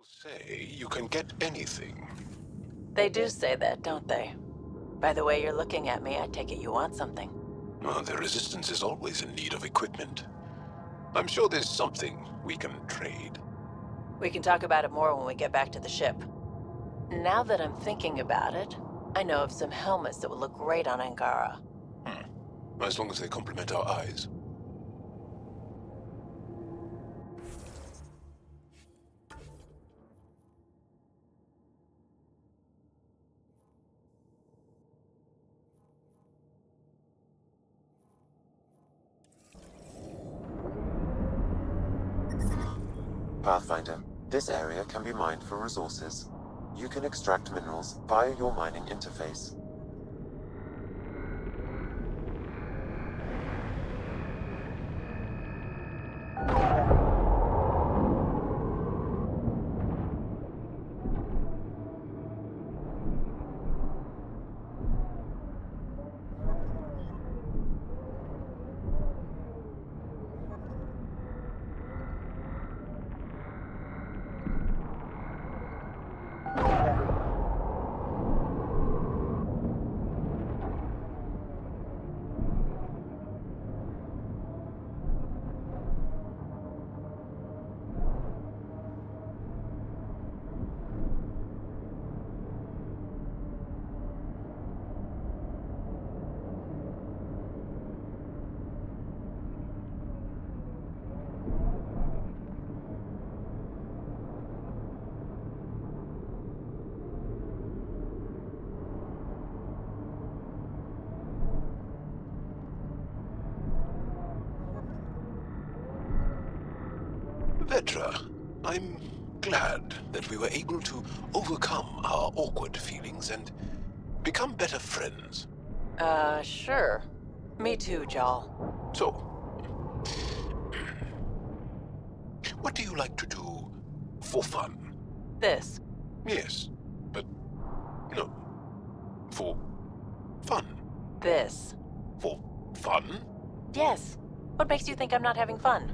Say you can get anything. They do say that, don't they? By the way you're looking at me, I take it you want something. Well, the Resistance is always in need of equipment. I'm sure there's something we can trade. We can talk about it more when we get back to the ship. Now that I'm thinking about it, I know of some helmets that would look great on Angara. As long as they complement our eyes. Pathfinder, this area can be mined for resources. You can extract minerals via your mining interface. Vetra, I'm glad that we were able to overcome our awkward feelings and become better friends. Sure. Me too, Jal. So, what do you like to do for fun? This. Yes, but no. For fun. This. For fun? Yes. What makes you think I'm not having fun?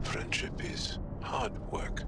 Friendship is hard work.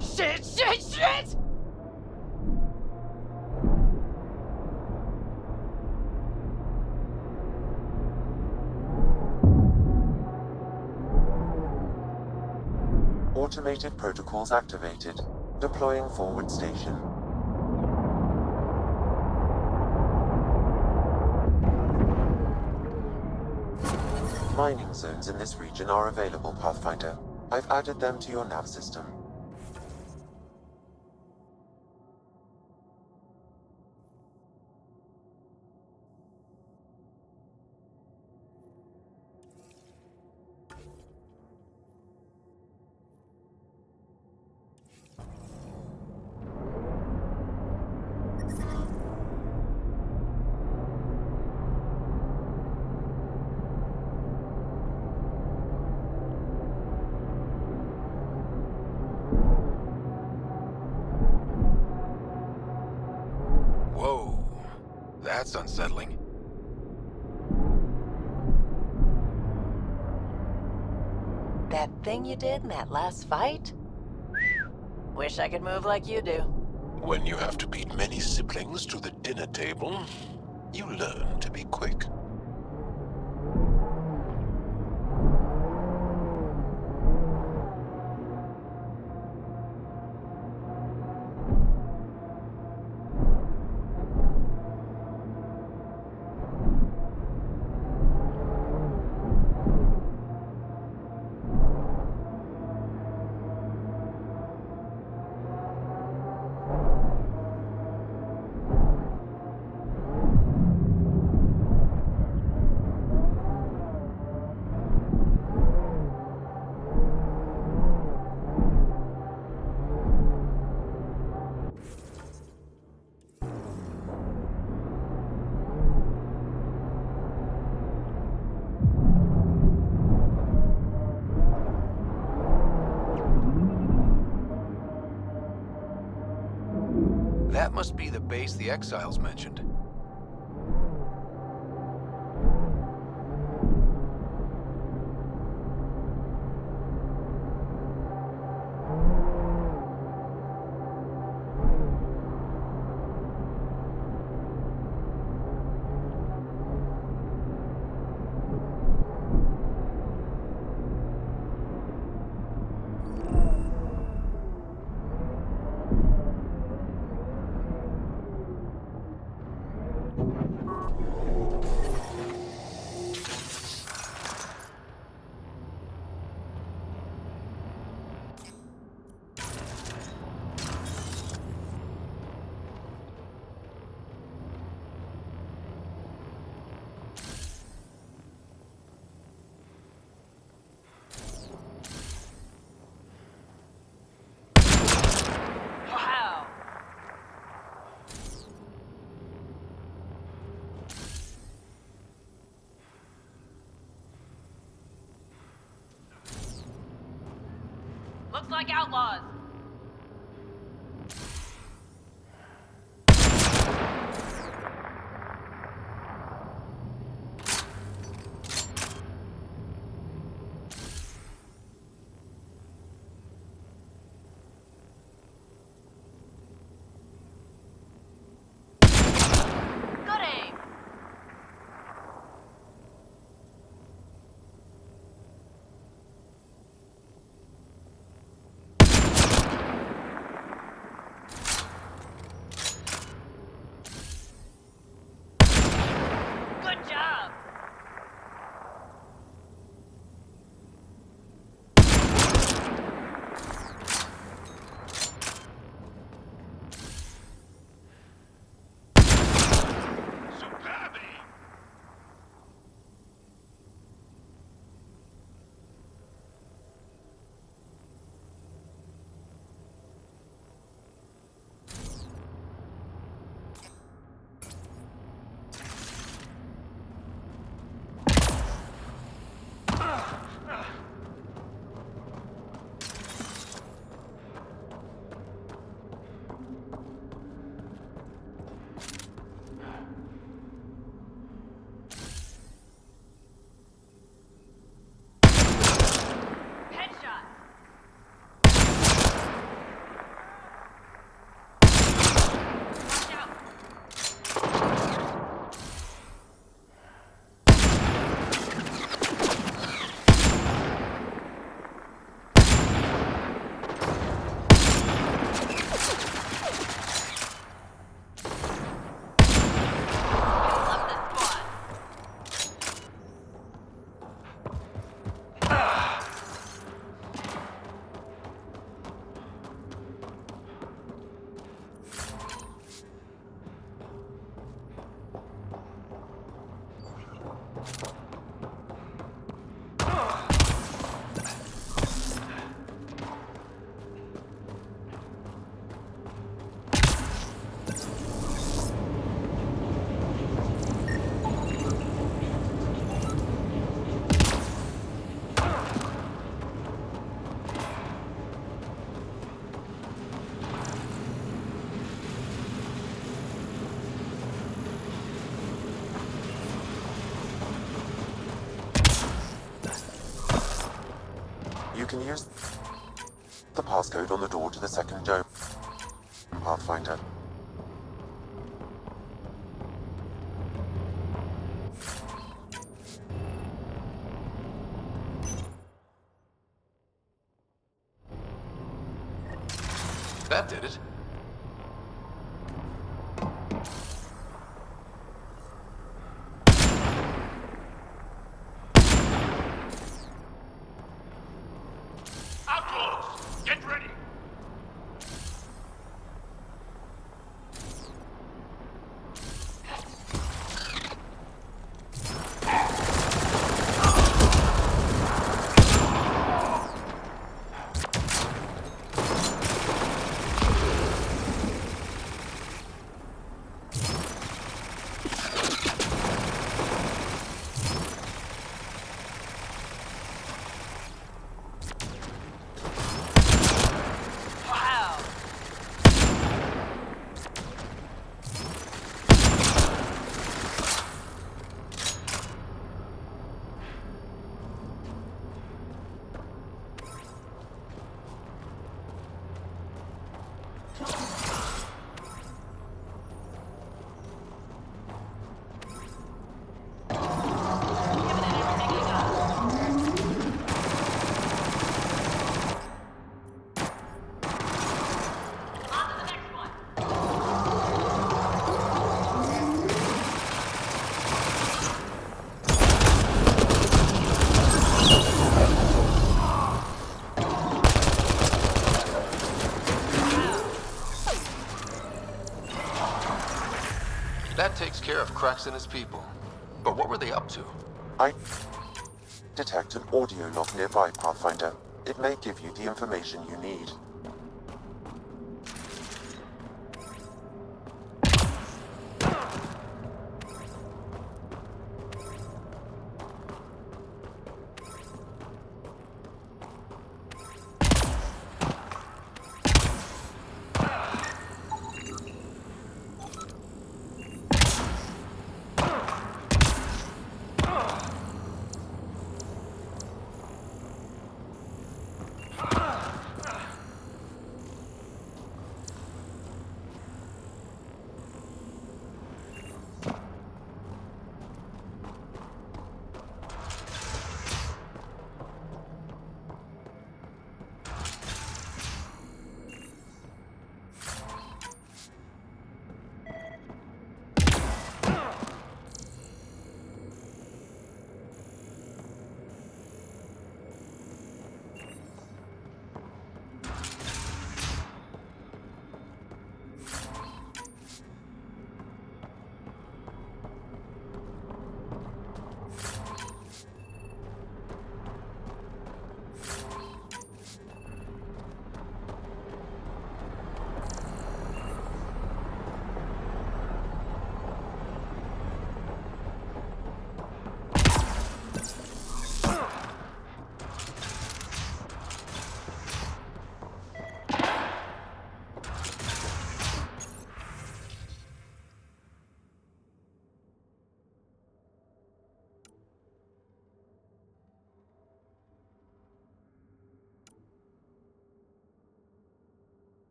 Shit! Automated protocols activated. Deploying forward station. Mining zones in this region are available, Pathfinder. I've added them to your nav system. Whoa, that's unsettling. That thing you did in that last fight? Wish I could move like you do. When you have to beat many siblings to the dinner table, you learn to be quick. must be the base the Exiles mentioned. Looks like outlaws. Good aim. Good job. Headshot. Watch out. Love this squad. You can use the passcode on the door to the second dome, Pathfinder. That did it. Outlaws! Get ready! Thrax and his people. But what were they up to? I detect an audio log nearby, Pathfinder. It may give you the information you need.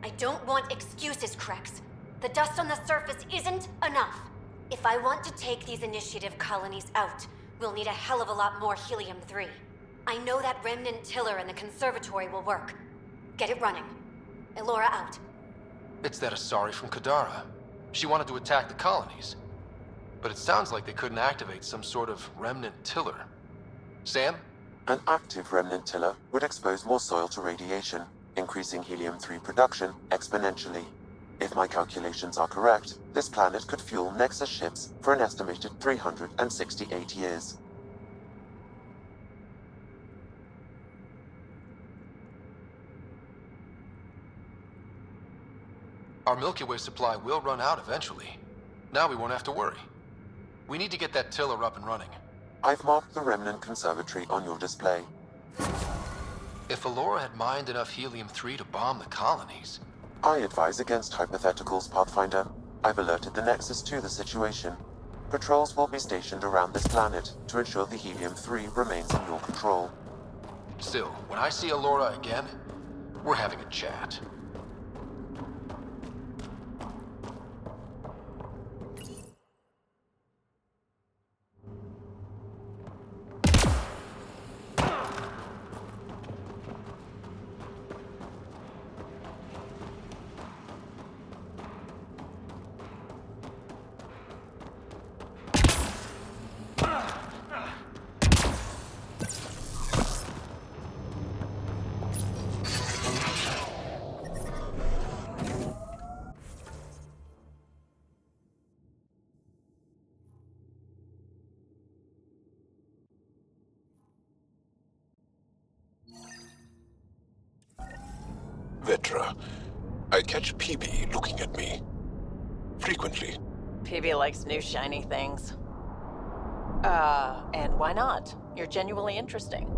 I don't want excuses, Krex. The dust on the surface isn't enough. If I want to take these initiative colonies out, we'll need a hell of a lot more helium-3. I know that remnant tiller in the conservatory will work. Get it running. Elora out. It's that Asari from Kadara. She wanted to attack the colonies. But it sounds like they couldn't activate some sort of remnant tiller. Sam? An active remnant tiller would expose more soil to radiation, increasing helium-3 production exponentially. If my calculations are correct, this planet could fuel Nexus ships for an estimated 368 years. Our Milky Way supply will run out eventually. Now we won't have to worry. We need to get that tiller up and running. I've marked the remnant conservatory on your display. If Elora had mined enough helium-3 to bomb the colonies... I advise against hypotheticals, Pathfinder. I've alerted the Nexus to the situation. Patrols will be stationed around this planet to ensure the helium-3 remains in your control. Still, when I see Elora again, we're having a chat. Vetra, I catch PB looking at me. Frequently. PB likes new shiny things. And why not? You're genuinely interesting.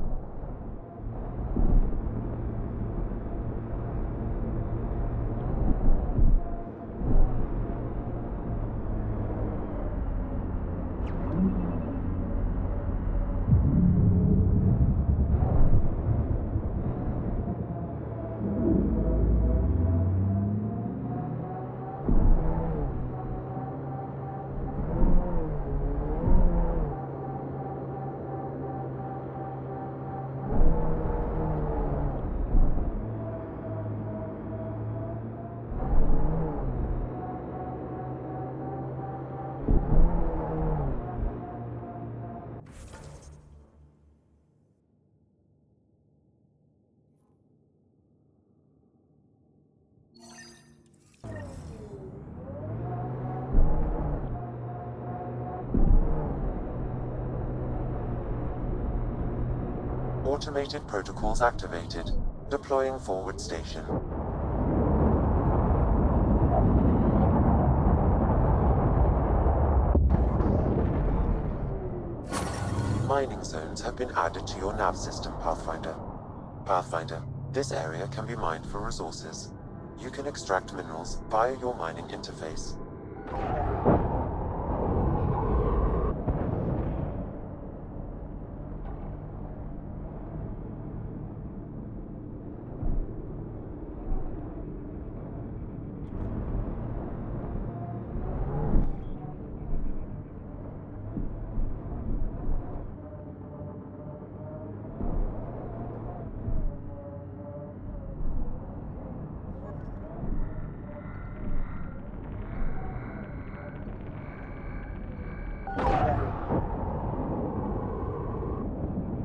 Automated protocols activated. Deploying forward station. Mining zones have been added to your nav system, Pathfinder. Pathfinder, this area can be mined for resources. You can extract minerals via your mining interface.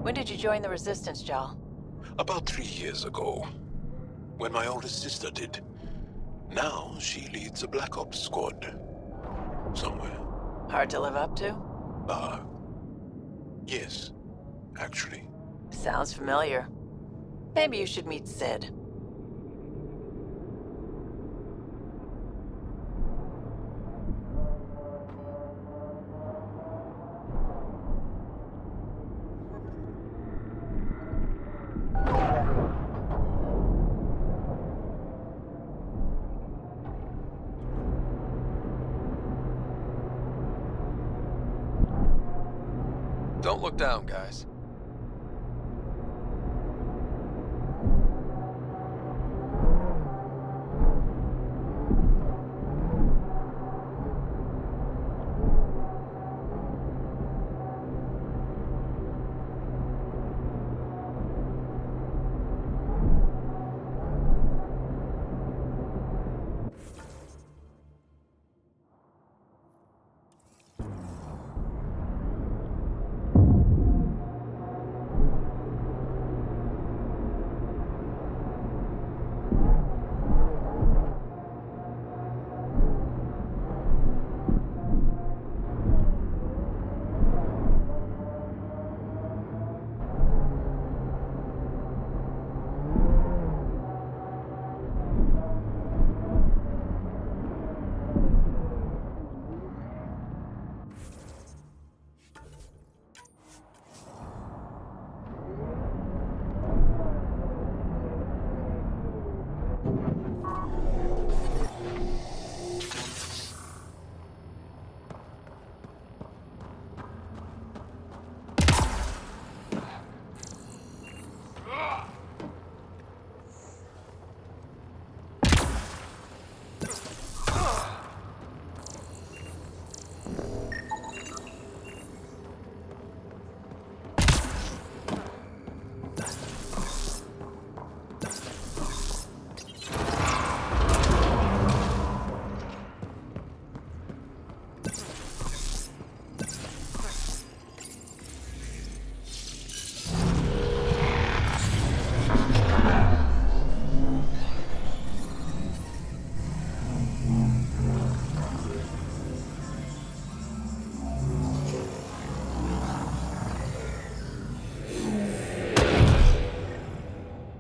When did you join the Resistance, Jal? About 3 years ago, when my oldest sister did. Now she leads a Black Ops squad. Somewhere. Hard to live up to? Yes, actually. Sounds familiar. Maybe you should meet Sid. Don't look down, guys.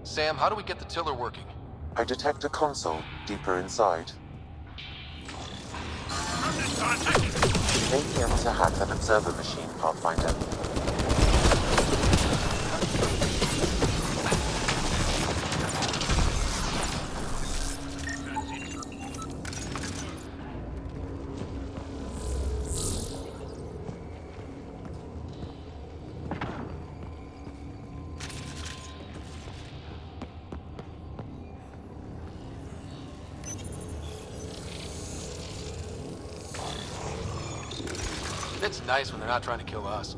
Sam, how do we get the tiller working? I detect a console deeper inside. You may be able to hack that observer machine, Pathfinder. It's nice when they're not trying to kill us.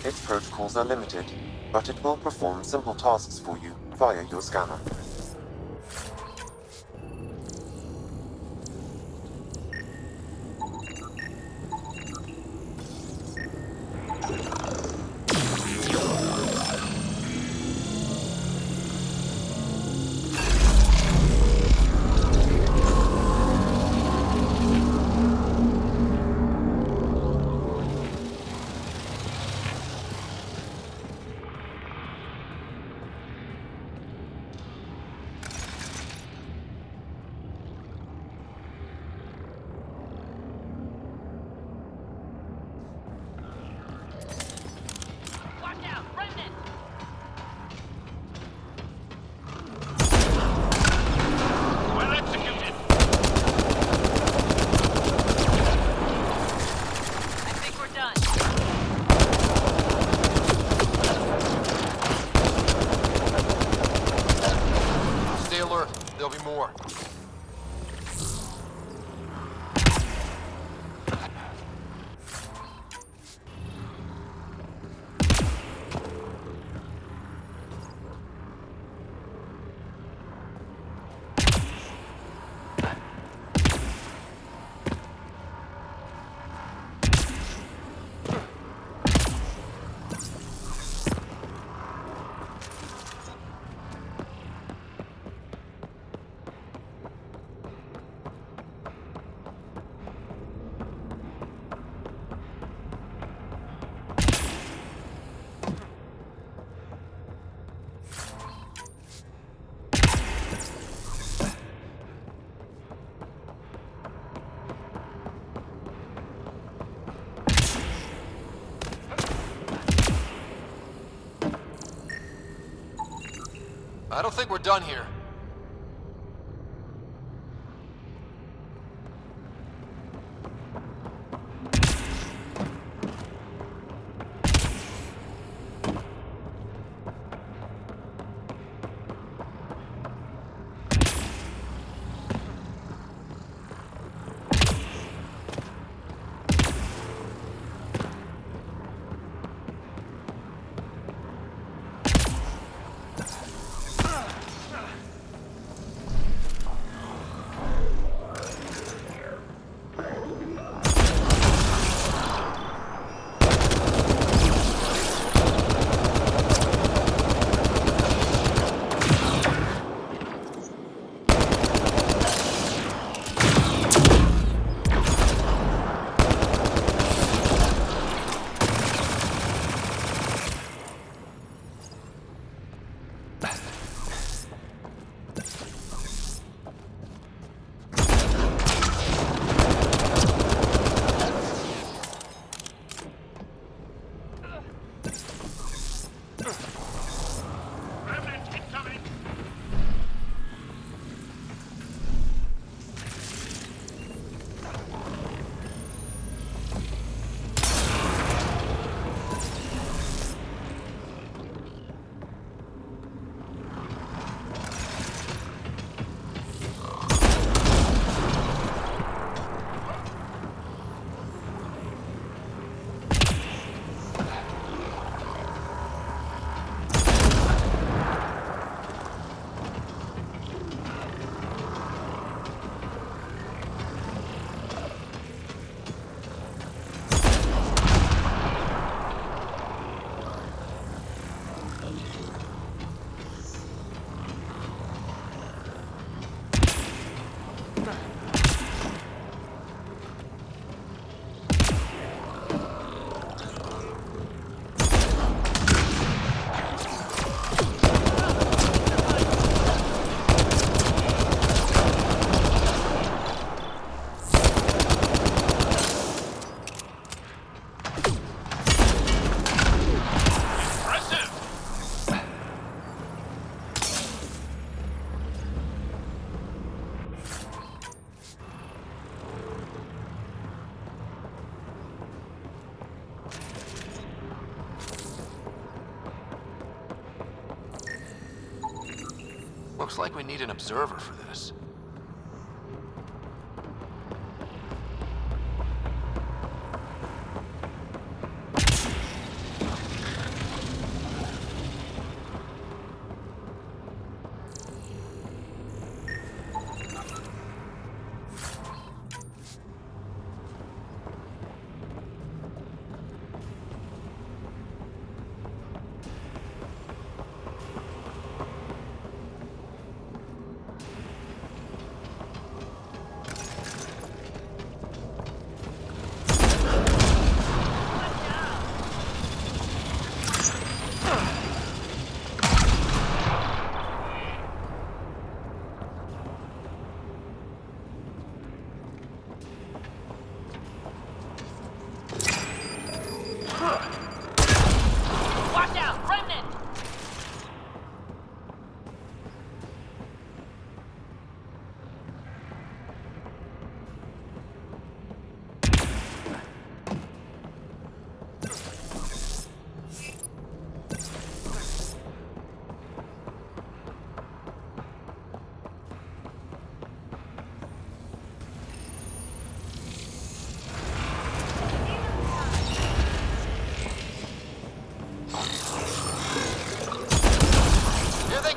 Its protocols are limited, but it will perform simple tasks for you via your scanner. more. I don't think we're done here. Looks like we need an observer for this.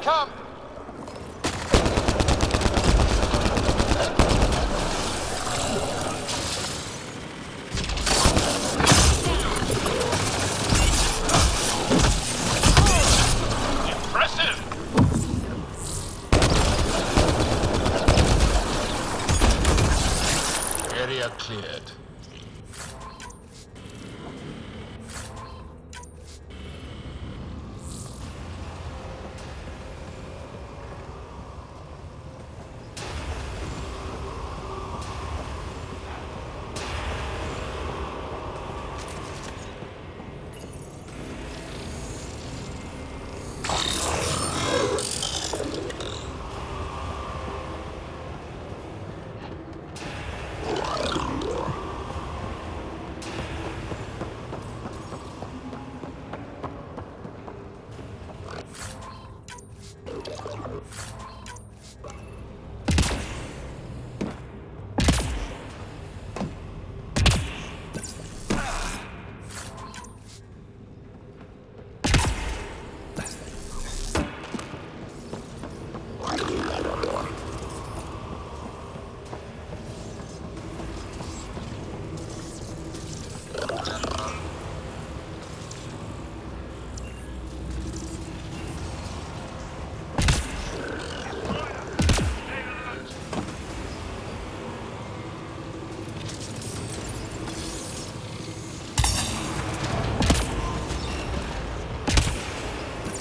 come! Impressive! Area cleared.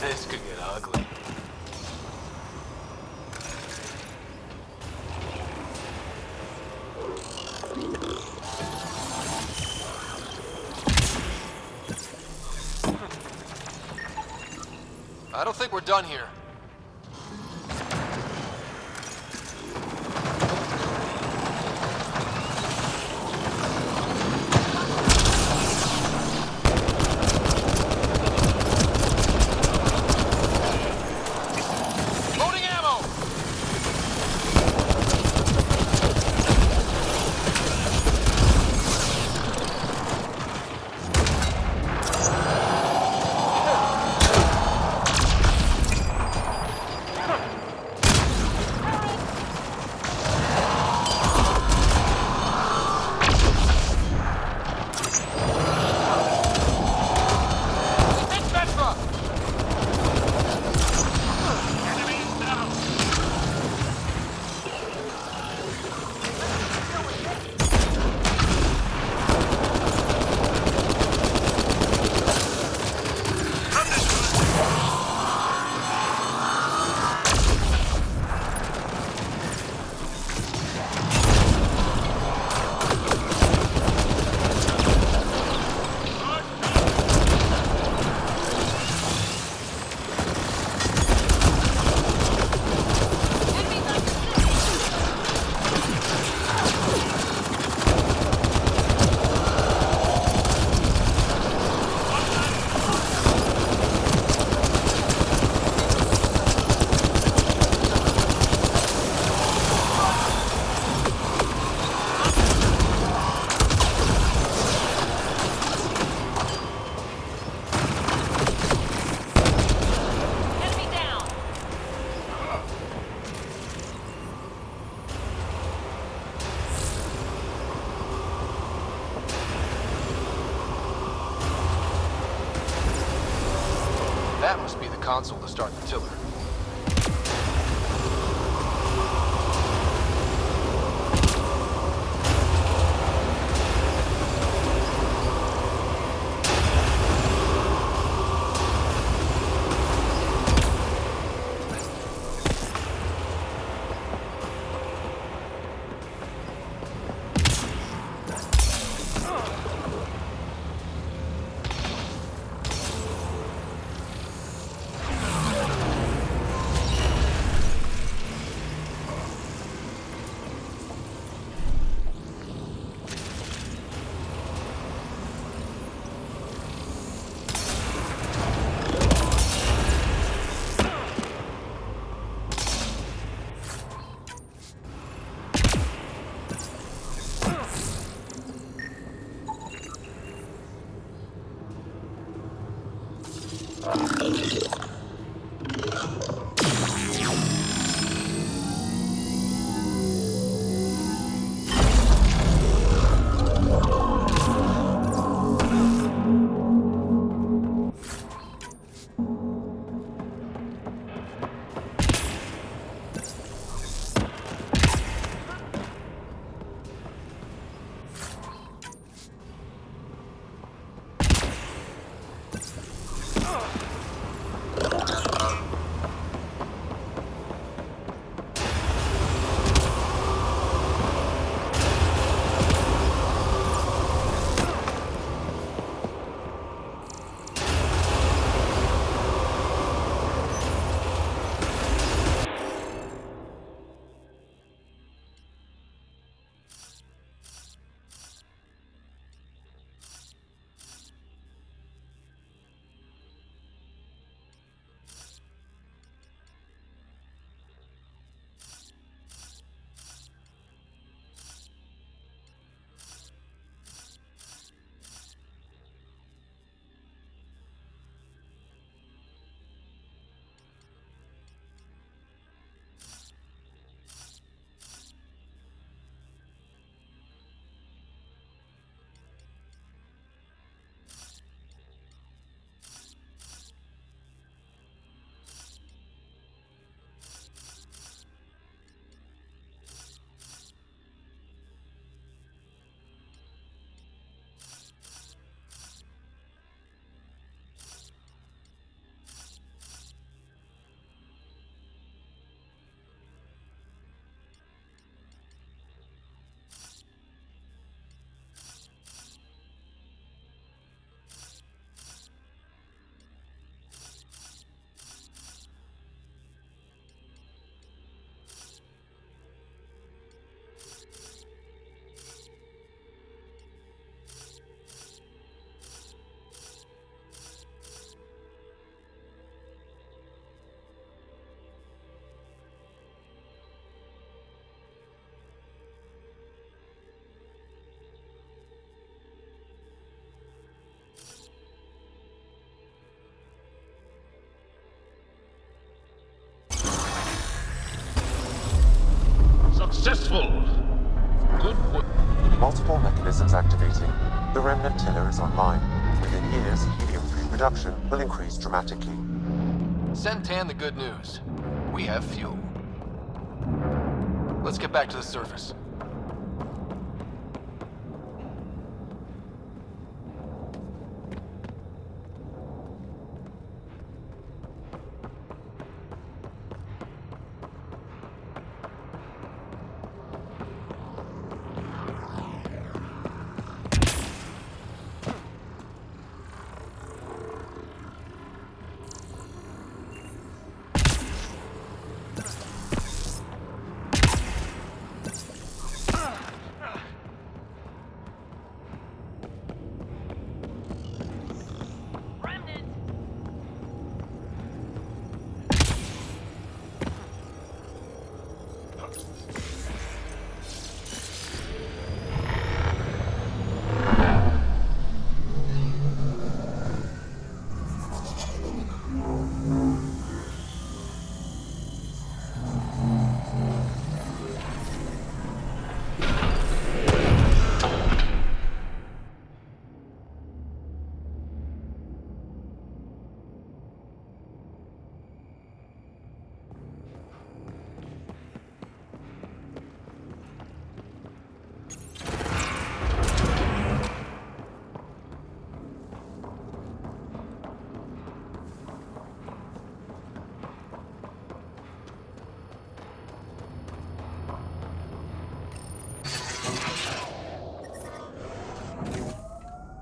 This could get ugly. I don't think we're done here. Loading ammo! Big Petra! That must be the console to start the tiller. mechanisms activating. The remnant tiller is online. Within years, helium-3 production will increase dramatically. Send Tan the good news. We have fuel. Let's get back to the surface.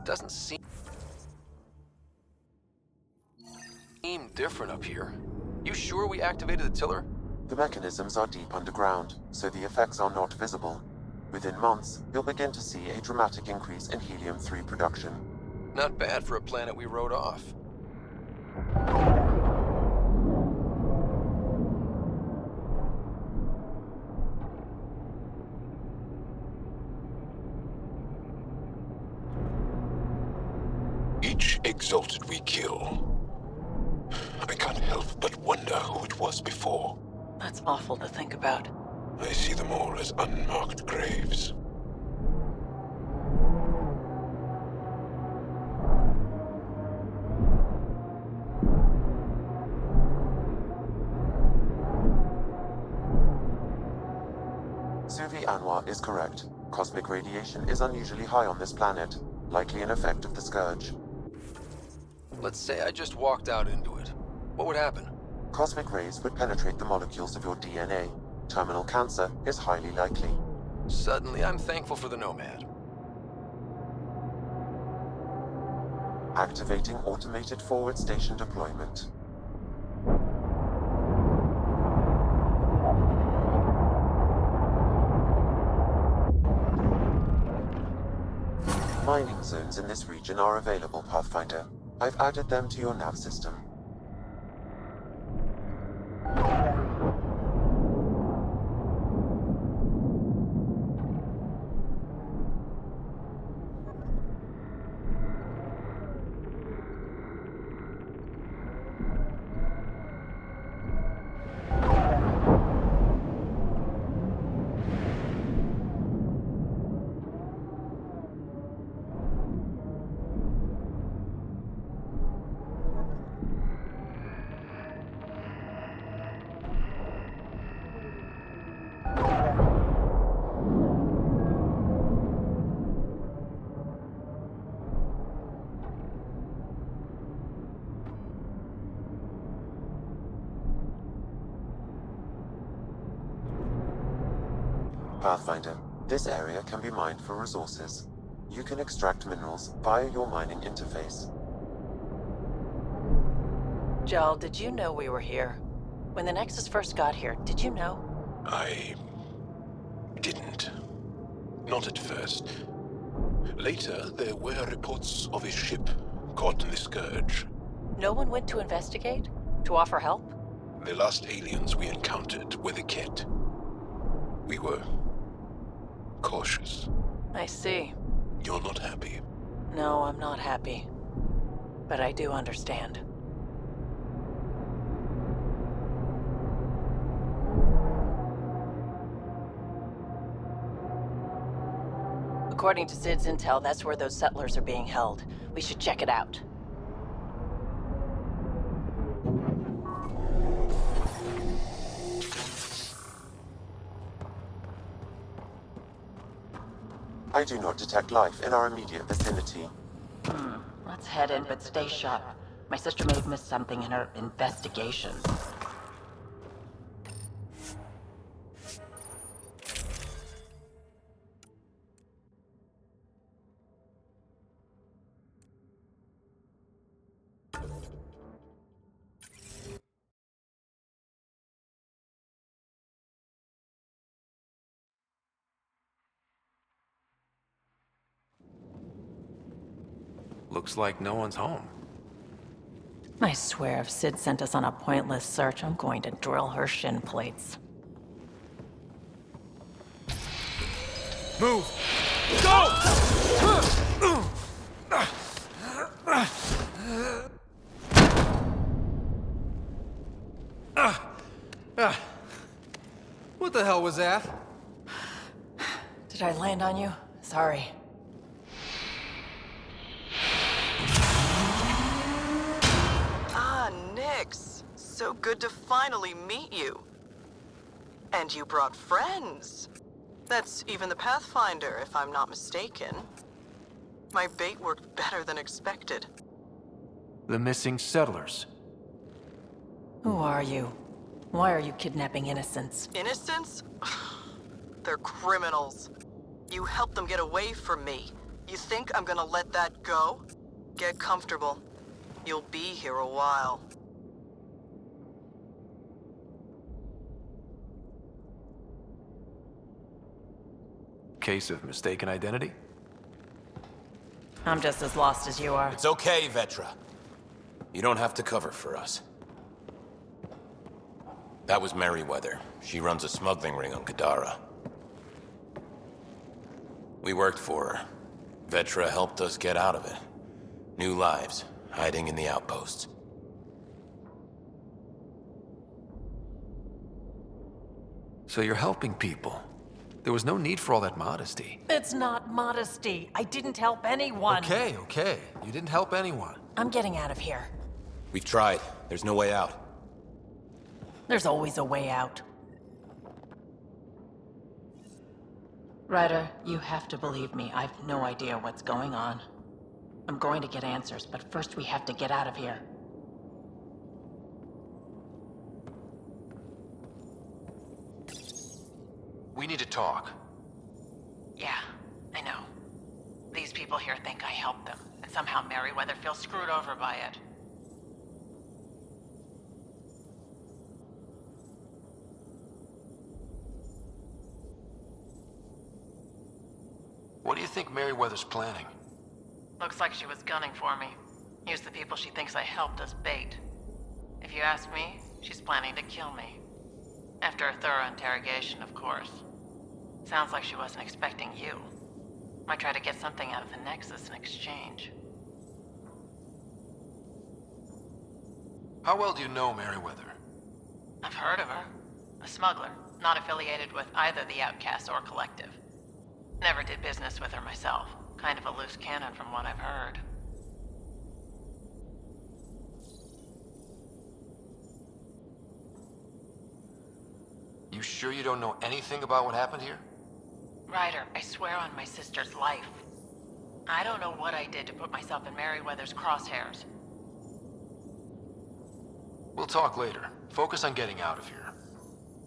Doesn't seem different up here. You sure we activated the tiller? The mechanisms are deep underground, so the effects are not visible. Within months, you'll begin to see a dramatic increase in helium-3 production. Not bad for a planet we wrote off. Each exalted we kill, I can't help but wonder who it was before. That's awful to think about. I see them all as unmarked graves. Suvi Anwar is correct. Cosmic radiation is unusually high on this planet, likely an effect of the Scourge. Let's say I just walked out into it. What would happen? Cosmic rays would penetrate the molecules of your DNA. Terminal cancer is highly likely. Suddenly, I'm thankful for the Nomad. Activating automated forward station deployment. Mining zones in this region are available, Pathfinder. I've added them to your nav system. Pathfinder, this area can be mined for resources. You can extract minerals via your mining interface. Jal, did you know we were here? When the Nexus first got here, did you know? I didn't. Not at first. Later, there were reports of a ship caught in the Scourge. No one went to investigate? To offer help? The last aliens we encountered were the Ket. We were cautious. I see. You're not happy. No, I'm not happy. But I do understand. According to Sid's intel, that's where those settlers are being held. We should check it out. I do not detect life in our immediate vicinity. Let's head in, but stay sharp. My sister may have missed something in her investigation. Looks like no one's home. I swear if Sid sent us on a pointless search, I'm going to drill her shin plates. Move! Go! What the hell was that? Did I land on you? Sorry. Nix, so good to finally meet you. And you brought friends. That's even the Pathfinder, if I'm not mistaken. My bait worked better than expected. The missing settlers. Who are you? Why are you kidnapping innocents? Innocents? They're criminals. You helped them get away from me. You think I'm gonna let that go? Get comfortable. You'll be here a while. Case of mistaken identity? I'm just as lost as you are. It's okay, Vetra. You don't have to cover for us. That was Merryweather. She runs a smuggling ring on Kadara. We worked for her. Vetra helped us get out of it. New lives, hiding in the outposts. So you're helping people. There was no need for all that modesty. It's not modesty. I didn't help anyone. Okay. You didn't help anyone. I'm getting out of here. We've tried. There's no way out. There's always a way out. Ryder, you have to believe me. I've no idea what's going on. I'm going to get answers, but first we have to get out of here. We need to talk. Yeah, I know. These people here think I helped them, and somehow Merryweather feels screwed over by it. What do you think Merryweather's planning? Looks like she was gunning for me. Use the people she thinks I helped as bait. If you ask me, she's planning to kill me. After a thorough interrogation, of course. Sounds like she wasn't expecting you. Might try to get something out of the Nexus in exchange. How well do you know Merryweather? I've heard of her. A smuggler, not affiliated with either the Outcasts or Collective. Never did business with her myself. Kind of a loose cannon from what I've heard. You sure you don't know anything about what happened here? Ryder, I swear on my sister's life. I don't know what I did to put myself in Merryweather's crosshairs. We'll talk later. Focus on getting out of here.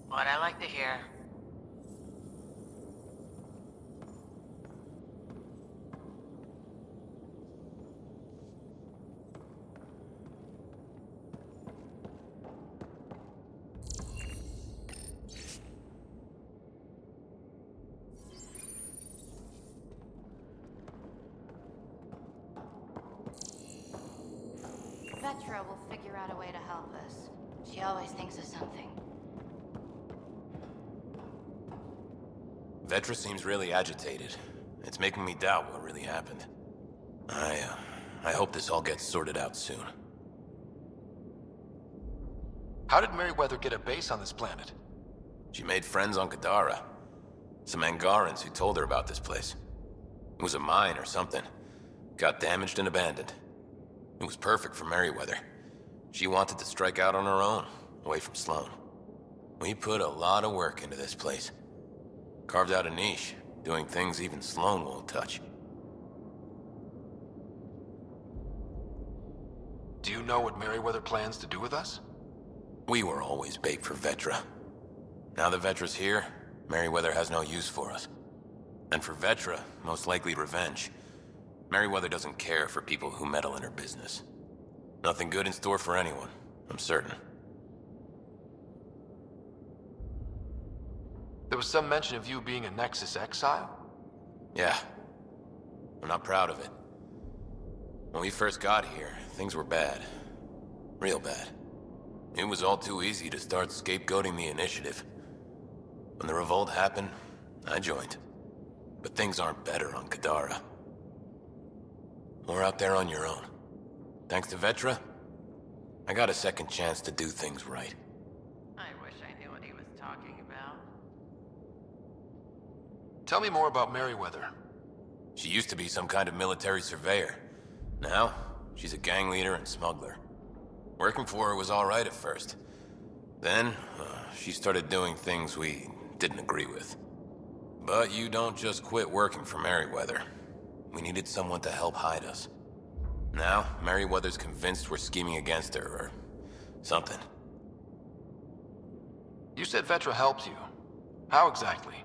What I like to hear. Vetra will figure out a way to help us. She always thinks of something. Vetra seems really agitated. It's making me doubt what really happened. I hope this all gets sorted out soon. How did Merryweather get a base on this planet? She made friends on Kadara. Some Angarans who told her about this place. It was a mine or something. Got damaged and abandoned. It was perfect for Merryweather. She wanted to strike out on her own, away from Sloan. We put a lot of work into this place. Carved out a niche, doing things even Sloan won't touch. Do you know what Merryweather plans to do with us? We were always bait for Vetra. Now that Vetra's here, Merryweather has no use for us. And for Vetra, most likely revenge. Merryweather doesn't care for people who meddle in her business. Nothing good in store for anyone, I'm certain. There was some mention of you being a Nexus exile? Yeah. I'm not proud of it. When we first got here, things were bad. Real bad. It was all too easy to start scapegoating the initiative. When the revolt happened, I joined. But things aren't better on Kadara. We're out there on your own. Thanks to Vetra, I got a second chance to do things right. I wish I knew what he was talking about. Tell me more about Merryweather. She used to be some kind of military surveyor. Now, she's a gang leader and smuggler. Working for her was all right at first. Then, she started doing things we didn't agree with. But you don't just quit working for Merryweather. We needed someone to help hide us. Now, Merryweather's convinced we're scheming against her, or something. You said Vetra helped you. How exactly?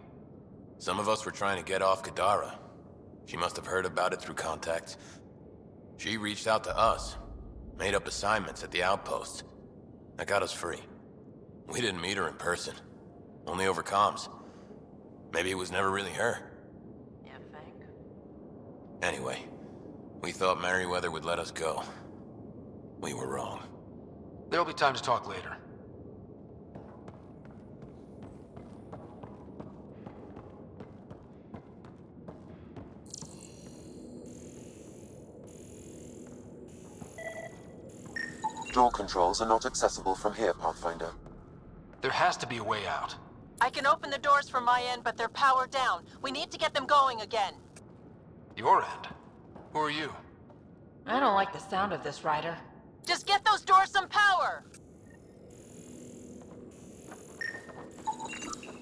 Some of us were trying to get off Kadara. She must have heard about it through contacts. She reached out to us, made up assignments at the outposts. That got us free. We didn't meet her in person, only over comms. Maybe it was never really her. You think? Anyway, we thought Merryweather would let us go. We were wrong. There'll be time to talk later. Door controls are not accessible from here, Pathfinder. There has to be a way out. I can open the doors from my end, but they're powered down. We need to get them going again. Your end? Who are you? I don't like the sound of this, Ryder. Just get those doors some power!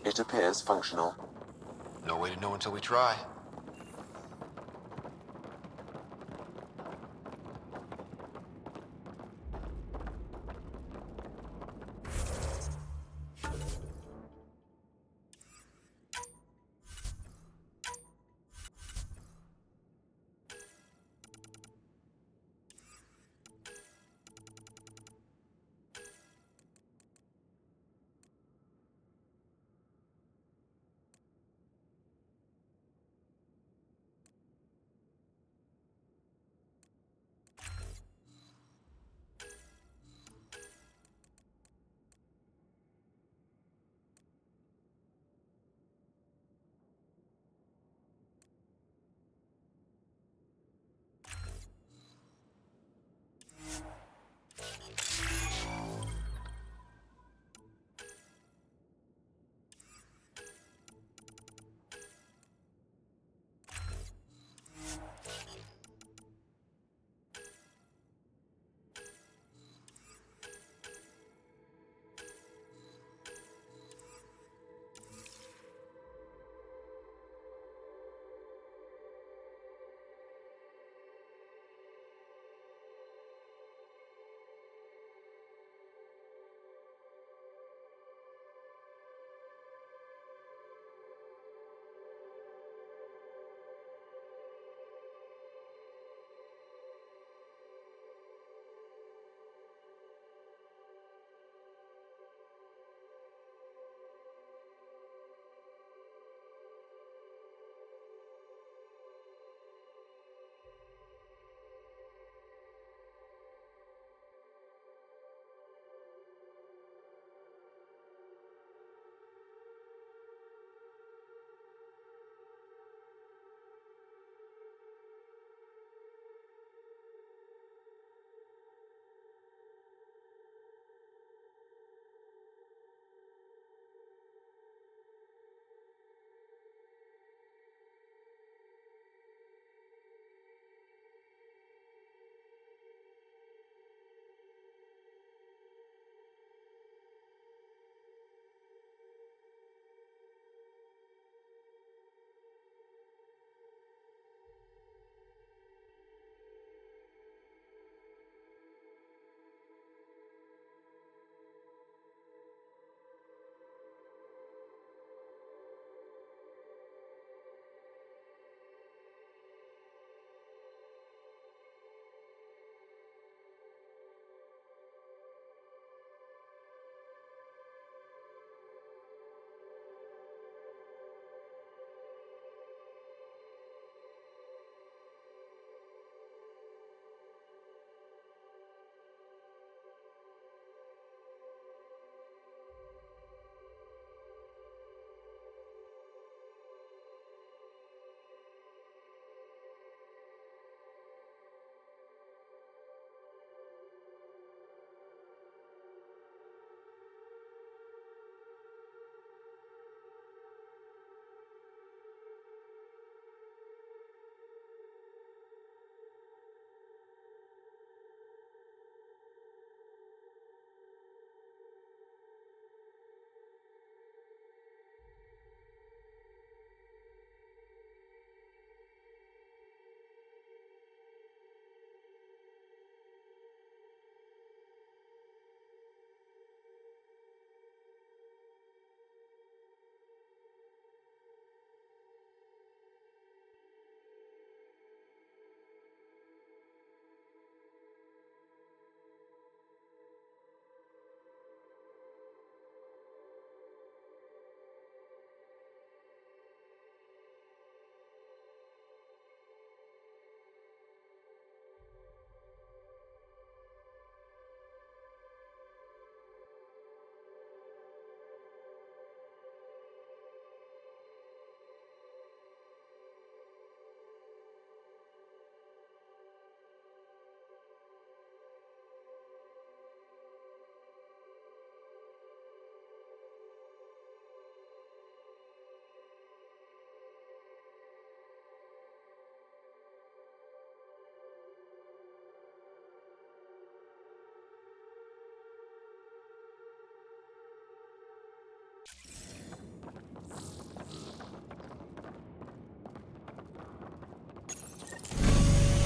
It appears functional. No way to know until we try.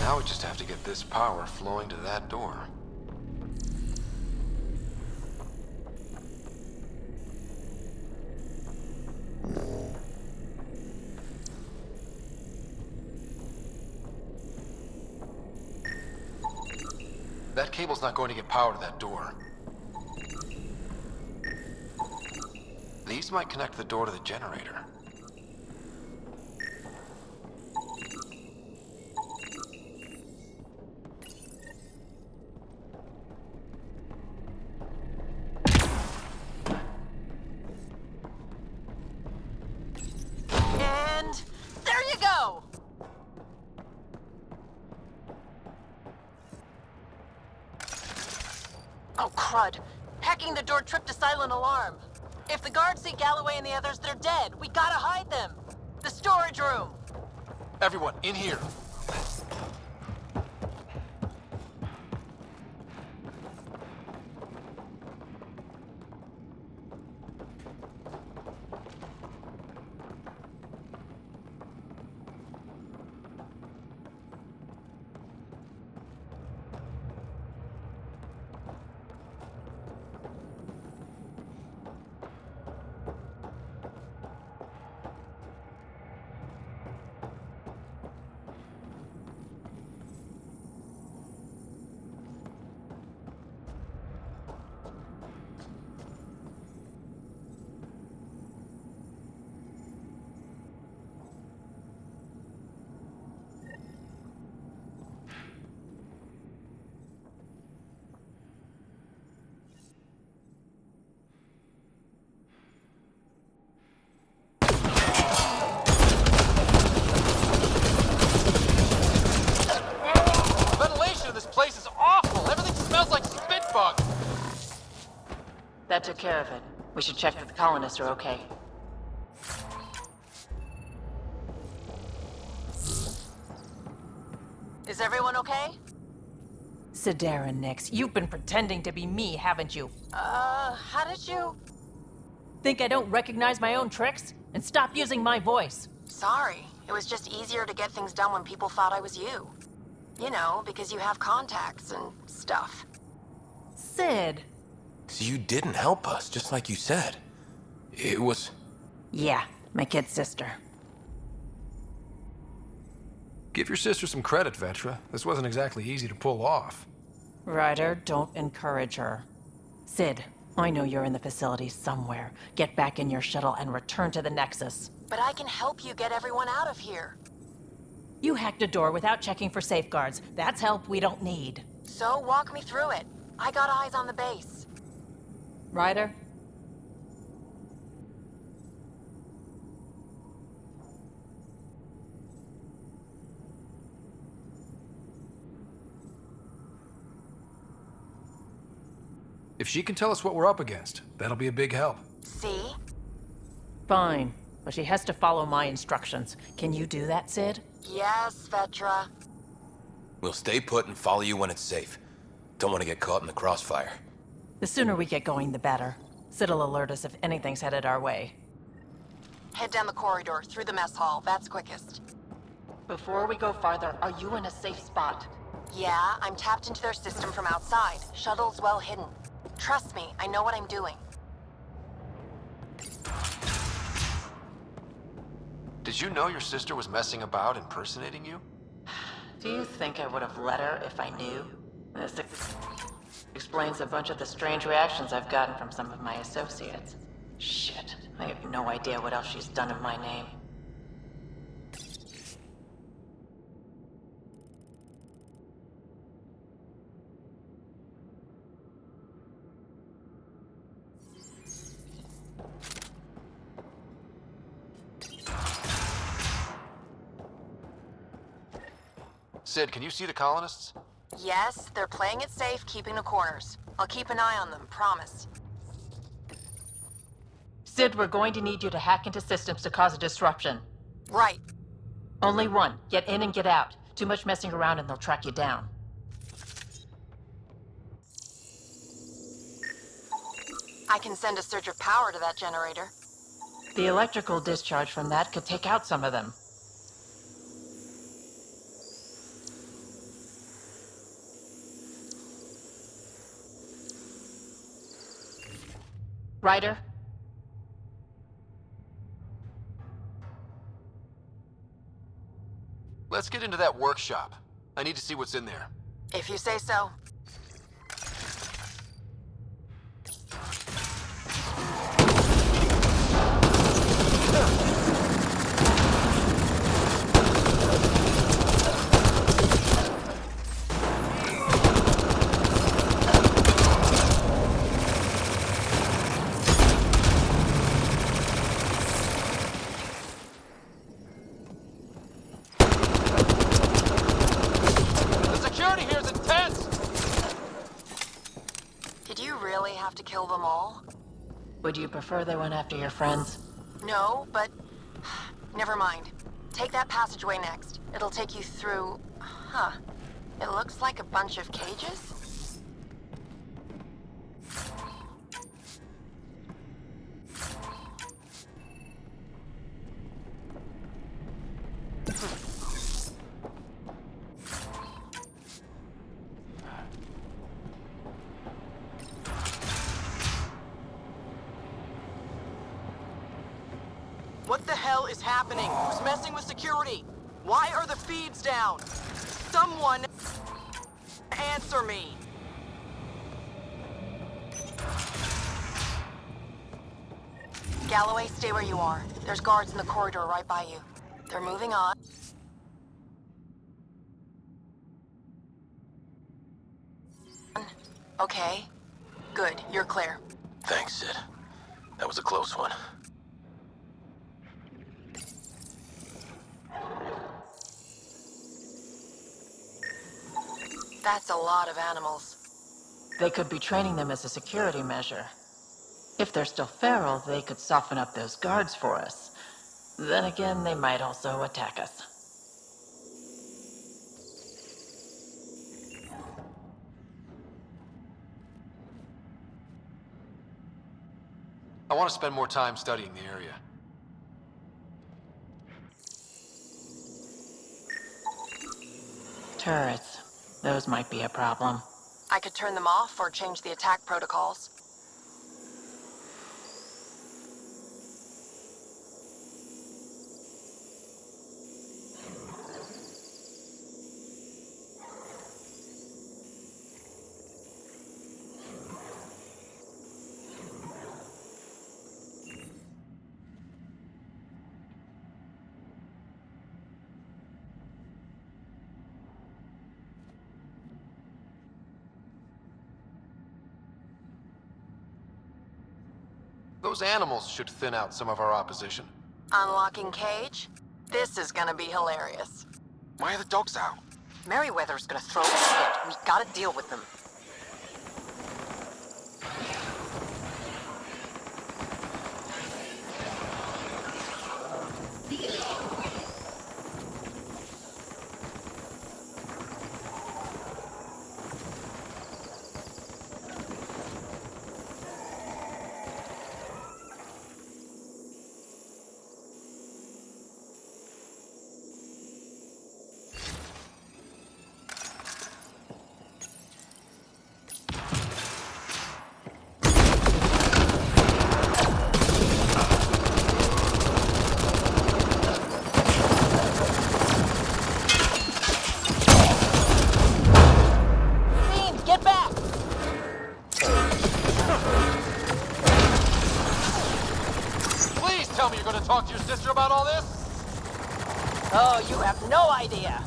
Now we just have to get this power flowing to that door. That cable's not going to get power to that door. These might connect the door to the generator. And there you go! Oh, crud. Hacking the door tripped a silent alarm. If the guards see Galloway and the others, they're dead. We gotta hide them. The storage room. Everyone, in here. That took care of it. We should check that the colonists are okay. Is everyone okay? Sidera Nix, you've been pretending to be me, haven't you? How did you... Think I don't recognize my own tricks? And stop using my voice. Sorry. It was just easier to get things done when people thought I was you. You know, because you have contacts and stuff. Sid. So you didn't help us, just like you said. It was... Yeah, my kid sister. Give your sister some credit, Vetra. This wasn't exactly easy to pull off. Ryder, don't encourage her. Sid, I know you're in the facility somewhere. Get back in your shuttle and return to the Nexus. But I can help you get everyone out of here. You hacked a door without checking for safeguards. That's help we don't need. So walk me through it. I got eyes on the base. Ryder? If she can tell us what we're up against, that'll be a big help. See? Fine, but she has to follow my instructions. Can you do that, Sid? Yes, Vetra. We'll stay put and follow you when it's safe. Don't want to get caught in the crossfire. The sooner we get going, the better. Sid'll alert us if anything's headed our way. Head down the corridor, through the mess hall. That's quickest. Before we go farther, are you in a safe spot? Yeah, I'm tapped into their system from outside. Shuttle's well hidden. Trust me, I know what I'm doing. Did you know your sister was messing about impersonating you? Do you think I would have let her if I knew? This explains a bunch of the strange reactions I've gotten from some of my associates. Shit, I have no idea what else she's done in my name. Sid, can you see the colonists? Yes, they're playing it safe, keeping the corners. I'll keep an eye on them, promise. Sid, we're going to need you to hack into systems to cause a disruption. Right. Only one. Get in and get out. Too much messing around and they'll track you down. I can send a surge of power to that generator. The electrical discharge from that could take out some of them. Ryder? Let's get into that workshop. I need to see what's in there. If you say so. The security here is intense! Did you really have to kill them all? Would you prefer they went after your friends? No, but... Never mind. Take that passageway next. It'll take you through... Huh. It looks like a bunch of cages? What the hell is happening? Who's messing with security? Why are the feeds down? Someone answer me. Galloway, stay where you are. There's guards in the corridor right by you. They're moving on. Okay. Good, you're clear. Thanks, Sid. That was a close one. That's a lot of animals. They could be training them as a security measure. If they're still feral, they could soften up those guards for us. Then again, they might also attack us. I want to spend more time studying the area. Turrets. Those might be a problem. I could turn them off or change the attack protocols. Those animals should thin out some of our opposition. Unlocking cage? This is gonna be hilarious. Why are the dogs out? Merryweather's gonna throw a fit. We gotta deal with them. Tell me you're going to talk to your sister about all this? Oh, you have no idea.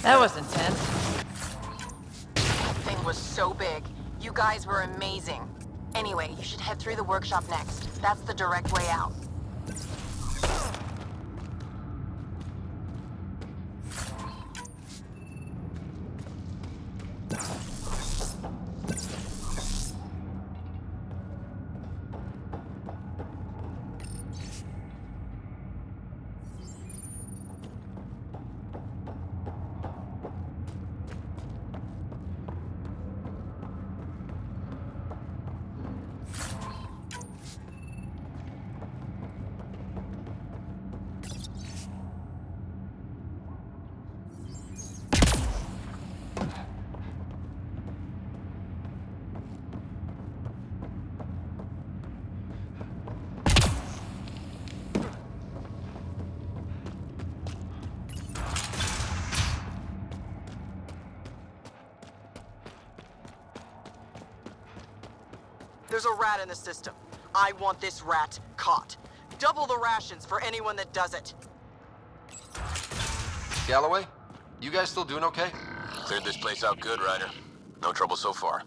That was intense. Thing was so big. You guys were amazing. Anyway, you should head through the workshop next. That's the direct way out. There's a rat in the system. I want this rat caught. Double the rations for anyone that does it. Galloway, you guys still doing okay? Cleared this place out good, Ryder. No trouble so far.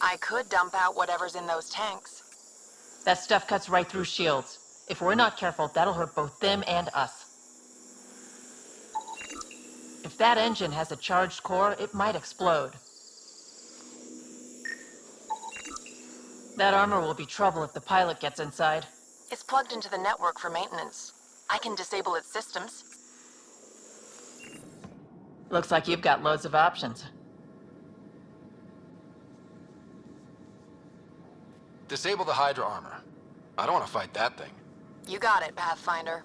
I could dump out whatever's in those tanks. That stuff cuts right through shields. If we're not careful, that'll hurt both them and us. If that engine has a charged core, it might explode. That armor will be trouble if the pilot gets inside. It's plugged into the network for maintenance. I can disable its systems. Looks like you've got loads of options. Disable the Hydra armor. I don't want to fight that thing. You got it, Pathfinder.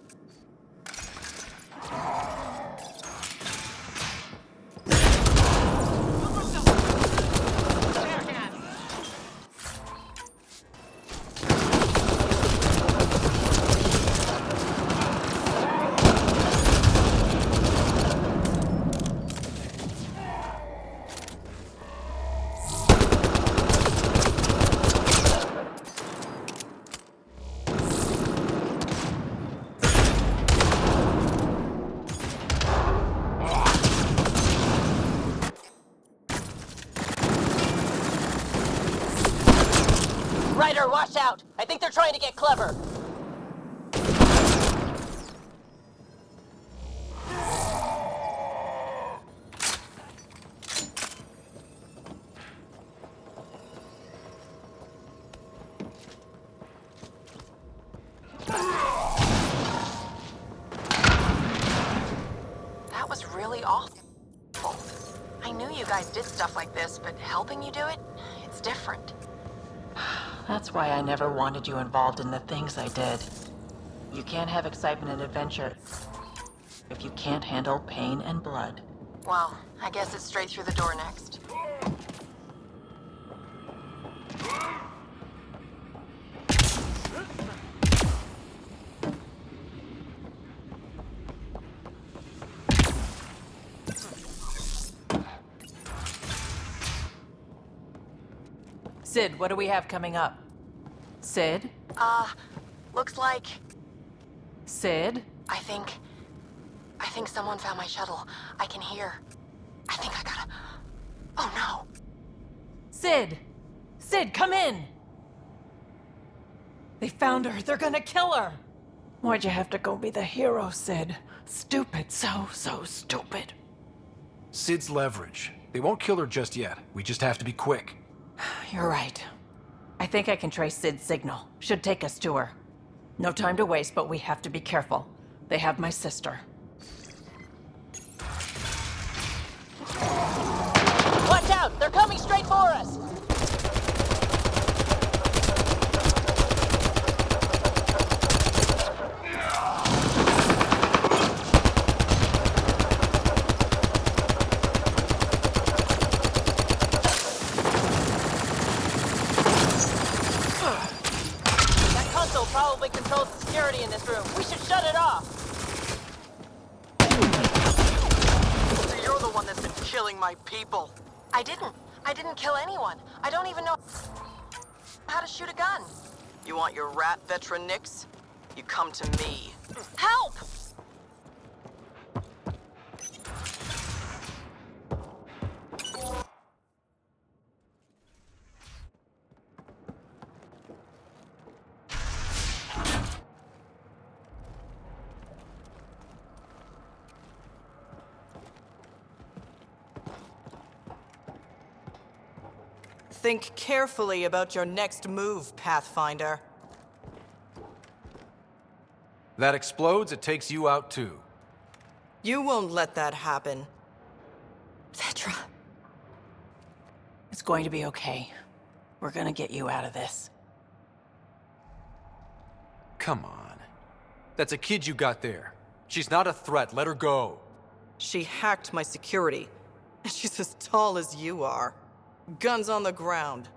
Ryder, watch out! I think they're trying to get clever. That was really awful. I knew you guys did stuff like this, but helping you do it, it's different. That's why I never wanted you involved in the things I did. You can't have excitement and adventure if you can't handle pain and blood. Well, I guess it's straight through the door next. Sid, what do we have coming up? Sid? Looks like... Sid? I think someone found my shuttle. I can hear. I think I gotta... Oh no! Sid! Sid, come in! They found her. They're gonna kill her! Why'd you have to go be the hero, Sid? Stupid. So stupid. Sid's leverage. They won't kill her just yet. We just have to be quick. You're right. I think I can trace Sid's signal. Should take us to her. No time to waste, but we have to be careful. They have my sister. Watch out! They're coming straight for us! probably controls the security in this room. We should shut it off. So you're the one that's been killing my people. I didn't kill anyone. I don't even know how to shoot a gun. You want your rat veteran nicks? You come to me. Help! Think carefully about your next move, Pathfinder. That explodes, it takes you out too. You won't let that happen. Vetra. It's going to be okay. We're gonna get you out of this. Come on. That's a kid you got there. She's not a threat, let her go. She hacked my security. And she's as tall as you are. Guns on the ground.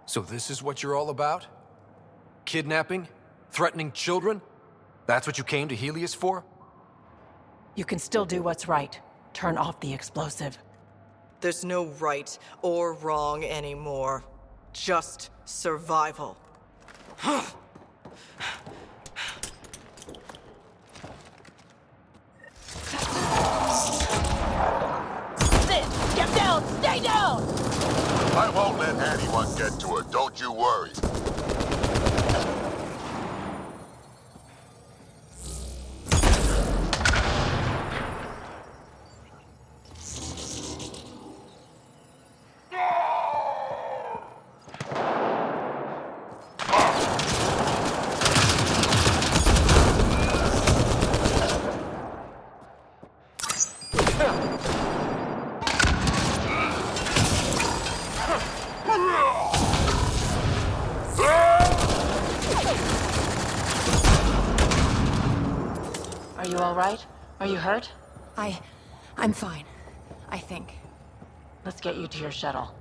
So this is what you're all about? Kidnapping? Threatening children? That's what you came to Helios for? You can still do what's right. Turn off the explosive. There's no right or wrong anymore. Just survival. Sid, get down! Stay down! I won't let anyone get to her, don't you worry. Are you all right? Are you hurt? I'm fine. I think. Let's get you to your shuttle.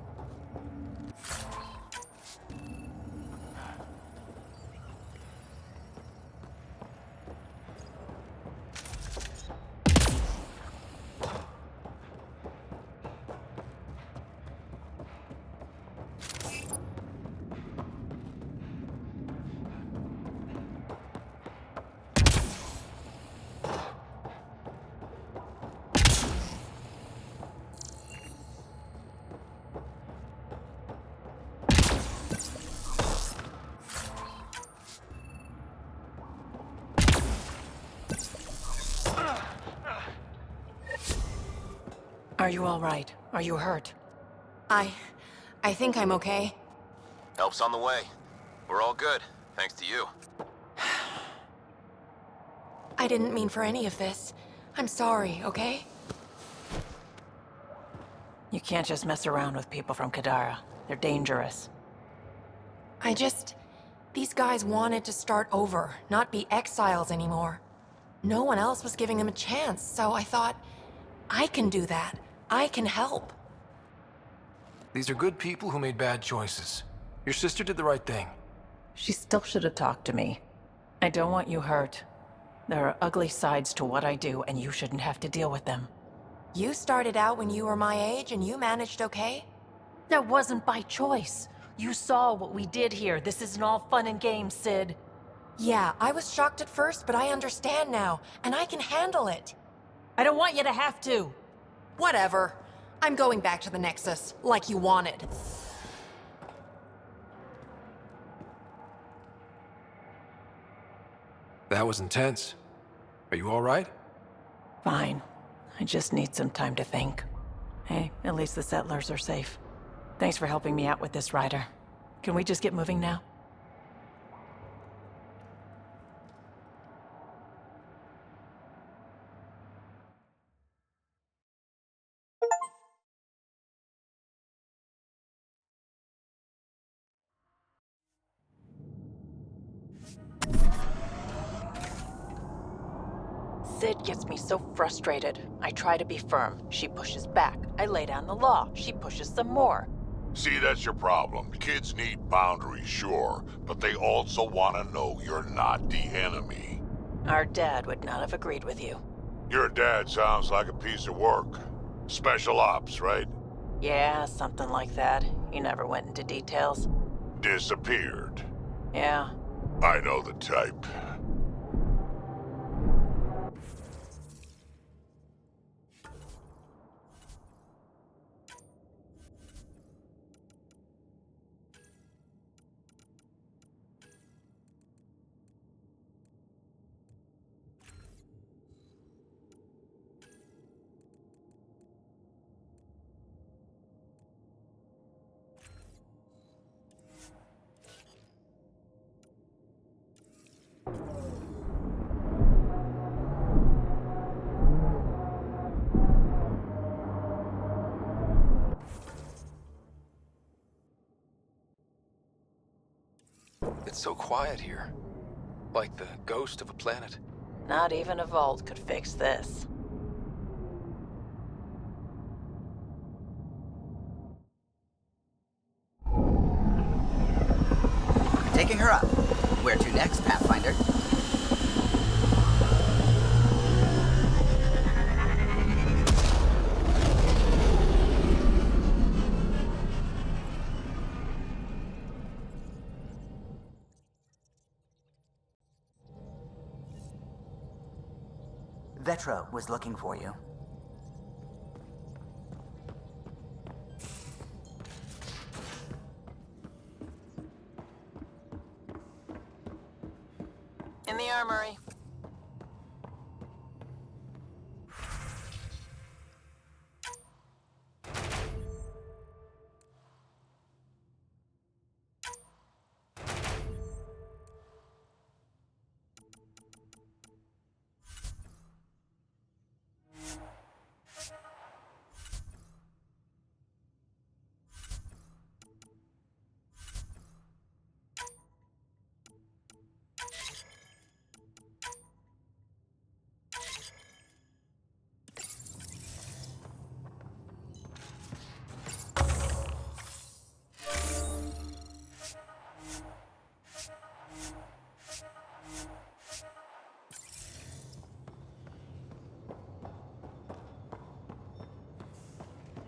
Are you all right? Are you hurt? I think I'm okay. Help's on the way. We're all good, thanks to you. I didn't mean for any of this. I'm sorry, okay? You can't just mess around with people from Kadara. They're dangerous. These guys wanted to start over, not be exiles anymore. No one else was giving them a chance, so I thought, I can do that. I can help. These are good people who made bad choices. Your sister did the right thing. She still should have talked to me. I don't want you hurt. There are ugly sides to what I do, and you shouldn't have to deal with them. You started out when you were my age and you managed okay? That wasn't by choice. You saw what we did here. This isn't all fun and games, Sid. Yeah, I was shocked at first, but I understand now, and I can handle it. I don't want you to have to. Whatever. I'm going back to the Nexus, like you wanted. That was intense. Are you all right? Fine. I just need some time to think. Hey, at least the settlers are safe. Thanks for helping me out with this, Ryder. Can we just get moving now? It gets me so frustrated. I try to be firm. She pushes back. I lay down the law. She pushes some more. See, that's your problem. Kids need boundaries, sure, but they also want to know you're not the enemy. Our dad would not have agreed with you. Your dad sounds like a piece of work. Special ops, right? Yeah, something like that. He never went into details. Disappeared. Yeah. I know the type. It's so quiet here. Like the ghost of a planet. Not even a vault could fix this. Taking her up. Where to next, Pathfinder? Vetro was looking for you. In the armory.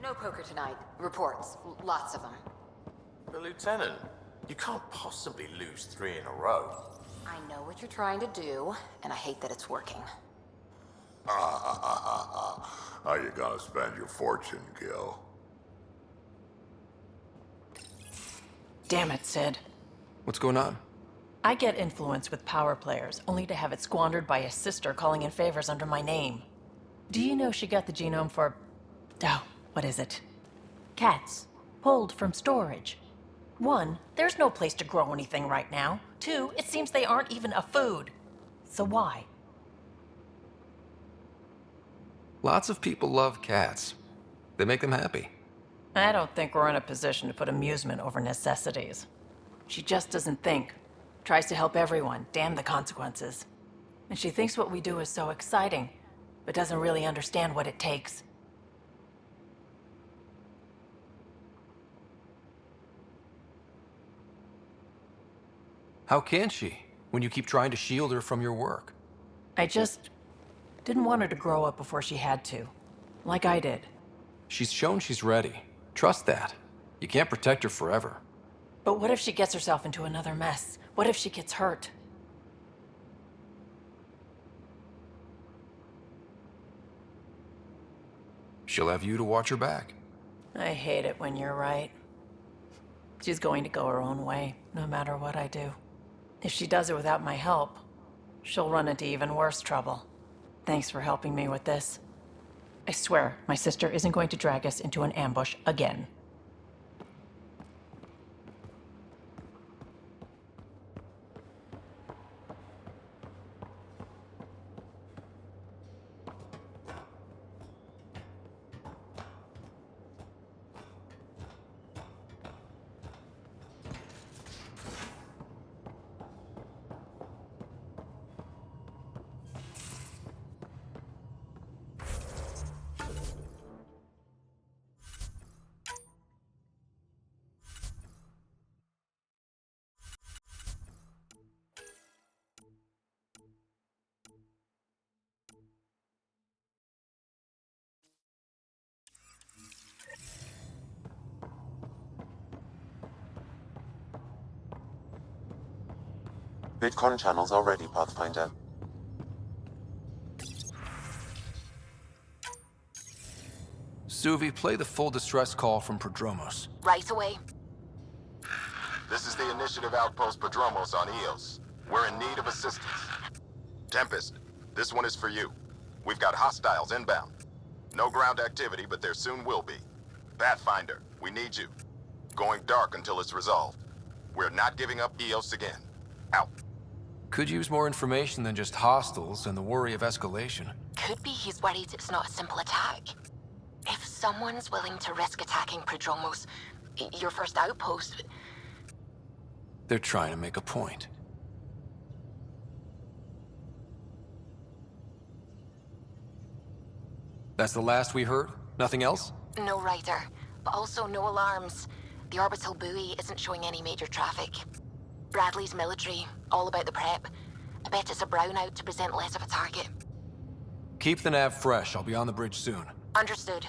No poker tonight. Reports. Lots of them. But Lieutenant, you can't possibly lose 3 in a row. I know what you're trying to do, and I hate that it's working. How you gonna spend your fortune, Gil? Damn it, Sid. What's going on? I get influence with power players, only to have it squandered by a sister calling in favors under my name. Do you know she got the genome for... Oh, what is it? Cats. Pulled from storage. 1, there's no place to grow anything right now. 2, it seems they aren't even a food. So why? Lots of people love cats. They make them happy. I don't think we're in a position to put amusement over necessities. She just doesn't think. Tries to help everyone, damn the consequences. And she thinks what we do is so exciting, but doesn't really understand what it takes. How can she, when you keep trying to shield her from your work? I just didn't want her to grow up before she had to. Like I did. She's shown she's ready. Trust that. You can't protect her forever. But what if she gets herself into another mess? What if she gets hurt? She'll have you to watch her back. I hate it when you're right. She's going to go her own way, no matter what I do. If she does it without my help, she'll run into even worse trouble. Thanks for helping me with this. I swear, my sister isn't going to drag us into an ambush again. Bitcoin channels are ready, Pathfinder. Suvi, play the full distress call from Prodromos. Right away. This is the Initiative Outpost Prodromos on Eos. We're in need of assistance. Tempest, this one is for you. We've got hostiles inbound. No ground activity, but there soon will be. Pathfinder, we need you. Going dark until it's resolved. We're not giving up Eos again. Out. Could use more information than just hostiles and the worry of escalation. Could be he's worried it's not a simple attack. If someone's willing to risk attacking Prodromos, your first outpost... They're trying to make a point. That's the last we heard? Nothing else? No rider, but also no alarms. The orbital buoy isn't showing any major traffic. Bradley's military, all about the prep. I bet it's a brownout to present less of a target. Keep the nav fresh. I'll be on the bridge soon. Understood.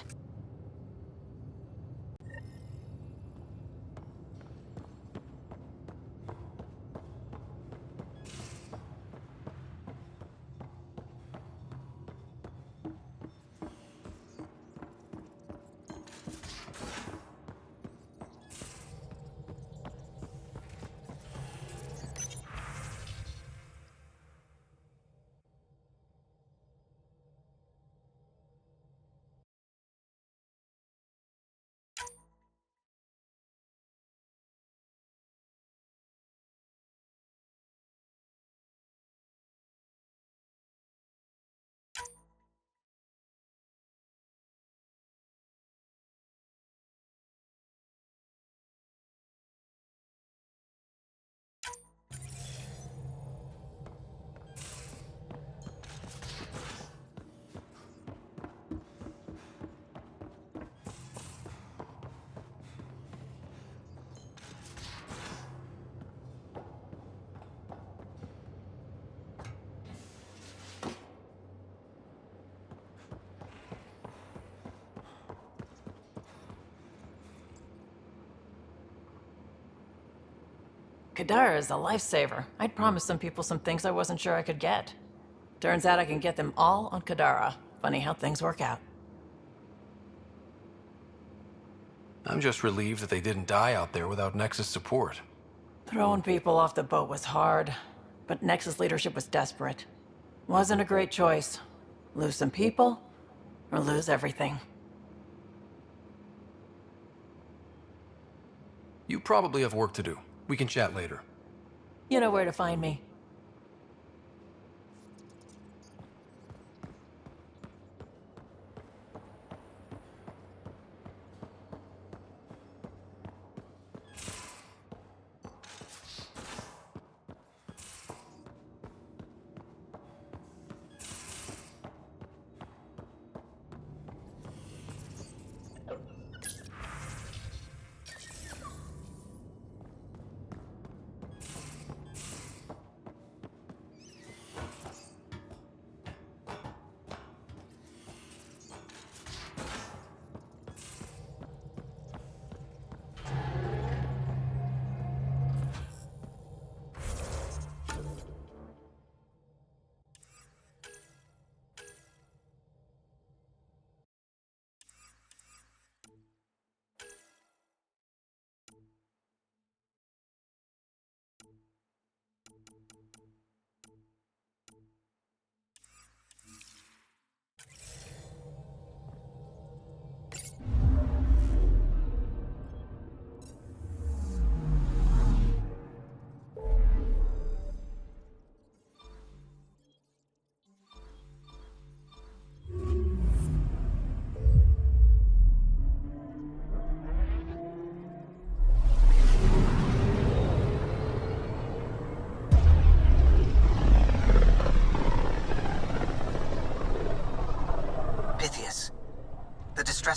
Kadara is a lifesaver. I'd promised some people some things I wasn't sure I could get. Turns out I can get them all on Kadara. Funny how things work out. I'm just relieved that they didn't die out there without Nexus support. Throwing people off the boat was hard, but Nexus leadership was desperate. Wasn't a great choice. Lose some people, or lose everything. You probably have work to do. We can chat later. You know where to find me.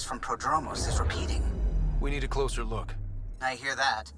From Prodromos is repeating. We need a closer look. I hear that.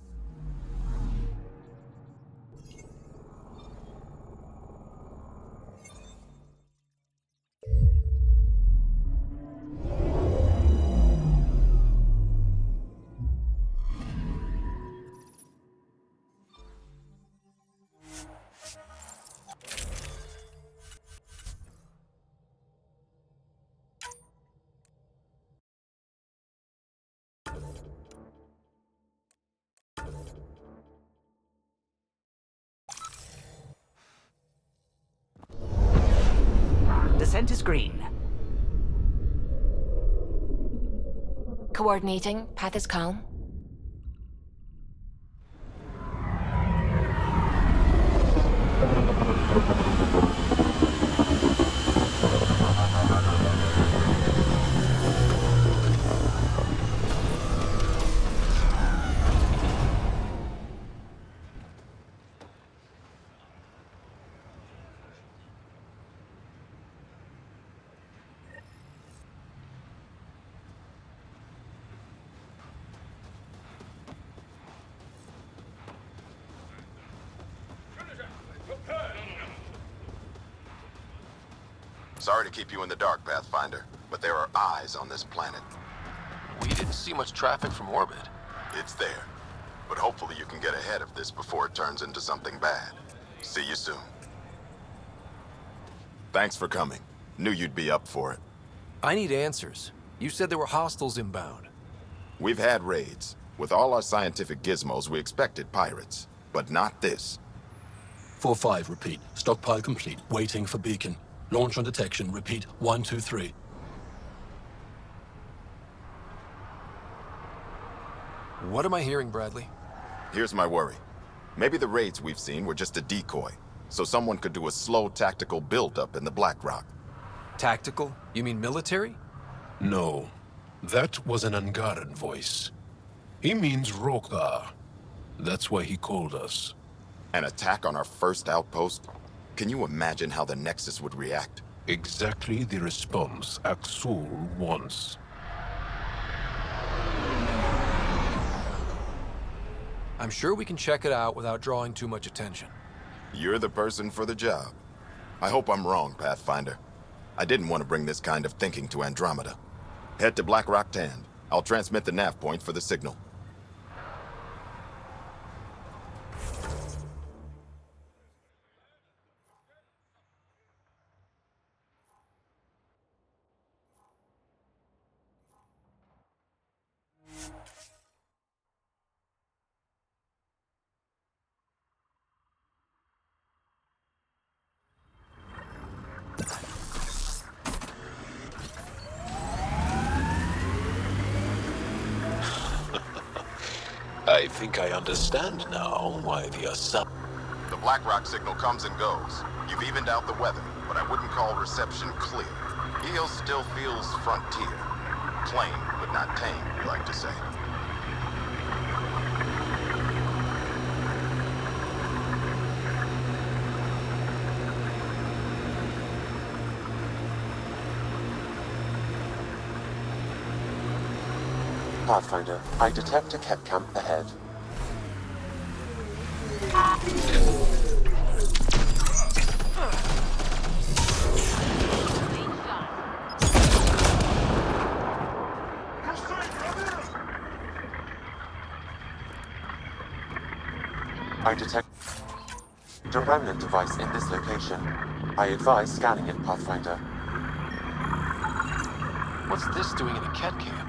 Descent is green. Coordinating. Path is calm. Sorry to keep you in the dark, Pathfinder, but there are eyes on this planet. We didn't see much traffic from orbit. It's there. But hopefully you can get ahead of this before it turns into something bad. See you soon. Thanks for coming. Knew you'd be up for it. I need answers. You said there were hostiles inbound. We've had raids. With all our scientific gizmos, we expected pirates. But not this. 4-5, repeat. Stockpile complete. Waiting for beacon. Launch on detection. Repeat. 1, 2, 3. What am I hearing, Bradley? Here's my worry. Maybe the raids we've seen were just a decoy, so someone could do a slow tactical buildup in the Black Rock. Tactical? You mean military? No. That was an Angaran voice. He means Rokar. That's why he called us. An attack on our first outpost? Can you imagine how the Nexus would react? Exactly the response Axul wants. I'm sure we can check it out without drawing too much attention. You're the person for the job. I hope I'm wrong, Pathfinder. I didn't want to bring this kind of thinking to Andromeda. Head to Black Rock Tand. I'll transmit the nav point for the signal. I think I understand now why the The Black Rock signal comes and goes. You've evened out the weather, but I wouldn't call reception clear. Eos still feels frontier. Plain, but not tame, we like to say. Pathfinder, I detect a Kett camp ahead. I detect a remnant device in this location. I advise scanning it, Pathfinder. What's this doing in a Kett camp?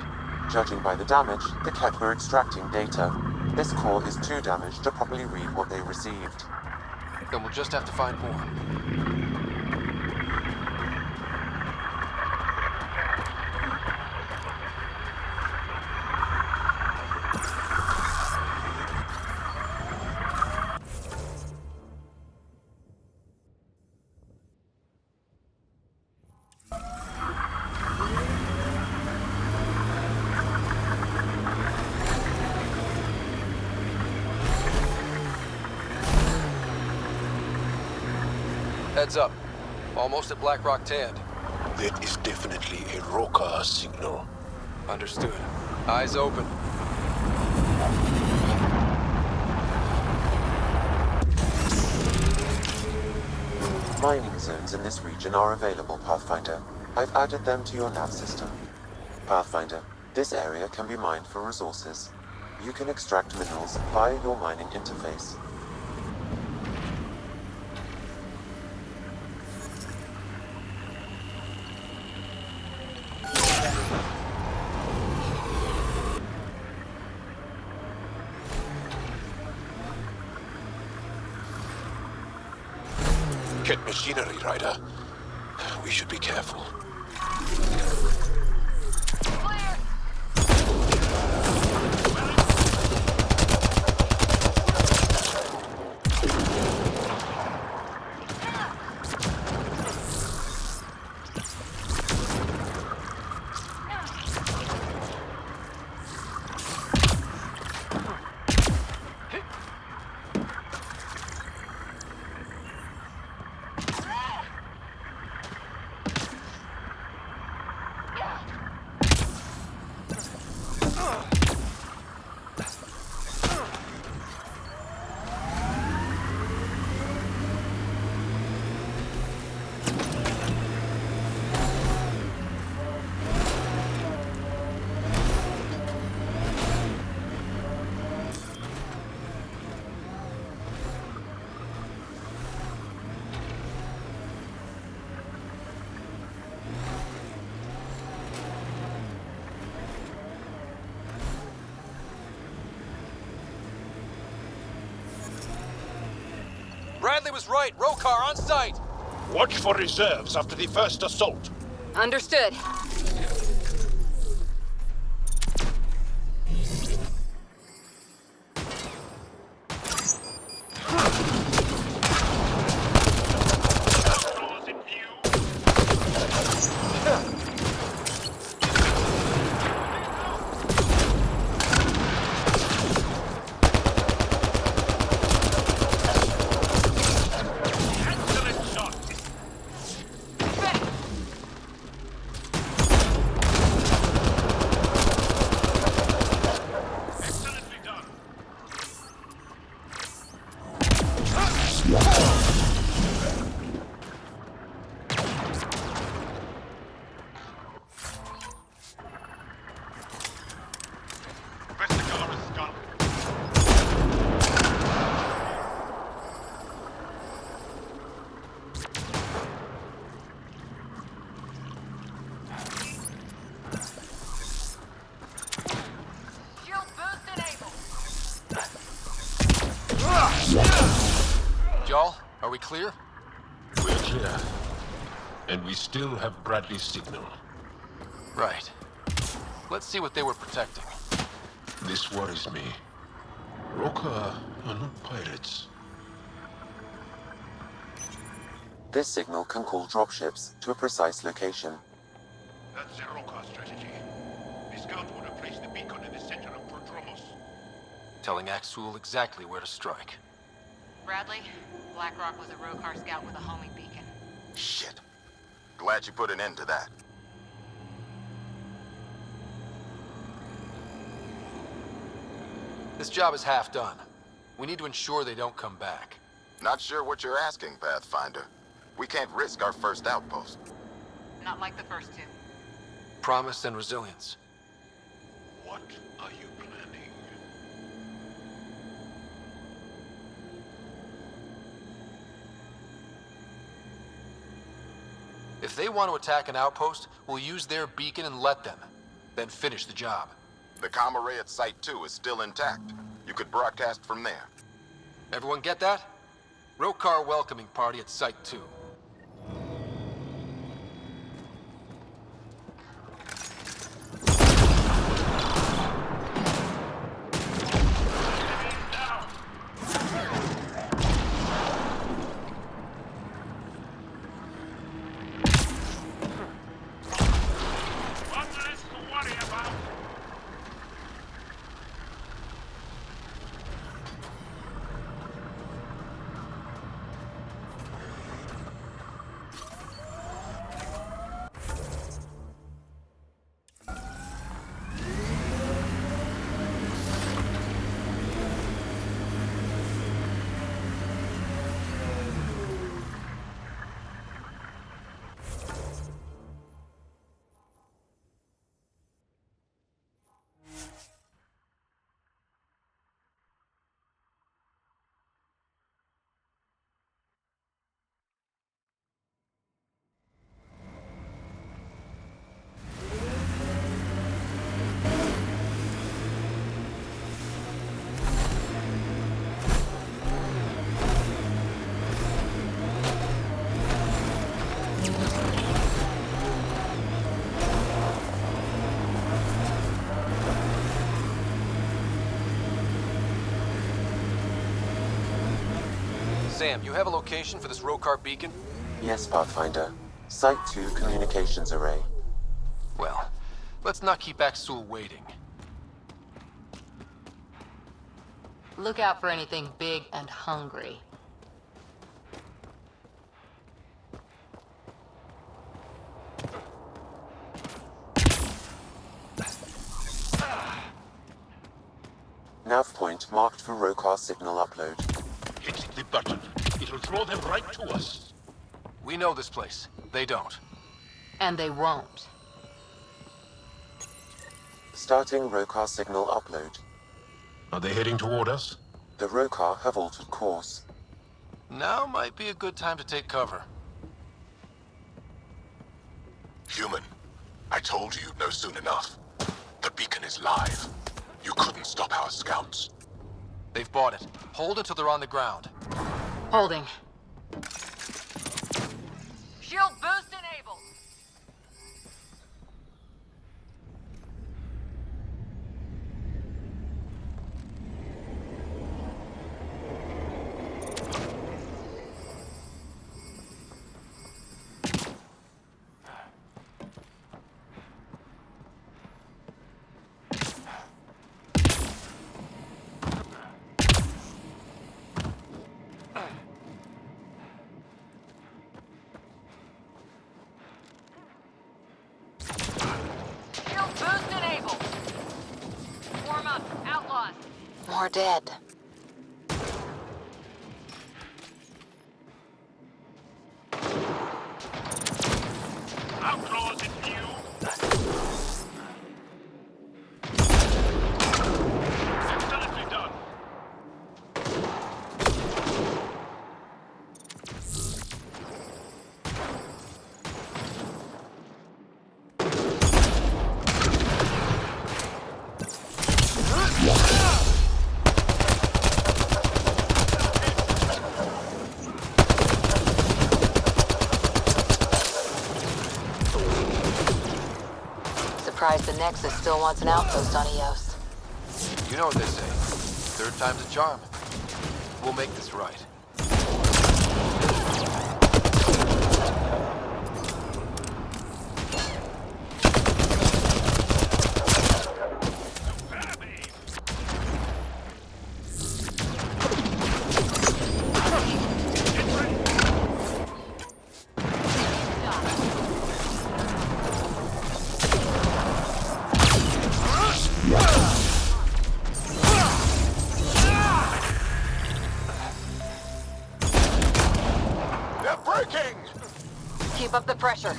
Judging by the damage, the Kett were extracting data. This core is too damaged to properly read what they received. Then we'll just have to find more. Heads up. Almost at Black Rock Tand. That is definitely a Rokar signal. Understood. Eyes open. Mining zones in this region are available, Pathfinder. I've added them to your nav system. Pathfinder, this area can be mined for resources. You can extract minerals via your mining interface. Kett machinery, Ryder. We We should be careful. Bradley was right. Rokar on site. Watch for reserves after the first assault. Understood. Y'all, are we clear? We're clear. And we still have Bradley's signal. Right. Let's see what they were protecting. This worries me. Rokar are not pirates. This signal can call dropships to a precise location. That's the Rokar strategy. The scout would have placed the beacon in the center of Prodromos. Telling Axul exactly where to strike. Bradley, Blackrock was a Rokar scout with a homing beacon. Shit. Glad you put an end to that. This job is half done. We need to ensure they don't come back. Not sure what you're asking, Pathfinder. We can't risk our first outpost. Not like the first two. Promise and resilience. What are you planning? If they want to attack an outpost, we'll use their beacon and let them. Then finish the job. The comm array at Site 2 is still intact. You could broadcast from there. Everyone get that? Rokar welcoming party at Site 2. Sam, you have a location for this Rokar beacon? Yes, Pathfinder. Site 2 communications array. Well, let's not keep Axul waiting. Look out for anything big and hungry. Nav point marked for Rokar signal upload. Hit the button. It'll throw them right to us. We know this place. They don't. And they won't. Starting Rokar signal upload. Are they heading toward us? The Rokar have altered course. Now might be a good time to take cover. Human, I told you you'd know soon enough. The beacon is live. You couldn't stop our scouts. They've bought it. Hold until they're on the ground. Holding. Shield boost enabled! More dead. Outlaws in view. Excellently done. Surprised the Nexus still wants an outpost on Eos. You know what they say. Third time's a charm. We'll make this right. Keep up the pressure.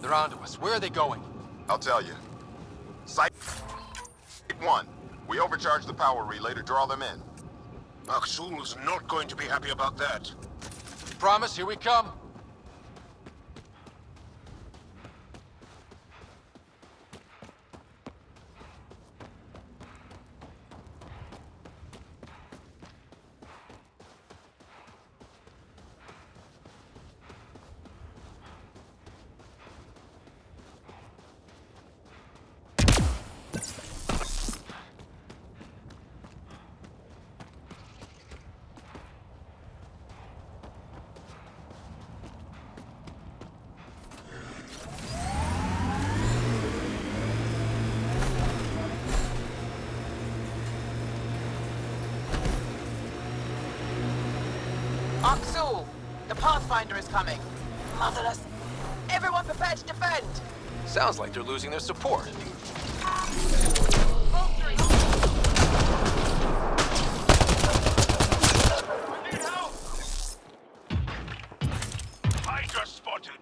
They're onto us. Where are they going? I'll tell you. Site 1. We overcharged the power relay to draw them in. Axul's not going to be happy about that. Promise, here we come. Pathfinder is coming. Motherless. Everyone prepared to defend. Sounds like they're losing their support. Tiger spotted.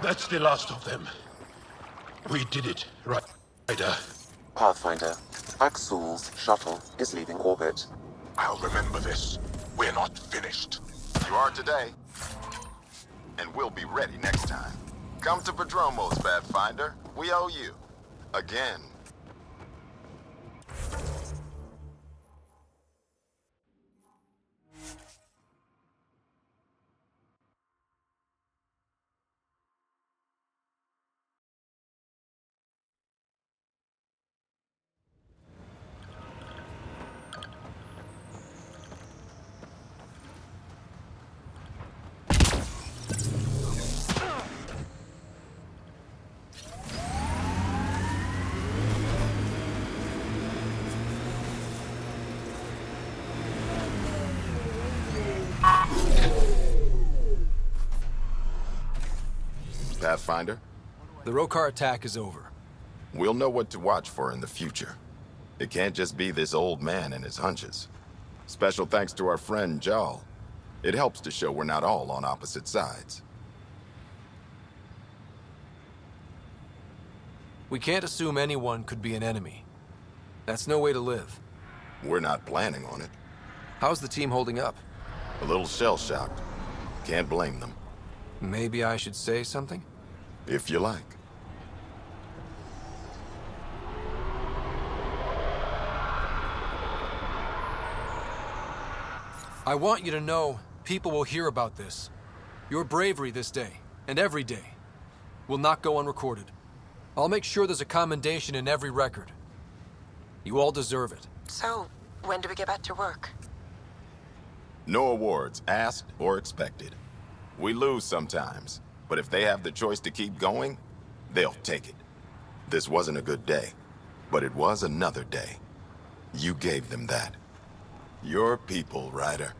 That's the last of them. We did it, Ryder. Pathfinder, Axul's shuttle is leaving orbit. I'll remember this. We're not finished. You are today. And we'll be ready next time. Come to Prodromos, Pathfinder. We owe you. Again. Pathfinder? The Rokar attack is over. We'll know what to watch for in the future. It can't just be this old man and his hunches. Special thanks to our friend Jal. It helps to show we're not all on opposite sides. We can't assume anyone could be an enemy. That's no way to live. We're not planning on it. How's the team holding up? A little shell-shocked. Can't blame them. Maybe I should say something? If you like. I want you to know people will hear about this. Your bravery this day, and every day, will not go unrecorded. I'll make sure there's a commendation in every record. You all deserve it. So, when do we get back to work? No awards, asked or expected. We lose sometimes, but if they have the choice to keep going, they'll take it. This wasn't a good day, but it was another day. You gave them that. Your people, Ryder.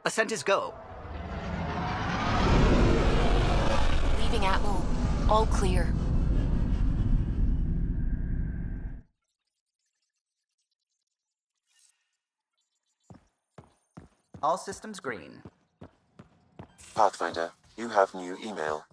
Ascent is go. Leaving Atmo. All clear. All systems green. Pathfinder, you have new email.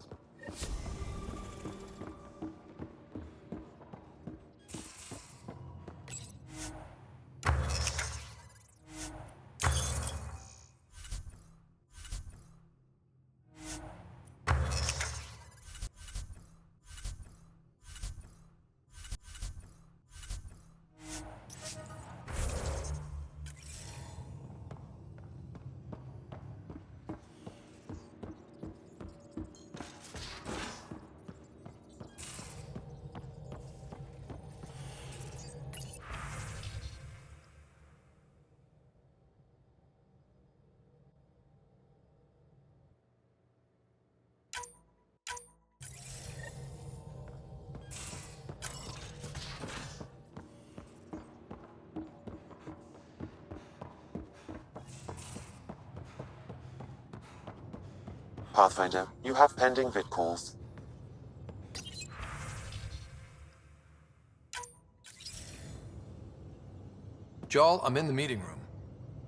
Pathfinder, you have pending vid calls. Jarl, I'm in the meeting room.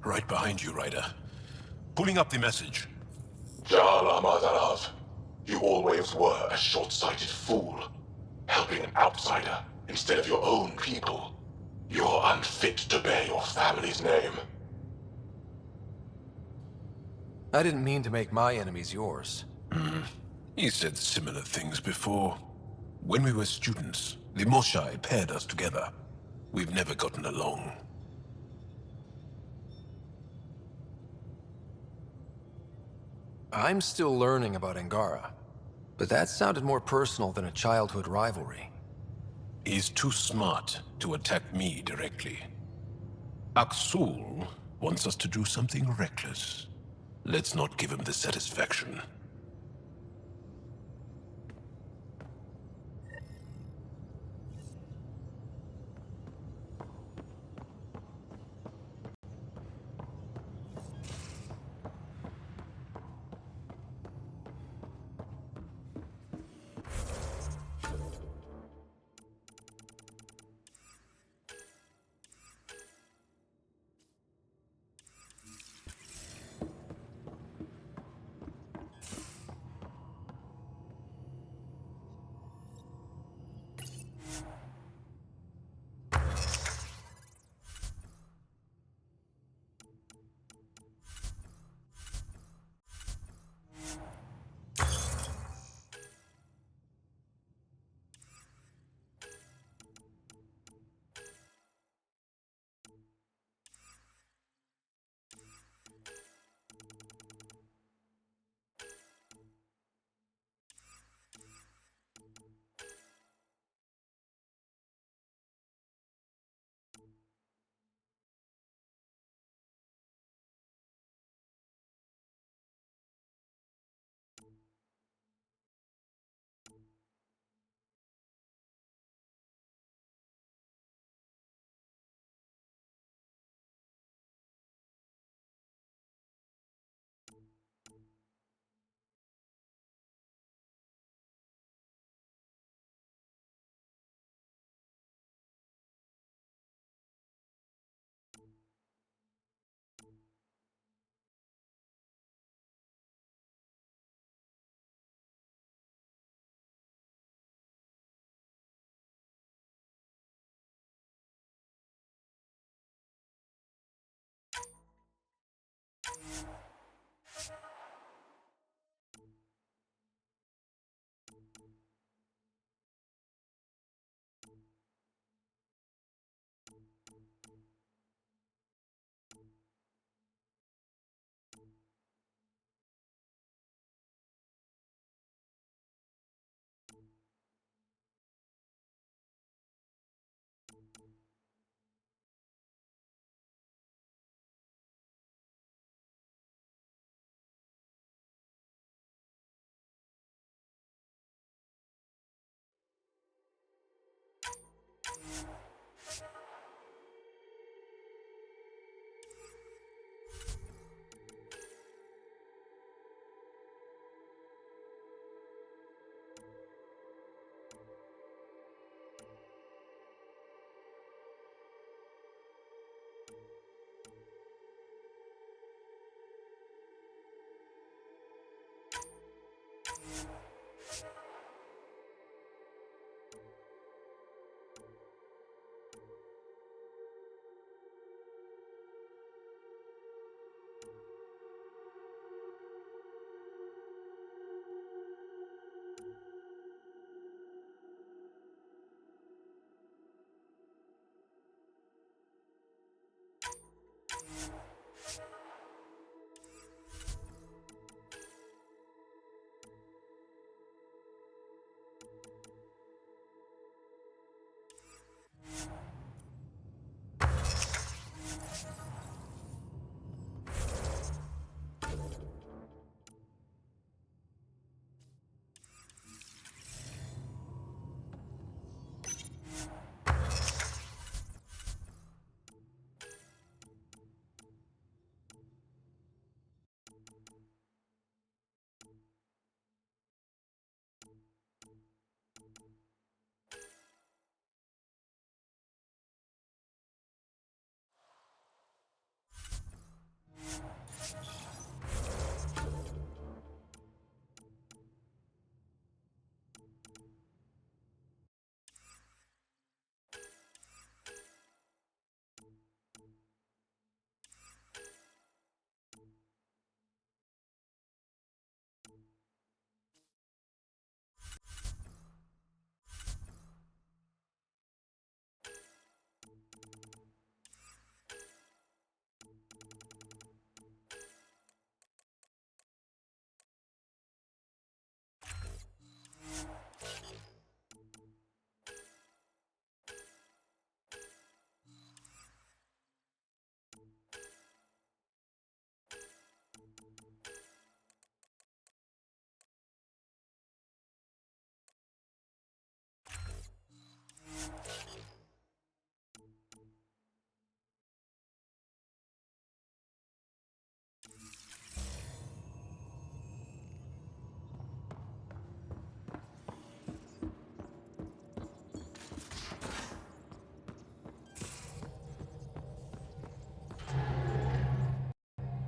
Right behind you, Ryder. Pulling up the message. Jarl Amadarav, you always were a short-sighted fool. Helping an outsider instead of your own people. You're unfit to bear your family's name. I didn't mean to make my enemies yours. He said similar things before. When we were students, the Moshai paired us together. We've never gotten along. I'm still learning about Angara, but that sounded more personal than a childhood rivalry. He's too smart to attack me directly. Aksul wants us to do something reckless. Let's not give him the satisfaction.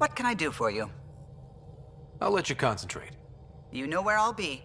What can I do for you? I'll let you concentrate. You know where I'll be.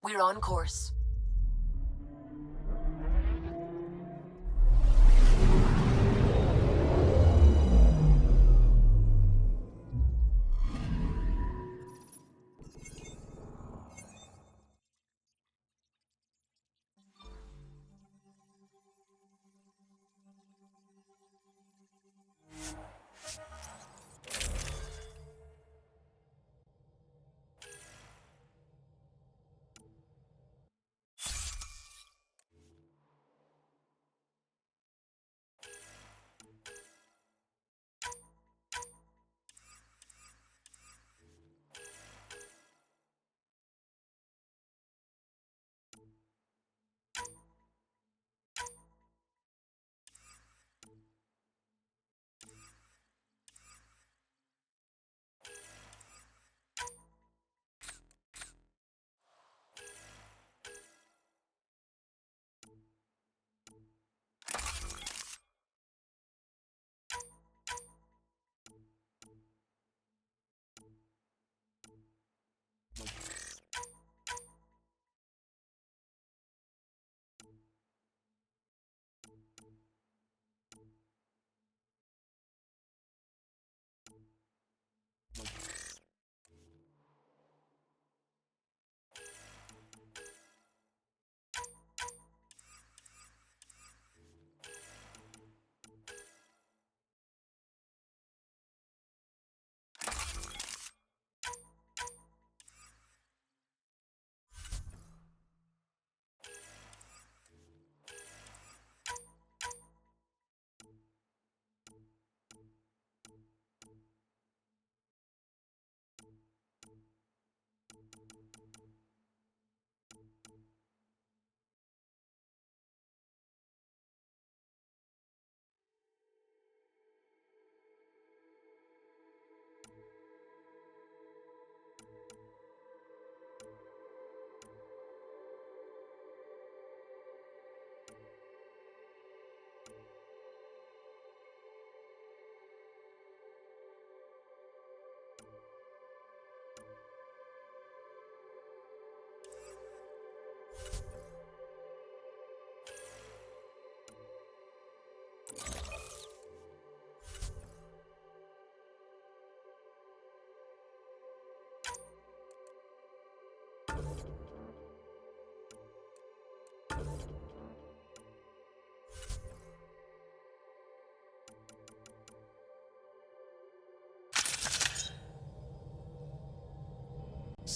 We're on course.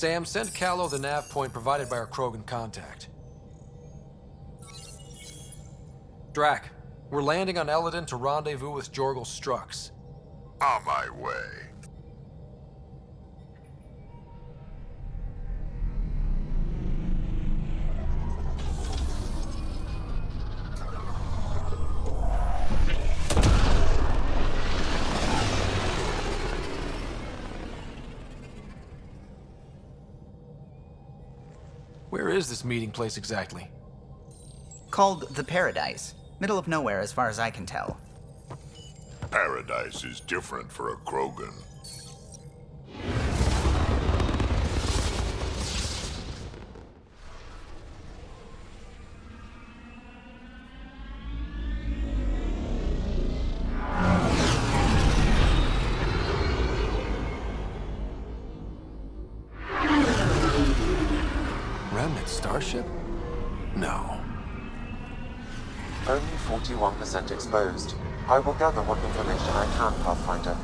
Sam, send Callow the nav point provided by our Krogan contact. Drac, we're landing on Eladon to rendezvous with Jorgel Strux. On my way. Where is this meeting place exactly? Called the Paradise. Middle of nowhere as far as I can tell. Paradise is different for a Krogan. remnant starship? No. Only 41% exposed. I will gather what information I can, Pathfinder.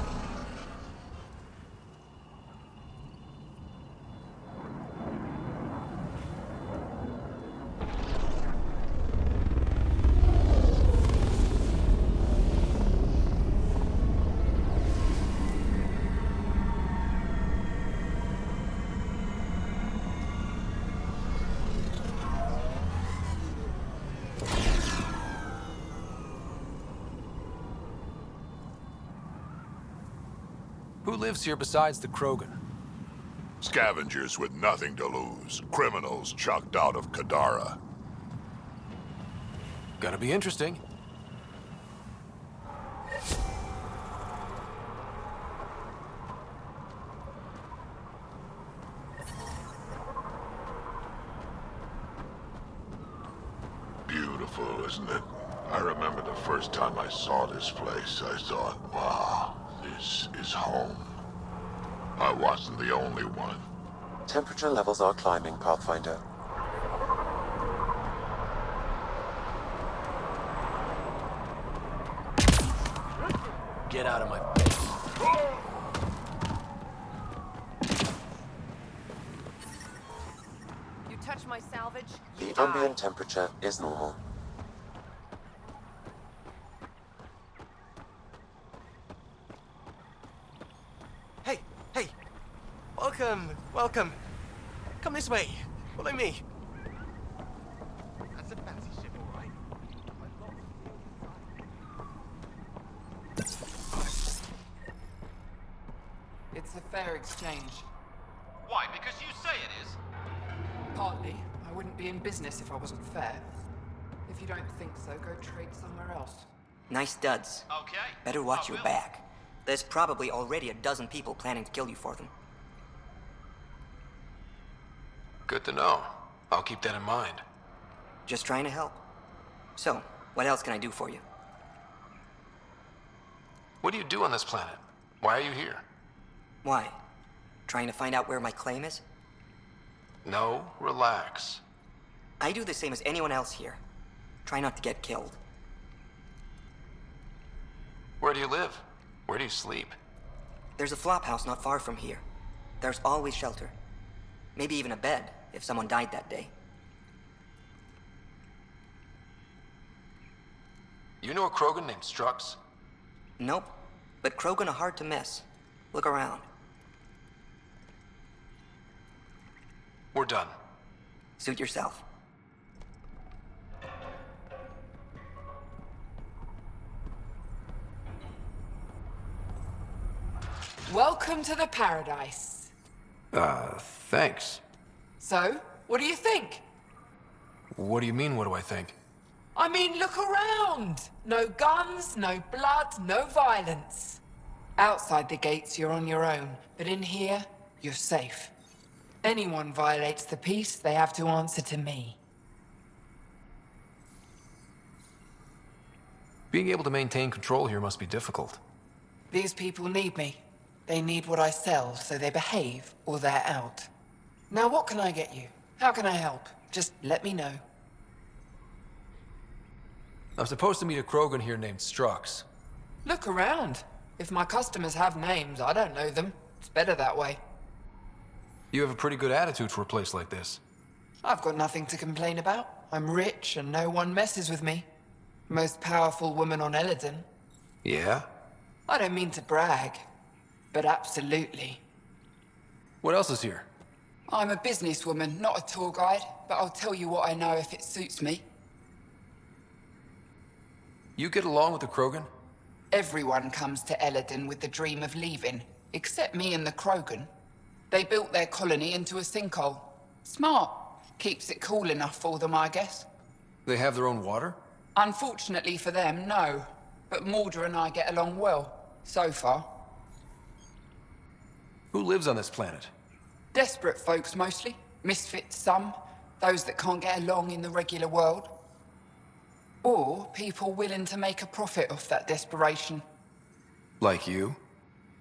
Who lives here besides the Krogan? Scavengers with nothing to lose. Criminals chucked out of Kadara. Gonna be interesting. Beautiful, isn't it? I remember the first time I saw this place, I thought, wow, this is home. I wasn't the only one. Temperature levels are climbing, Pathfinder. Get out of my face. You touch my salvage, you The die. ambient temperature is normal. Hey, hey! Welcome, welcome. Come this way. Follow me. That's a fancy ship, all right. It's a fair exchange. Why? Because you say it is? Partly. I wouldn't be in business if I wasn't fair. If you don't think so, go trade somewhere else. Nice duds. Okay. Better watch your back. There's probably already a dozen people planning to kill you for them. Good to know. I'll keep that in mind. Just trying to help. So, what else can I do for you? What do you do on this planet? Why are you here? Why? Trying to find out where my claim is? No, relax. I do the same as anyone else here. Try not to get killed. Where do you live? Where do you sleep? There's a flophouse not far from here. There's always shelter. Maybe even a bed, if someone died that day. You know a Krogan named Strux? Nope. But Krogan are hard to miss. Look around. We're done. Suit yourself. Welcome to the paradise. Thanks. So, what do you think? What do you mean, what do I think? I mean, look around. No guns, no blood, no violence. Outside the gates, you're on your own. But in here, you're safe. Anyone violates the peace, they have to answer to me. Being able to maintain control here must be difficult. These people need me. They need what I sell, so they behave or they're out. Now what can I get you? How can I help? Just let me know. I'm supposed to meet a Krogan here named Strux. Look around. If my customers have names, I don't know them. It's better that way. You have a pretty good attitude for a place like this. I've got nothing to complain about. I'm rich and no one messes with me. Most powerful woman on Eladon. Yeah? I don't mean to brag, but absolutely. What else is here? I'm a businesswoman, not a tour guide, but I'll tell you what I know if it suits me. You get along with the Krogan? Everyone comes to Eladon with the dream of leaving, except me and the Krogan. They built their colony into a sinkhole. Smart. Keeps it cool enough for them, I guess. They have their own water? Unfortunately for them, no. But Mordor and I get along well, so far. Who lives on this planet? Desperate folks, mostly. Misfits, some. Those that can't get along in the regular world. Or people willing to make a profit off that desperation. Like you?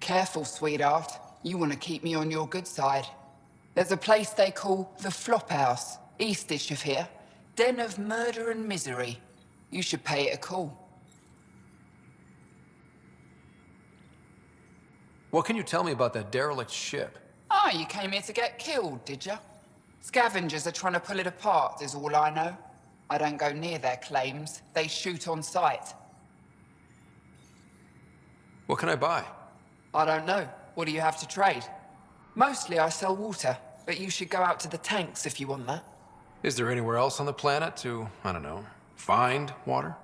Careful, sweetheart. You want to keep me on your good side. There's a place they call the Flophouse. Eastish of here. Den of murder and misery. You should pay it a call. What can you tell me about that derelict ship? Ah, you came here to get killed, did you? Scavengers are trying to pull it apart, is all I know. I don't go near their claims. They shoot on sight. What can I buy? I don't know. What do you have to trade? Mostly I sell water, but you should go out to the tanks if you want that. Is there anywhere else on the planet to, I don't know, find water?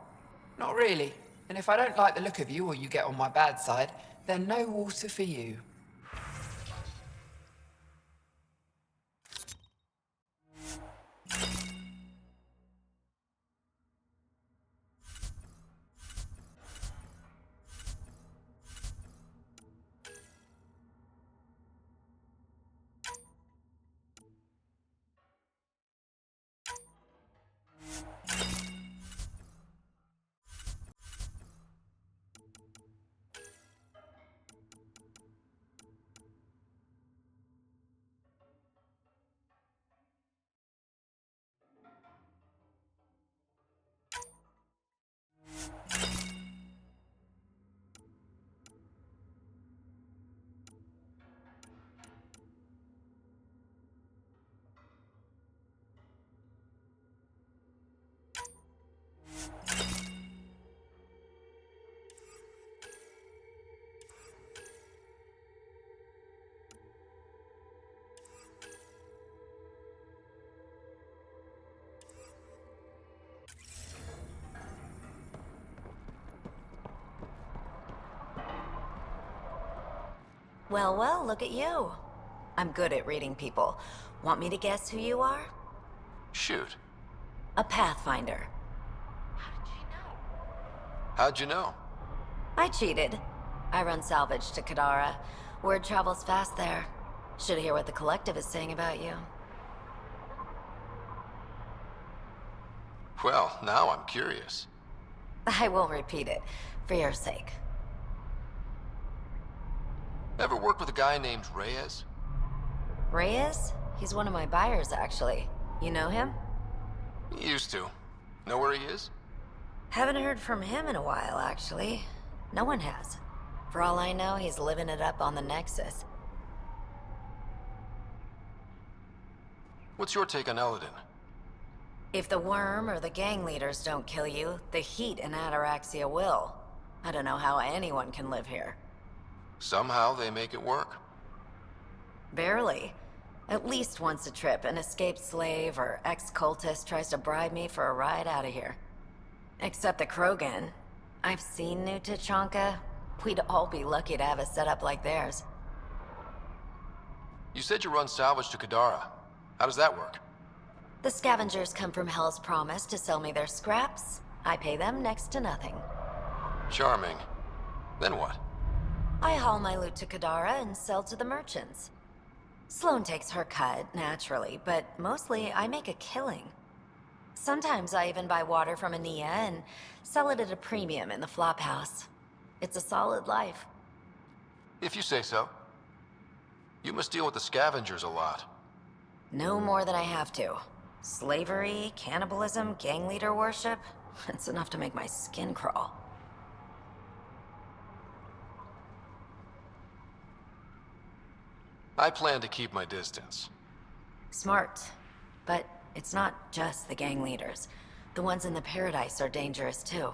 Not really. And if I don't like the look of you or you get on my bad side, then no water for you. Well, well, look at you. I'm good at reading people. Want me to guess who you are? Shoot. A Pathfinder. How'd you know? I cheated. I run salvage to Kadara. Word travels fast there. Should hear what the Collective is saying about you. Well, now I'm curious. I won't repeat it, for your sake. Ever worked with a guy named Reyes? Reyes? He's one of my buyers, actually. You know him? Used to. Know where he is? Haven't heard from him in a while, actually. No one has. For all I know, he's living it up on the Nexus. What's your take on Eladin? If the worm or the gang leaders don't kill you, the heat in Ataraxia will. I don't know how anyone can live here. Somehow they make it work. Barely. At least once a trip, an escaped slave or ex-cultist tries to bribe me for a ride out of here. Except the Krogan. I've seen New Tachanka. We'd all be lucky to have a setup like theirs. You said you run salvage to Kadara. How does that work? The scavengers come from Hell's Promise to sell me their scraps. I pay them next to nothing. Charming. Then what? I haul my loot to Kadara and sell to the merchants. Sloane takes her cut, naturally, but mostly I make a killing. Sometimes I even buy water from MEA and sell it at a premium in the flop house. It's a solid life. If you say so. You must deal with the scavengers a lot. No more than I have to. Slavery, cannibalism, gang leader worship. It's enough to make my skin crawl. I plan to keep my distance. Smart. But it's not just the gang leaders. The ones in the Paradise are dangerous too.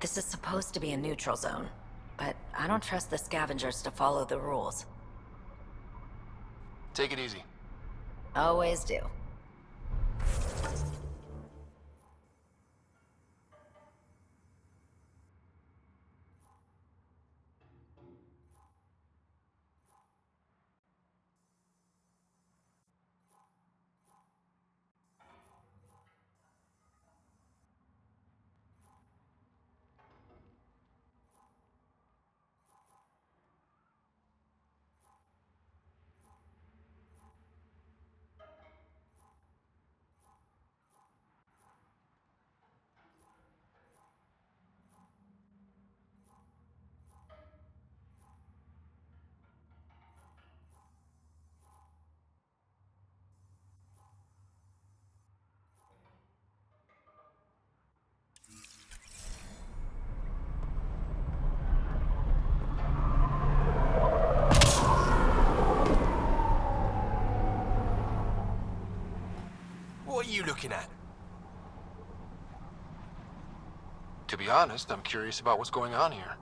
This is supposed to be a neutral zone, but I don't trust the scavengers to follow the rules. Take it easy. Always do. What are you looking at? To be honest, I'm curious about what's going on here.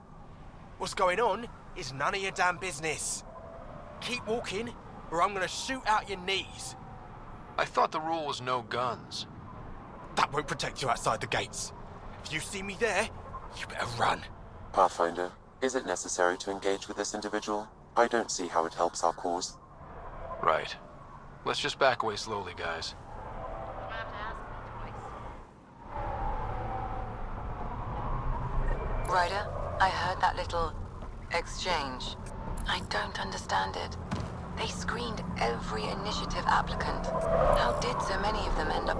What's going on is none of your damn business. Keep walking, or I'm gonna shoot out your knees. I thought the rule was no guns. That won't protect you outside the gates. If you see me there, you better run. Pathfinder, is it necessary to engage with this individual? I don't see how it helps our cause. Right. Let's just back away slowly, guys. Ryder, I heard that little exchange. I don't understand it. They screened every initiative applicant. How did so many of them end up...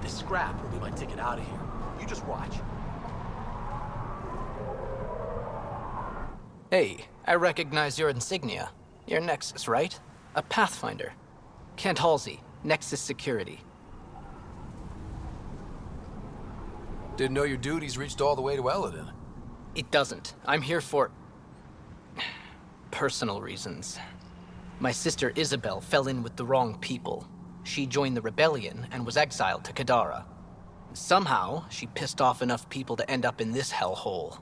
This scrap will be my ticket out of here. You just watch. Hey, I recognize your insignia. You're Nexus, right? A Pathfinder. Kent Halsey, Nexus Security. Didn't know your duties reached all the way to Eladin. It doesn't. I'm here for... personal reasons. My sister Isabel fell in with the wrong people. She joined the rebellion and was exiled to Kadara. Somehow, she pissed off enough people to end up in this hellhole.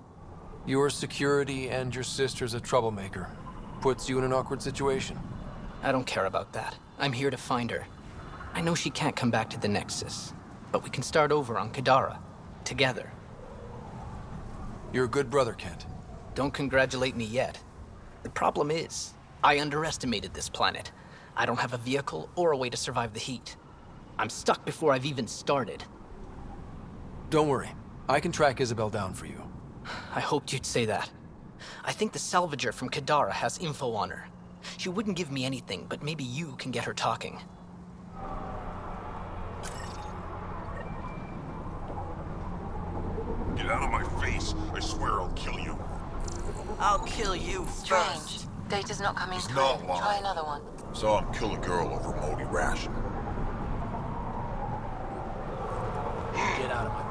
Your security and your sister's a troublemaker. Puts you in an awkward situation. I don't care about that. I'm here to find her. I know she can't come back to the Nexus, but we can start over on Kadara. Together. You're a good brother, Kent. Don't congratulate me yet. The problem is, I underestimated this planet. I don't have a vehicle or a way to survive the heat. I'm stuck before I've even started. Don't worry. I can track Isabel down for you. I hoped you'd say that. I think the salvager from Kadara has info on her. She wouldn't give me anything, but maybe you can get her talking. Get out of my face. I swear I'll kill you. I'll kill you Strange. first. Data's not coming He's through. not lying. Try another one. Saw him kill a girl over Modi ration. Get out of my face.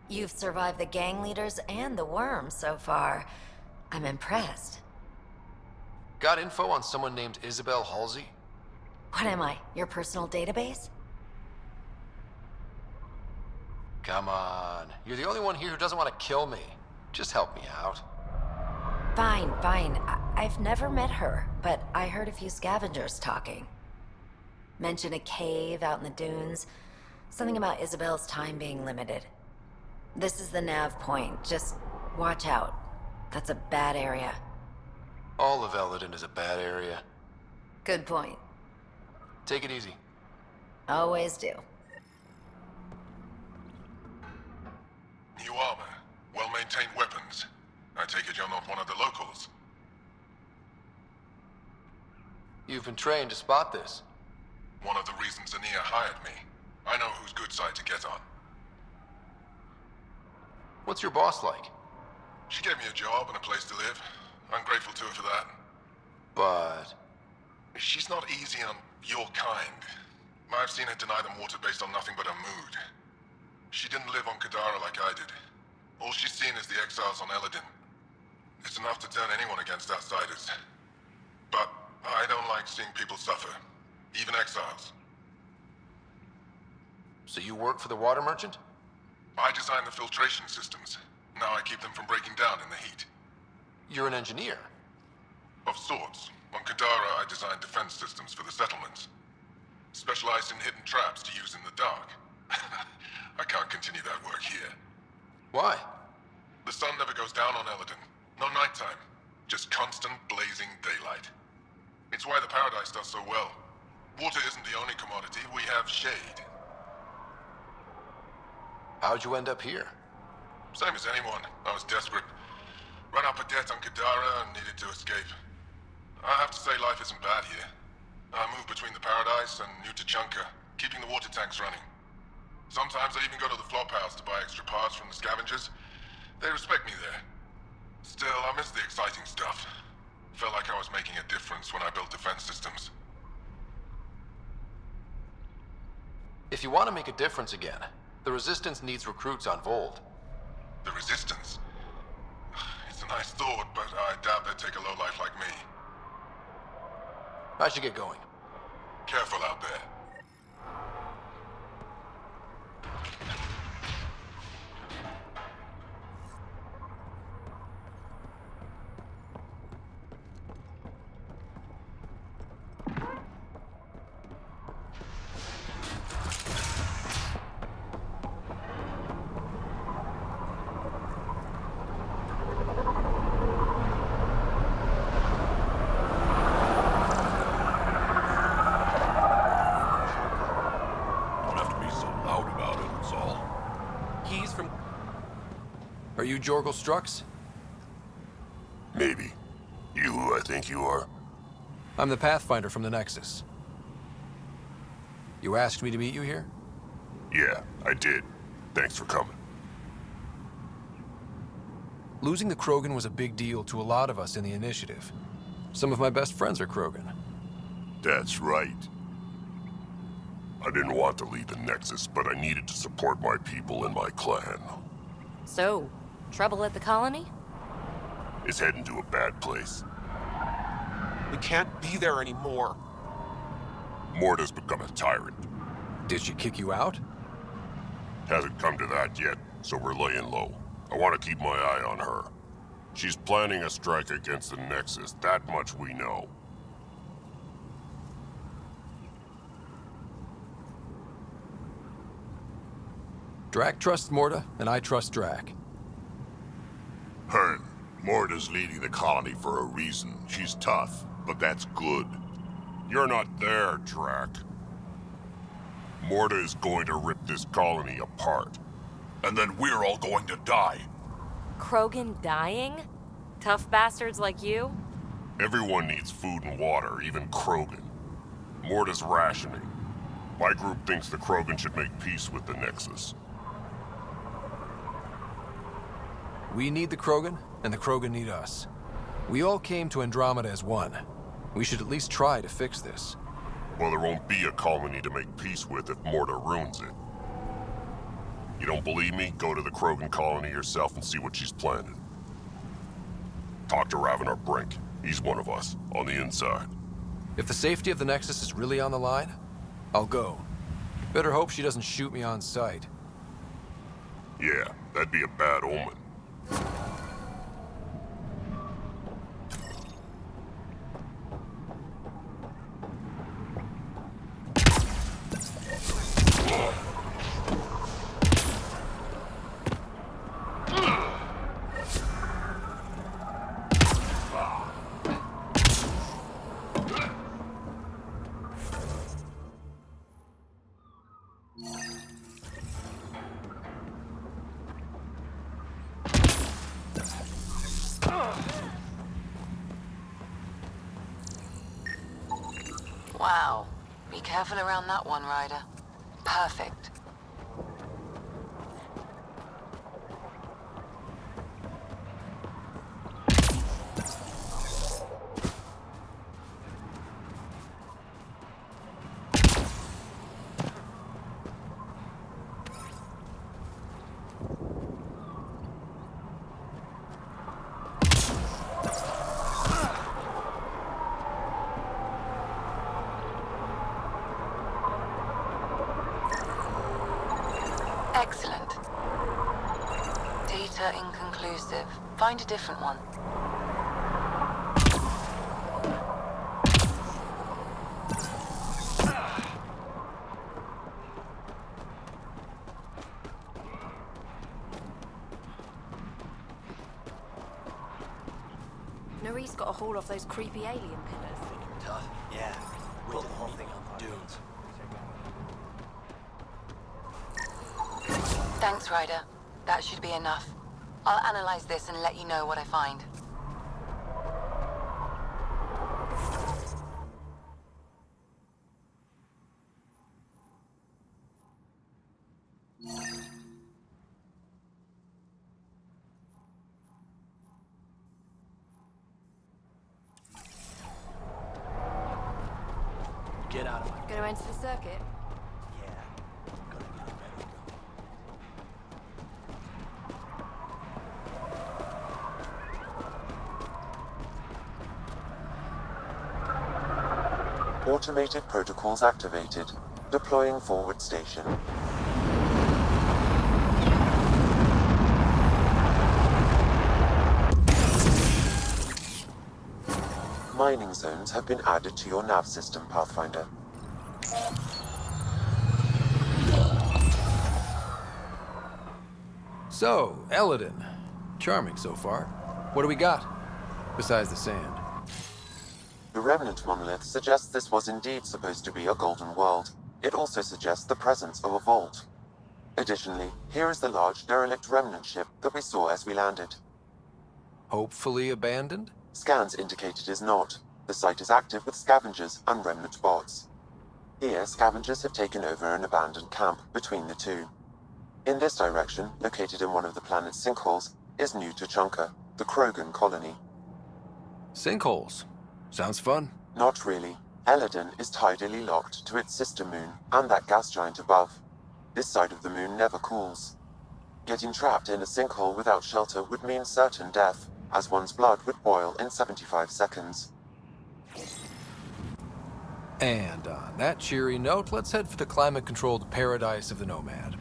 You've survived the gang leaders and the worm so far. I'm impressed. Got info on someone named Isabel Halsey? What am I, your personal database? Come on. You're the only one here who doesn't want to kill me. Just help me out. Fine, fine. I've never met her, but I heard a few scavengers talking. Mention a cave out in the dunes. Something about Isabel's time being limited. This is the nav point. Just watch out. That's a bad area. All of Eladin is a bad area. Good point. Take it easy. Always do. New armor. Well-maintained weapons. I take it you're not one of the locals. You've been trained to spot this. One of the reasons Ania hired me. I know whose good side to get on. What's your boss like? She gave me a job and a place to live. I'm grateful to her for that. But... she's not easy on your kind. I've seen her deny them water based on nothing but her mood. She didn't live on Kadara like I did. All she's seen is the exiles on Eladin. It's enough to turn anyone against outsiders. But I don't like seeing people suffer. Even exiles. So you work for the water merchant? I design the filtration systems. Now I keep them from breaking down in the heat. You're an engineer? Of sorts. On Kadara, I designed defense systems for the settlements. Specialized in hidden traps to use in the dark. I can't continue that work here. Why? The sun never goes down on Eladin. No nighttime. Just constant blazing daylight. It's why the Paradise does so well. Water isn't the only commodity. We have shade. How'd you end up here? Same as anyone. I was desperate. Ran up a debt on Kadara and needed to escape. I have to say life isn't bad here. I move between the Paradise and New Tachanka, keeping the water tanks running. Sometimes I even go to the flop house to buy extra parts from the scavengers. They respect me there. Still, I miss the exciting stuff. Felt like I was making a difference when I built defense systems. If you want to make a difference again, the Resistance needs recruits on Vold. The Resistance? It's a nice thought, but I doubt they'd take a lowlife like me. I should get going. Careful out there. Are you Jorgel Strux? Maybe. You who I think you are? I'm the Pathfinder from the Nexus. You asked me to meet you here? Yeah, I did. Thanks for coming. Losing the Krogan was a big deal to a lot of us in the Initiative. Some of my best friends are Krogan. That's right. I didn't want to leave the Nexus, but I needed to support my people and my clan. So, trouble at the colony? It's heading to a bad place. We can't be there anymore. Morta's become a tyrant. Did she kick you out? Hasn't come to that yet, so we're laying low. I want to keep my eye on her. She's planning a strike against the Nexus, that much we know. Drac trusts Morta, and I trust Drac. Hearn, Morta's leading the colony for a reason. She's tough, but that's good. You're not there, Drac. Morta is going to rip this colony apart. And then we're all going to die. Krogan dying? Tough bastards like you? Everyone needs food and water, even Krogan. Morta's rationing. My group thinks the Krogan should make peace with the Nexus. We need the Krogan, and the Krogan need us. We all came to Andromeda as one. We should at least try to fix this. Well, there won't be a colony to make peace with if Morta ruins it. You don't believe me? Go to the Krogan colony yourself and see what she's planning. Talk to Ravenar Brink. He's one of us, on the inside. If the safety of the Nexus is really on the line, I'll go. Better hope she doesn't shoot me on sight. Yeah, that'd be a bad omen. Wow. Be careful around that one, Ryder. Perfect. Excellent. Data inconclusive. Find a different one. Nari's got a hold off those creepy alien pillars. Tough. Yeah. Pull the whole thing up, dudes. Thanks, Ryder. That should be enough. I'll analyze this and let you know what I find. Get out of my... Gonna enter the circuit? Automated protocols activated. Deploying forward station. Mining zones have been added to your nav system, Pathfinder. So, Eladin. Charming so far. What do we got? Besides the sand. The remnant monolith suggests this was indeed supposed to be a golden world. It also suggests the presence of a vault. Additionally, here is the large derelict remnant ship that we saw as we landed. Hopefully abandoned? Scans indicate it is not. The site is active with scavengers and remnant bots. Here, scavengers have taken over an abandoned camp between the two. In this direction, located in one of the planet's sinkholes, is New Tuchanka, the Krogan colony. Sinkholes? Sounds fun. Not really. Eladin is tidally locked to its sister moon and that gas giant above. This side of the moon never cools. Getting trapped in a sinkhole without shelter would mean certain death, as one's blood would boil in 75 seconds. And on that cheery note, let's head for the climate-controlled paradise of the Nomad.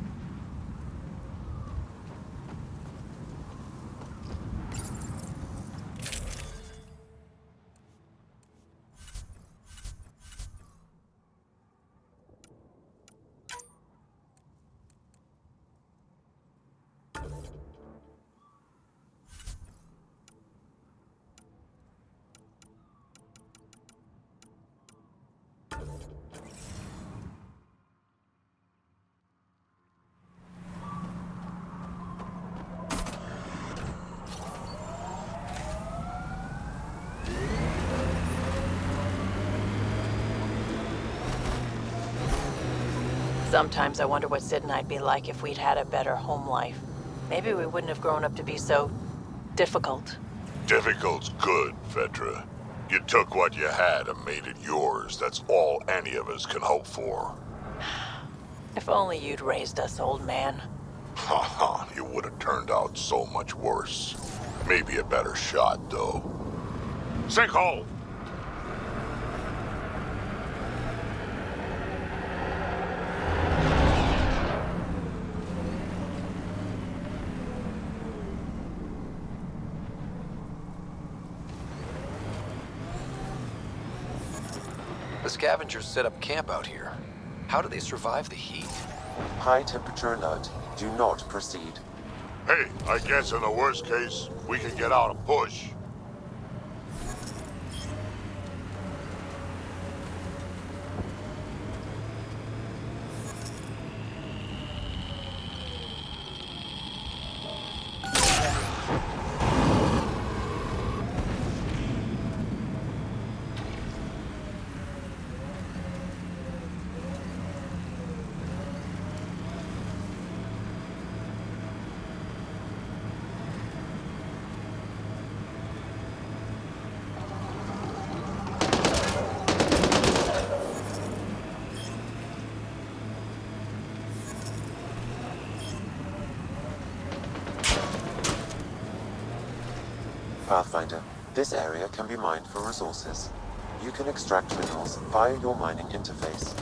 Sometimes I wonder what Sid and I'd be like if we'd had a better home life. Maybe we wouldn't have grown up to be so difficult. Difficult's good, Vetra. You took what you had and made it yours. That's all any of us can hope for. If only you'd raised us, old man. Haha, it would have turned out so much worse. Maybe a better shot, though. Sinkhole! The scavengers set up camp out here. How do they survive the heat? High temperature alert. Do not proceed. Hey, I guess in the worst case, we can get out and push. Pathfinder, this area can be mined for resources. You can extract minerals via your mining interface.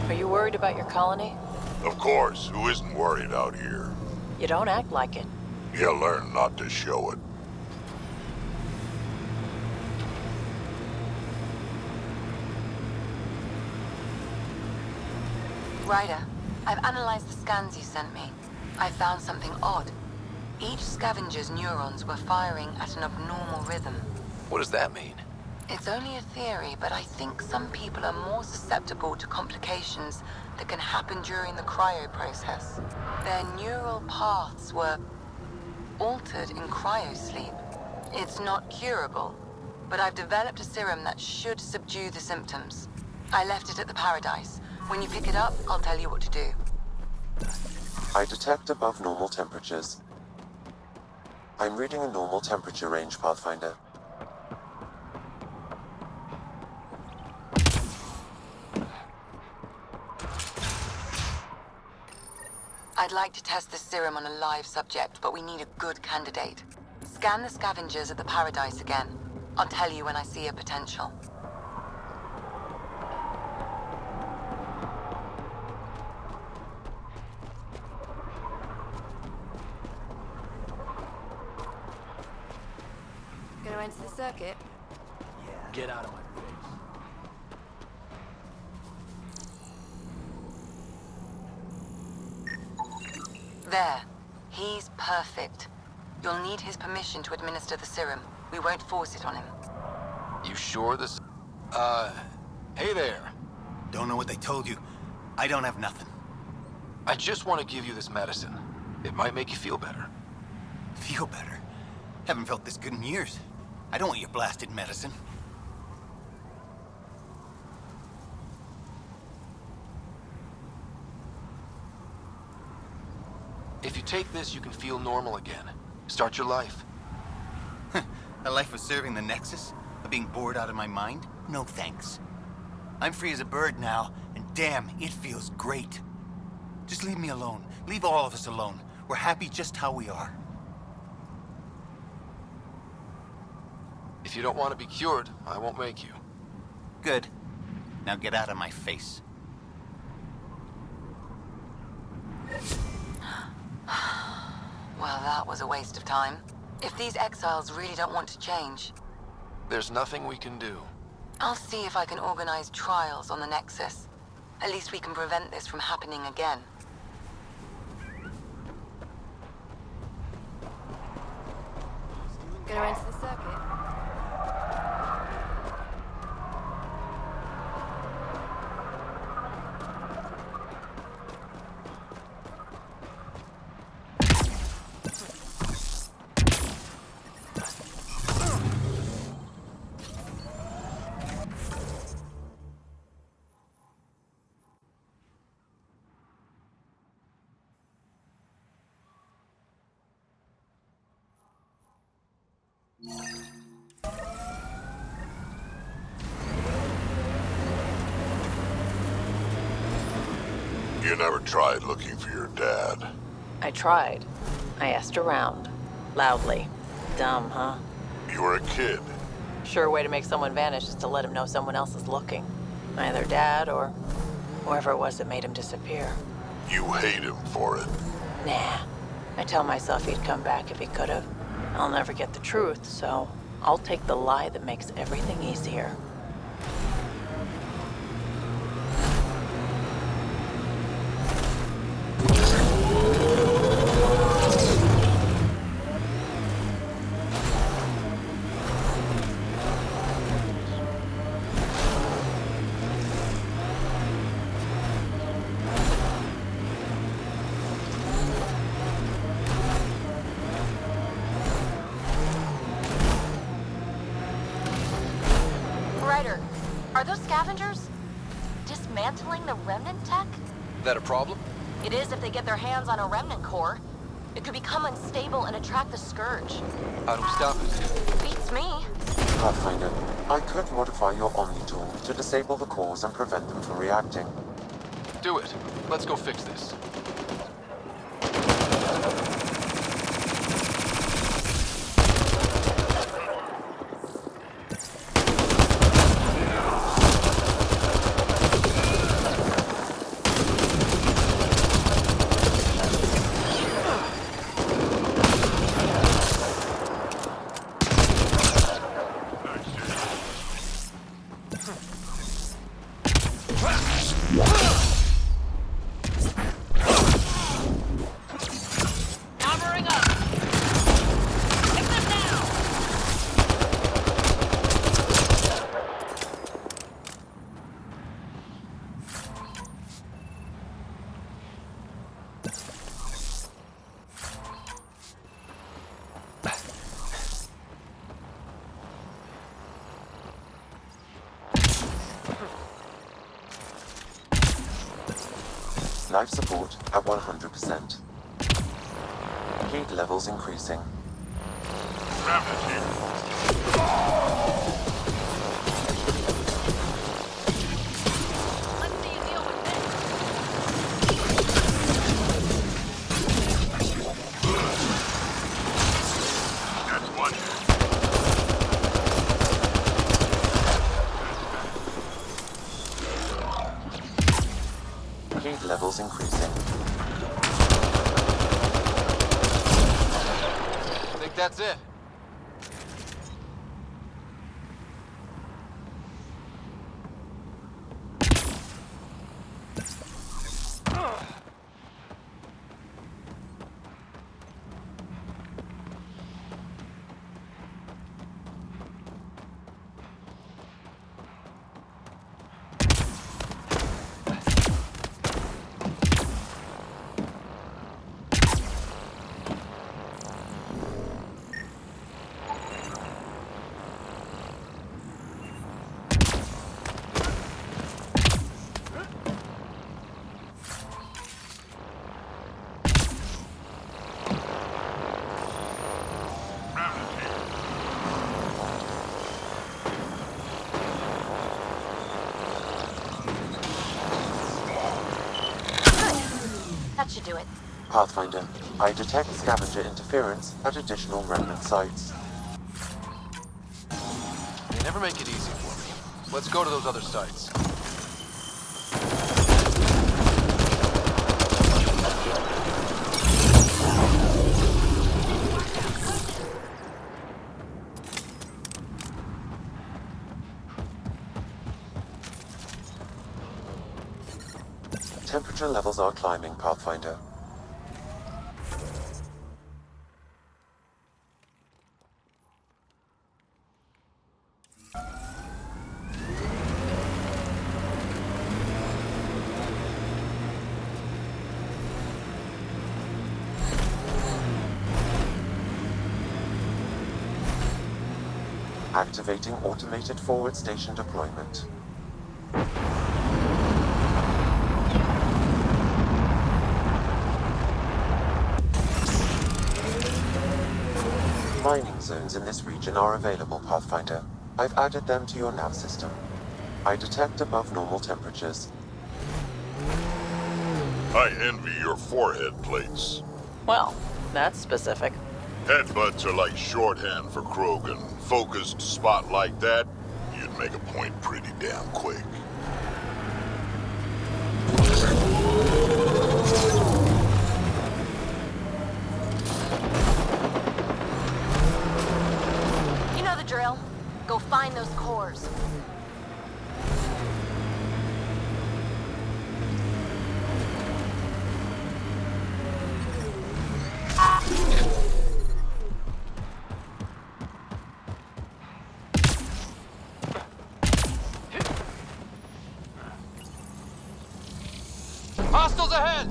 Are you worried about your colony? Of course, who isn't worried out here? You don't act like it. You learn not to show it. Ryder, I've analyzed the scans you sent me. I found something odd. Each scavenger's neurons were firing at an abnormal rhythm. What does that mean? It's only a theory, but I think some people are more susceptible to complications that can happen during the cryo process. Their neural paths were altered in cryosleep. It's not curable, but I've developed a serum that should subdue the symptoms. I left it at the Paradise. When you pick it up, I'll tell you what to do. I detect above normal temperatures. I'm reading a normal temperature range, Pathfinder. I'd like to test this serum on a live subject, but we need a good candidate. Scan the scavengers at the Paradise again. I'll tell you when I see a potential. Gonna enter the circuit? Get out of my face. There. He's perfect. You'll need his permission to administer the serum. We won't force it on him. You sure this... Hey there. Don't know what they told you. I don't have nothing. I just want to give you this medicine. It might make you feel better. Feel better? Haven't felt this good in years. I don't want your blasted medicine. If you take this, you can feel normal again. Start your life. A life of serving the Nexus? Of being bored out of my mind? No thanks. I'm free as a bird now, and damn, it feels great. Just leave me alone. Leave all of us alone. We're happy just how we are. If you don't want to be cured, I won't make you. Good. Now get out of my face. Well, that was a waste of time. If these exiles really don't want to change, There's nothing we can do. I'll see if I can organize trials on the Nexus. At least we can prevent this from happening again. Gonna enter the circuit? You never tried looking for your dad. I tried. I asked around. Loudly. Dumb, huh? You were a kid. Sure way to make someone vanish is to let him know someone else is looking. Either Dad or whoever it was that made him disappear. You hate him for it. Nah. I tell myself he'd come back if he could've. I'll never get the truth, so I'll take the lie that makes everything easier. Ryder, are those scavengers dismantling the remnant tech? That a problem? It is if they get their hands on a remnant core. It could become unstable and attract the Scourge. How do we stop it? Beats me. Pathfinder, I could modify your Omni tool to disable the cores and prevent them from reacting. Do it. Let's go fix this. Armoring up! Pick them now! Life support at 100%. Heat levels increasing. Heat levels increasing. I think that's it. That should do it. Pathfinder, I detect scavenger interference at additional remnant sites. They never make it easy for me. Let's go to those other sites. Temperature levels are climbing, Pathfinder. Activating automated forward station deployment. Mining zones in this region are available, Pathfinder. I've added them to your nav system. I detect above normal temperatures. I envy your forehead plates. Well, that's specific. Headbutts are like shorthand for Krogan. Focused spot like that, you'd make a point pretty damn quick. You know the drill. Go find those cores. Hostiles ahead!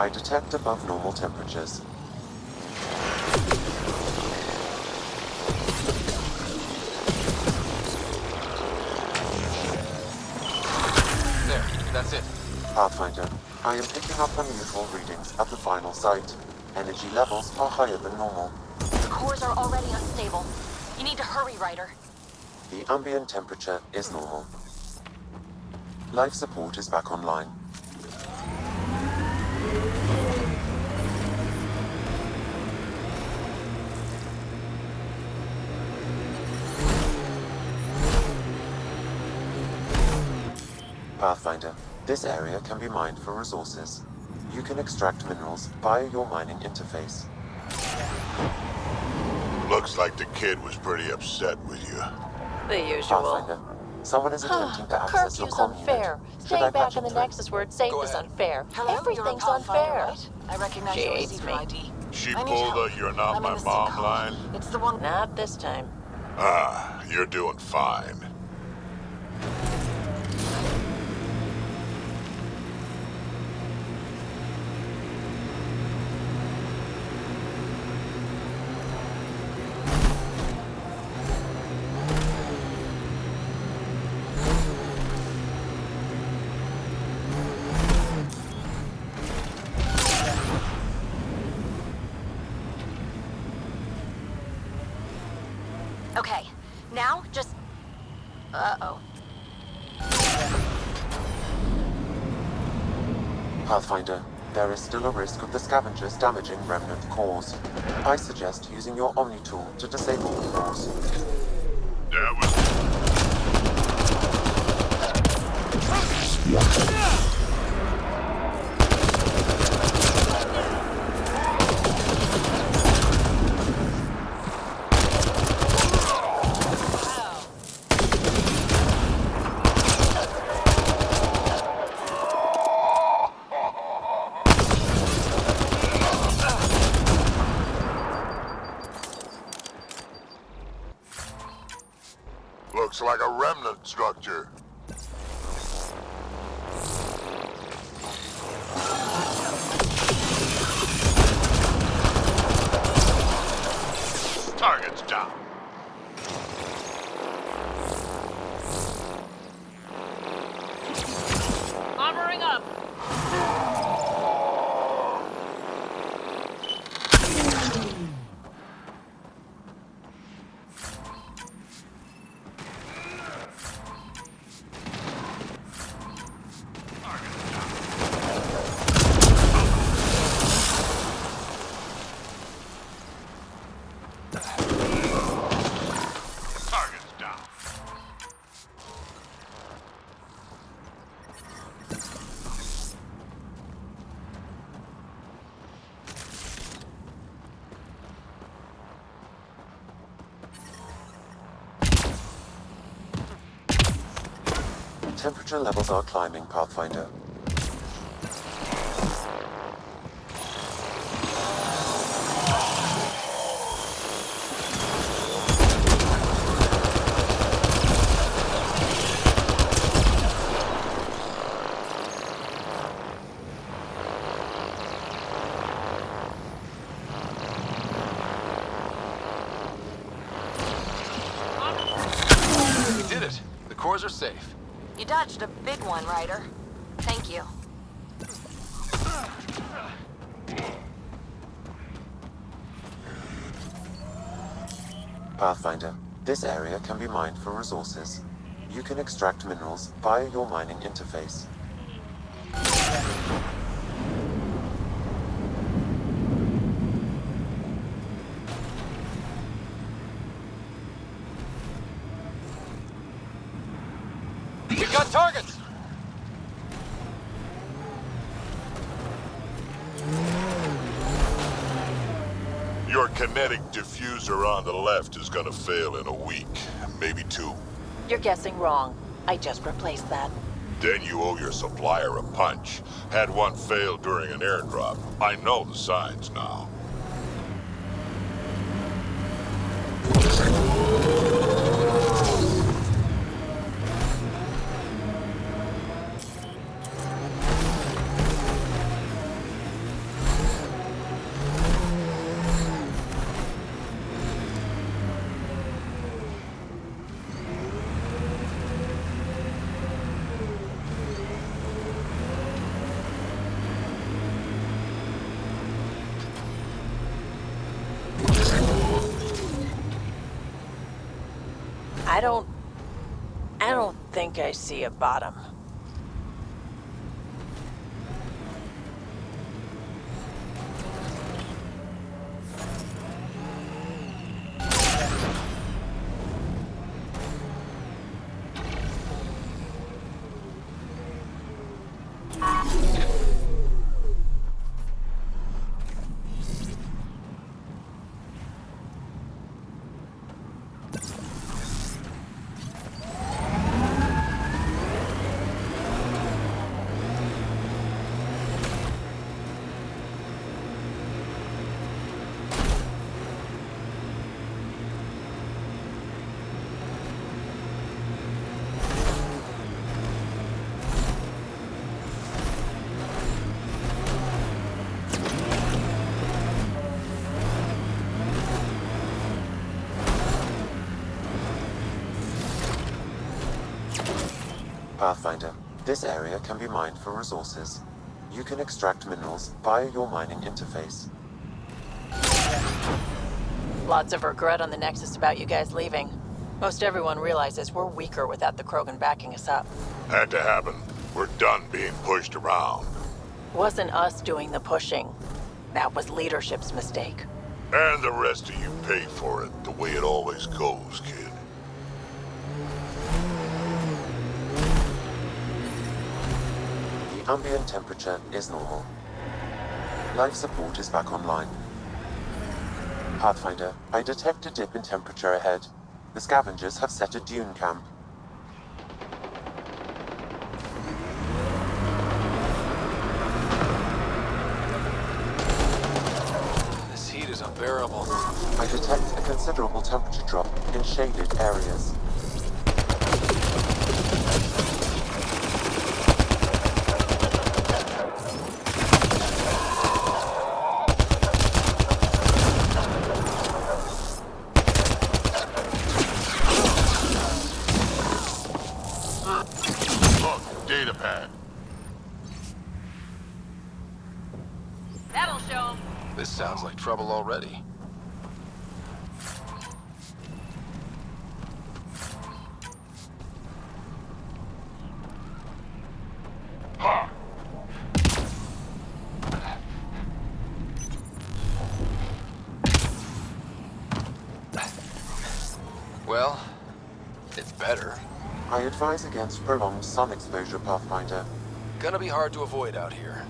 I detect above normal temperatures. There, that's it. Pathfinder, I am picking up unusual readings at the final site. Energy levels are higher than normal. The cores are already unstable. You need to hurry, Ryder. The ambient temperature is normal. Life support is back online. Pathfinder, this area can be mined for resources. You can extract minerals via your mining interface. Looks like the kid was pretty upset with you. The usual. Pathfinder, someone is attempting to access your Curfew's comm unit. unfair. Should I Staying back patch in the it through? Nexus where it's safe Go is ahead. unfair. Hello, you're a Everything's Pathfinder, unfair. right? I recognize She your hates receiver me. ID. She I need pulled help. a "you're not I'm my in the mom" sinkhole. line? It's the one. Not this time. Ah, you're doing fine. Okay, now just... Uh-oh. Pathfinder, there is still a risk of the scavengers damaging remnant cores. I suggest using your Omni tool to disable the cores. That was... Looks like a remnant structure. Target's down. Armoring up. Target's down. Temperature levels are climbing, Pathfinder. We did it. The cores are safe. You dodged a big one, Ryder. Thank you. Pathfinder, this area can be mined for resources. You can extract minerals via your mining interface. We got targets! Your kinetic diffuser on the left is gonna fail in a week, maybe 2. You're guessing wrong. I just replaced that. Then you owe your supplier a punch. Had one fail during an airdrop. I know the signs now. I don't think I see a bottom. Pathfinder, this area can be mined for resources. You can extract minerals via your mining interface. Lots of regret on the Nexus about you guys leaving. Most everyone realizes we're weaker without the Krogan backing us up. Had to happen. We're done being pushed around. Wasn't us doing the pushing. That was leadership's mistake. And the rest of you pay for it, the way it always goes, kid. The ambient temperature is normal. Life support is back online. Pathfinder, I detect a dip in temperature ahead. The scavengers have set a dune camp. This heat is unbearable. I detect a considerable temperature drop in shaded areas. Look, data pad. That'll show 'em. This sounds like trouble already. Ha! Well, it's better. I advise against prolonged sun exposure, Pathfinder. Gonna be hard to avoid out here.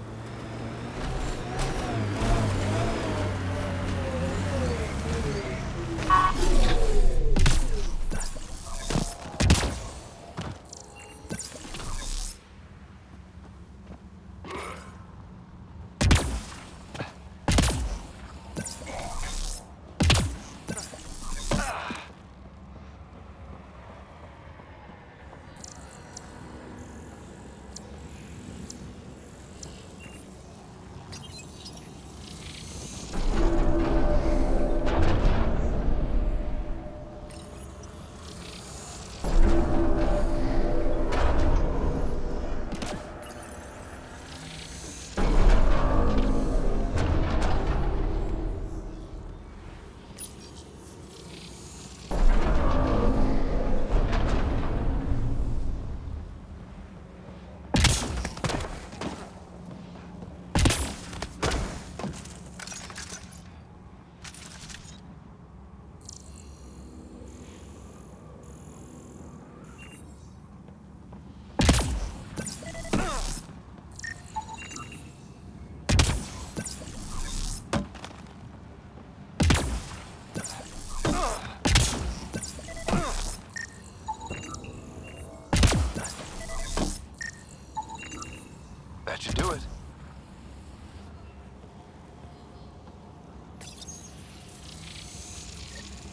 That should do it.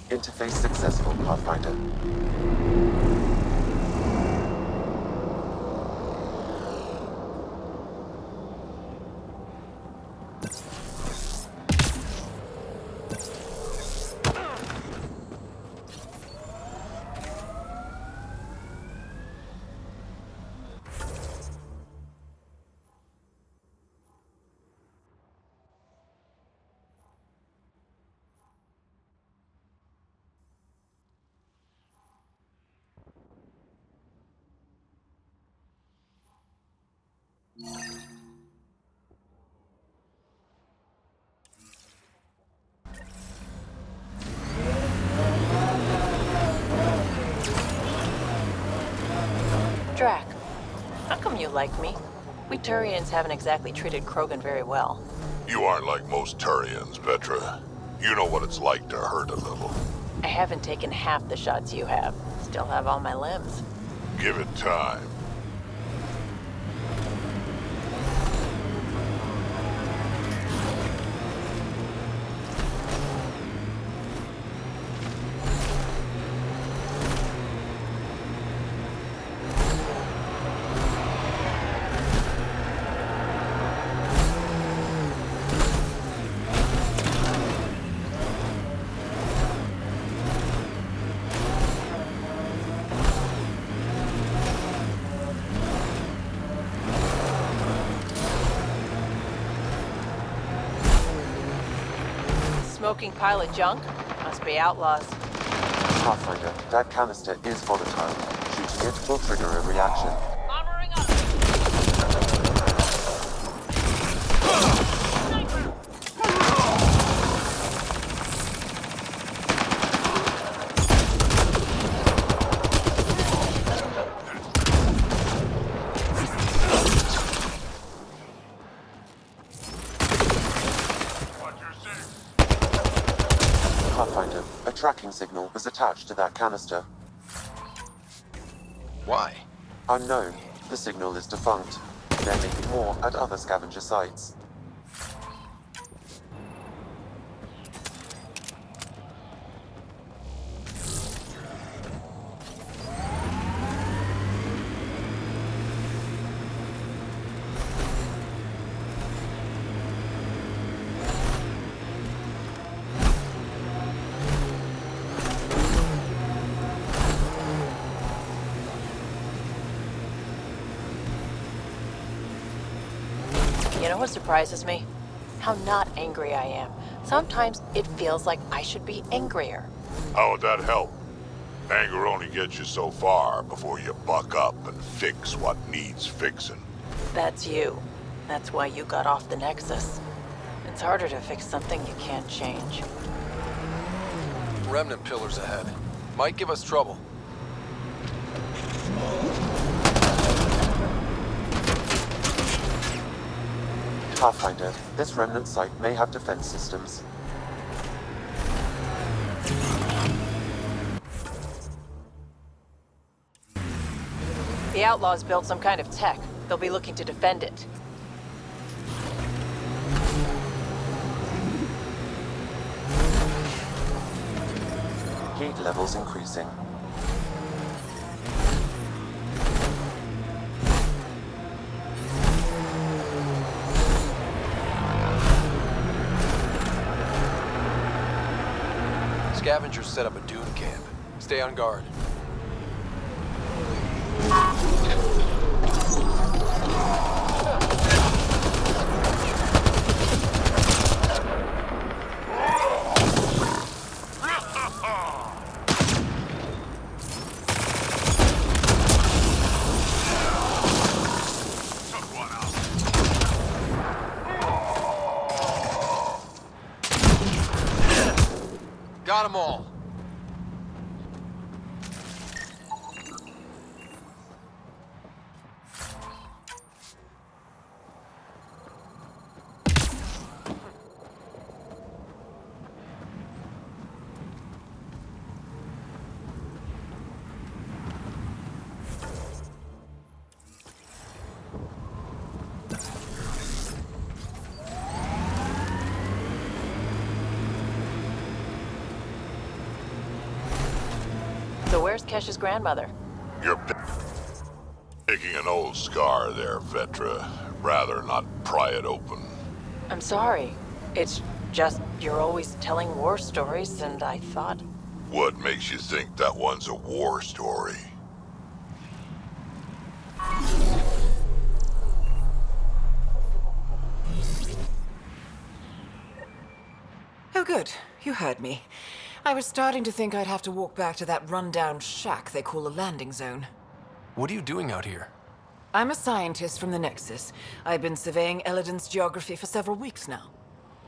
Interface successful, Pathfinder. Drac, how come you like me? We Turians haven't exactly treated Krogan very well. You aren't like most Turians, Vetra. You know what it's like to hurt a little. I haven't taken half the shots you have. Still have all my limbs. Give it time. Smoking pile of junk? Must be outlaws. Pathfinder, that canister is volatile. Shooting it will trigger a reaction. Pathfinder, a tracking signal was attached to that canister. Why? Unknown. The signal is defunct. There may be more at other scavenger sites. You know what surprises me? How not angry I am. Sometimes it feels like I should be angrier. How would that help? Anger only gets you so far before you buck up and fix what needs fixing. That's you. That's why you got off the Nexus. It's harder to fix something you can't change. Remnant pillars ahead. Might give us trouble. Pathfinder, this remnant site may have defense systems. The Outlaws built some kind of tech. They'll be looking to defend it. Heat levels increasing. Scavengers set up a dune camp. Stay on guard. Got them all. So where's Kesh's grandmother? You're picking an old scar there, Vetra. Rather not pry it open. I'm sorry. It's just you're always telling war stories, and I thought... What makes you think that one's a war story? Oh, good. You heard me. I was starting to think I'd have to walk back to that rundown shack they call a landing zone. What are you doing out here? I'm a scientist from the Nexus. I've been surveying Eladin's geography for several weeks now.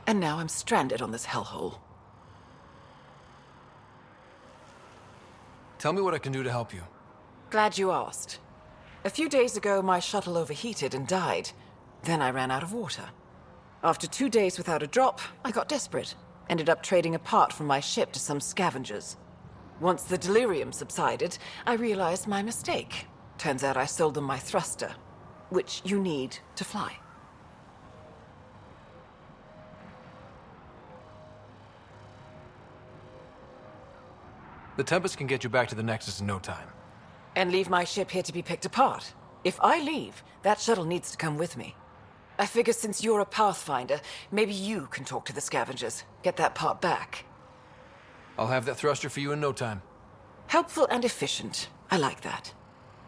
And now I'm stranded on this hellhole. Tell me what I can do to help you. Glad you asked. A few days ago, my shuttle overheated and died. Then I ran out of water. After 2 days without a drop, I got desperate. Ended up trading a part from my ship to some scavengers. Once the delirium subsided, I realized my mistake. Turns out I sold them my thruster, which you need to fly. The Tempest can get you back to the Nexus in no time. And leave my ship here to be picked apart. If I leave, that shuttle needs to come with me. I figure since you're a Pathfinder, maybe you can talk to the scavengers. Get that part back. I'll have that thruster for you in no time. Helpful and efficient. I like that.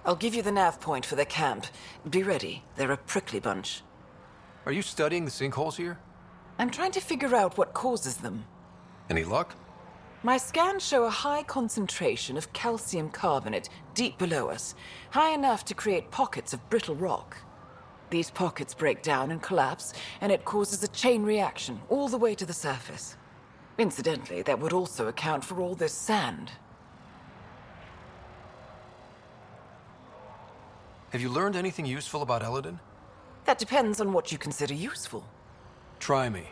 I'll give you the nav point for their camp. Be ready. They're a prickly bunch. Are you studying the sinkholes here? I'm trying to figure out what causes them. Any luck? My scans show a high concentration of calcium carbonate deep below us, high enough to create pockets of brittle rock. These pockets break down and collapse, and it causes a chain reaction all the way to the surface. Incidentally, that would also account for all this sand. Have you learned anything useful about Eladin? That depends on what you consider useful. Try me.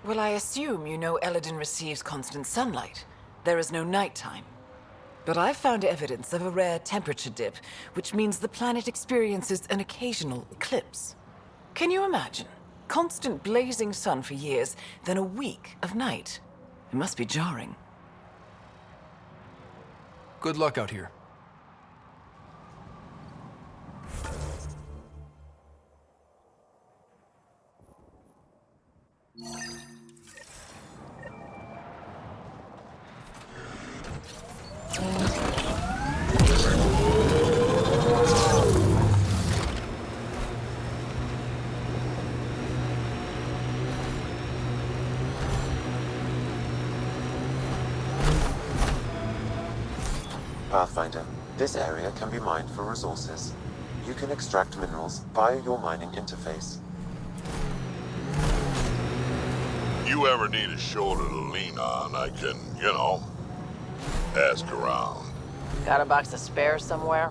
Well, I assume you know Eladin receives constant sunlight. There is no nighttime. But I've found evidence of a rare temperature dip, which means the planet experiences an occasional eclipse. Can you imagine? Constant blazing sun for years, then a week of night. It must be jarring. Good luck out here. Pathfinder, this area can be mined for resources. You can extract minerals via your mining interface. You ever need a shoulder to lean on, I can, ask around. Got a box of spares somewhere?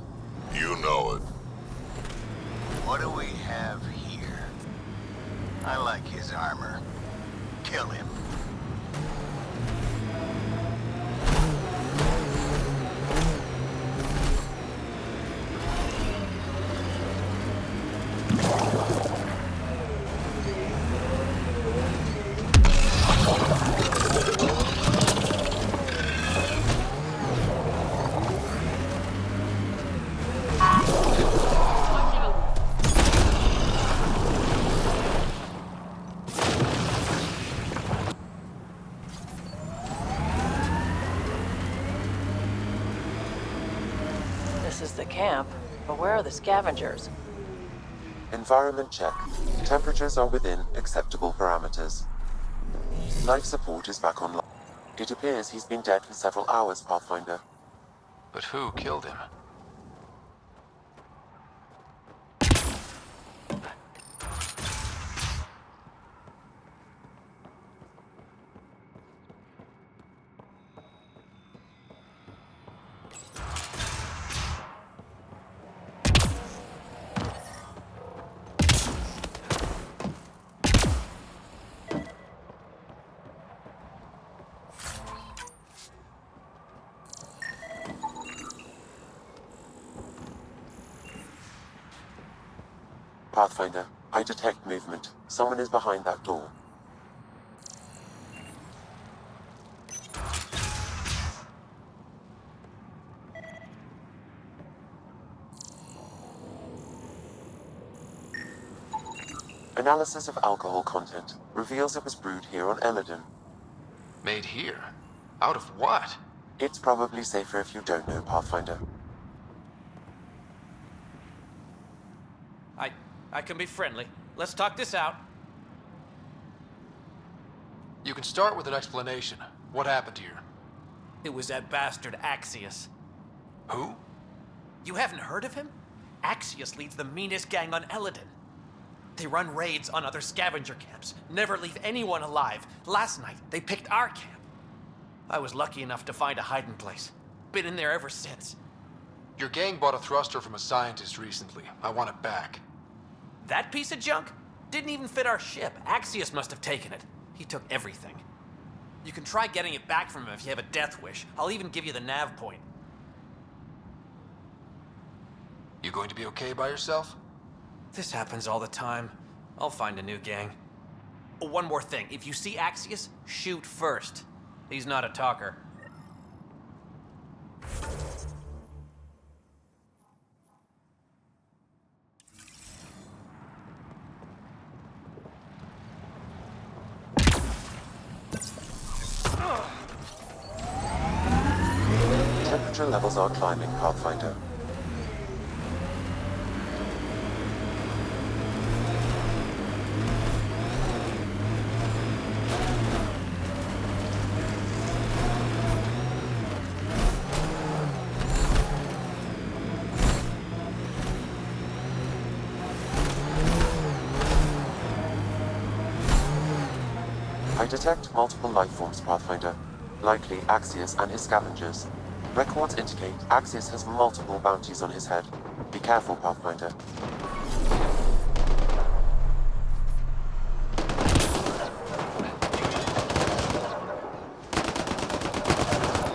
You know it. What do we have here? I like his armor. Kill him. This is the camp, but where are the scavengers? Environment check. Temperatures are within acceptable parameters. Life support is back online. It appears he's been dead for several hours, Pathfinder. But who killed him? Pathfinder, I detect movement. Someone is behind that door. Analysis of alcohol content reveals it was brewed here on Eladin. Made here? Out of what? It's probably safer if you don't know, Pathfinder. I can be friendly. Let's talk this out. You can start with an explanation. What happened here? It was that bastard Axius. Who? You haven't heard of him? Axius leads the meanest gang on Eladin. They run raids on other scavenger camps, never leave anyone alive. Last night, they picked our camp. I was lucky enough to find a hiding place. Been in there ever since. Your gang bought a thruster from a scientist recently. I want it back. That piece of junk? Didn't even fit our ship. Axios must have taken it. He took everything. You can try getting it back from him if you have a death wish. I'll even give you the nav point. You going to be okay by yourself? This happens all the time. I'll find a new gang. Oh, one more thing. If you see Axios, shoot first. He's not a talker. Temperature levels are climbing, Pathfinder. I detect multiple life forms, Pathfinder. Likely Axios and his scavengers. Records indicate Axios has multiple bounties on his head. Be careful, Pathfinder.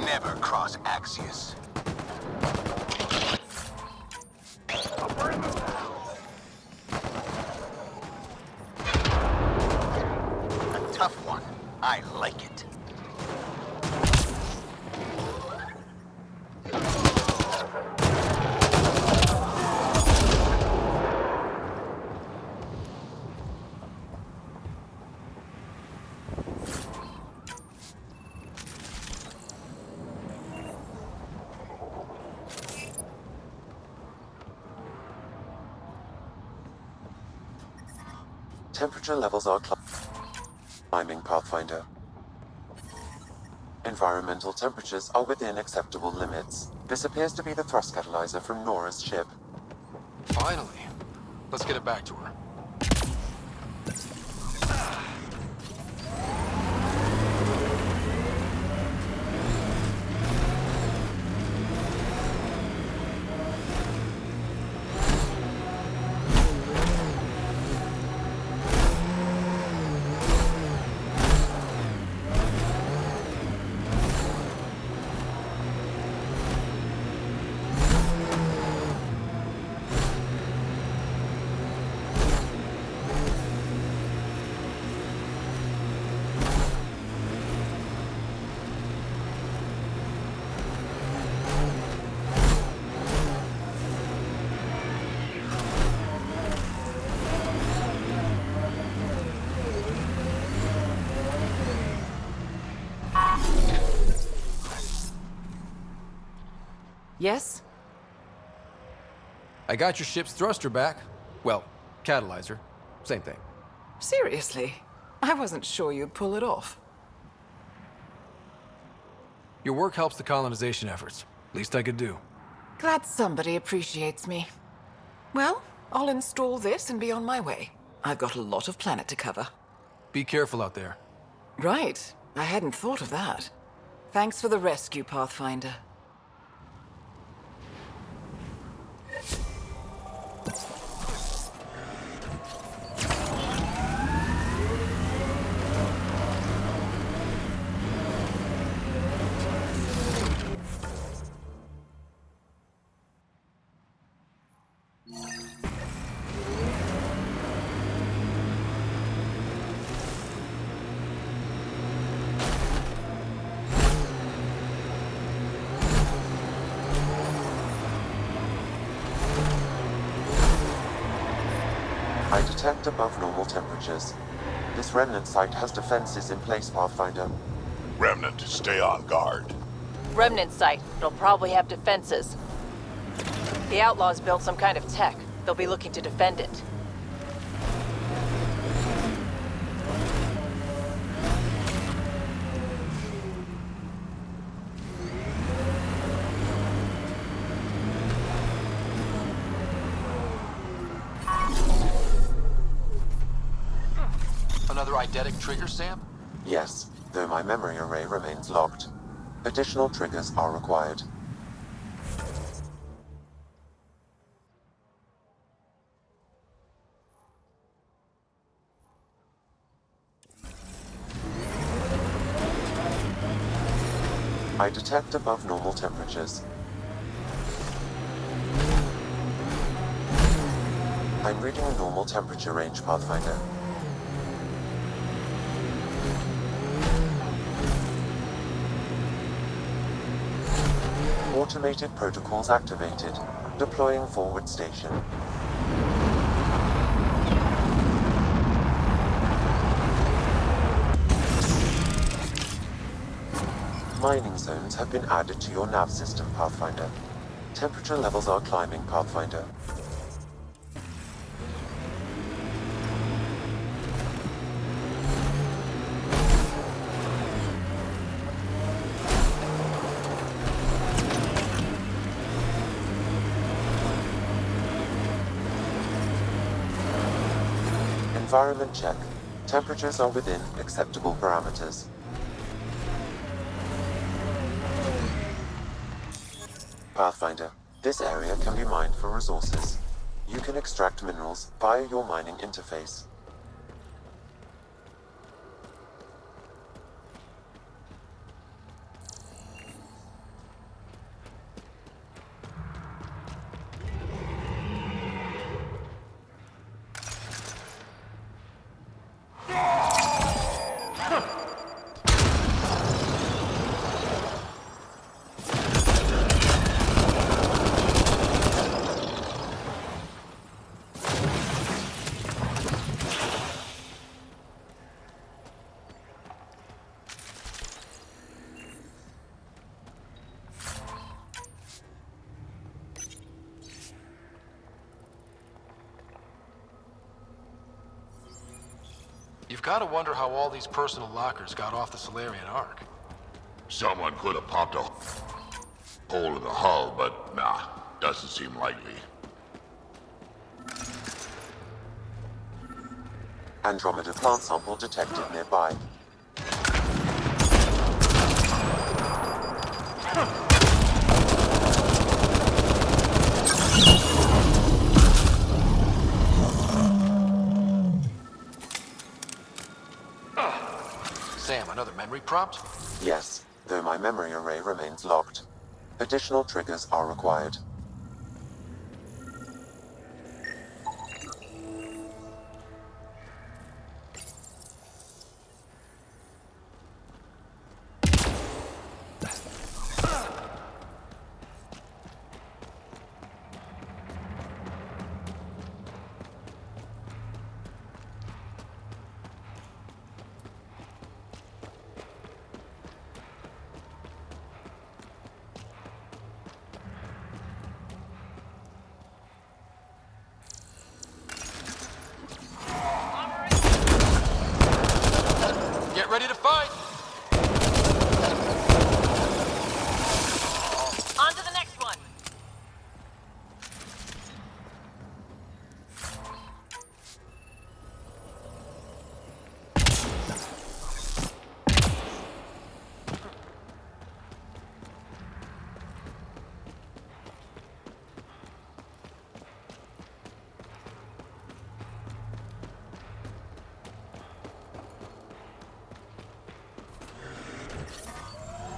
Never cross Axios. A tough one. I like it. Temperature levels are climbing, Pathfinder. Environmental temperatures are within acceptable limits. This appears to be the thrust catalyzer from Nora's ship. Finally. Let's get it back to her. Yes? I got your ship's thruster back. Well, catalyzer. Same thing. Seriously? I wasn't sure you'd pull it off. Your work helps the colonization efforts. Least I could do. Glad somebody appreciates me. Well, I'll install this and be on my way. I've got a lot of planet to cover. Be careful out there. Right. I hadn't thought of that. Thanks for the rescue, Pathfinder. I detect above normal temperatures. This remnant site has defenses in place, Pathfinder. Remnant, stay on guard. Remnant site. It'll probably have defenses. The Outlaws built some kind of tech. They'll be looking to defend it. Another eidetic trigger, Sam? Yes, though my memory array remains locked. Additional triggers are required. I detect above normal temperatures. I'm reading a normal temperature range, Pathfinder. Automated protocols activated. Deploying forward station. Mining zones have been added to your nav system, Pathfinder. Temperature levels are climbing, Pathfinder. Environment check. Temperatures are within acceptable parameters. Pathfinder, this area can be mined for resources. You can extract minerals via your mining interface. You've got to wonder how all these personal lockers got off the Solarian Ark. Someone could have popped a hole in the hull, but nah, doesn't seem likely. Andromeda plant sample detected nearby. Sam, another memory prompt? Yes, though my memory array remains locked. Additional triggers are required. Get ready to fight! On to the next one!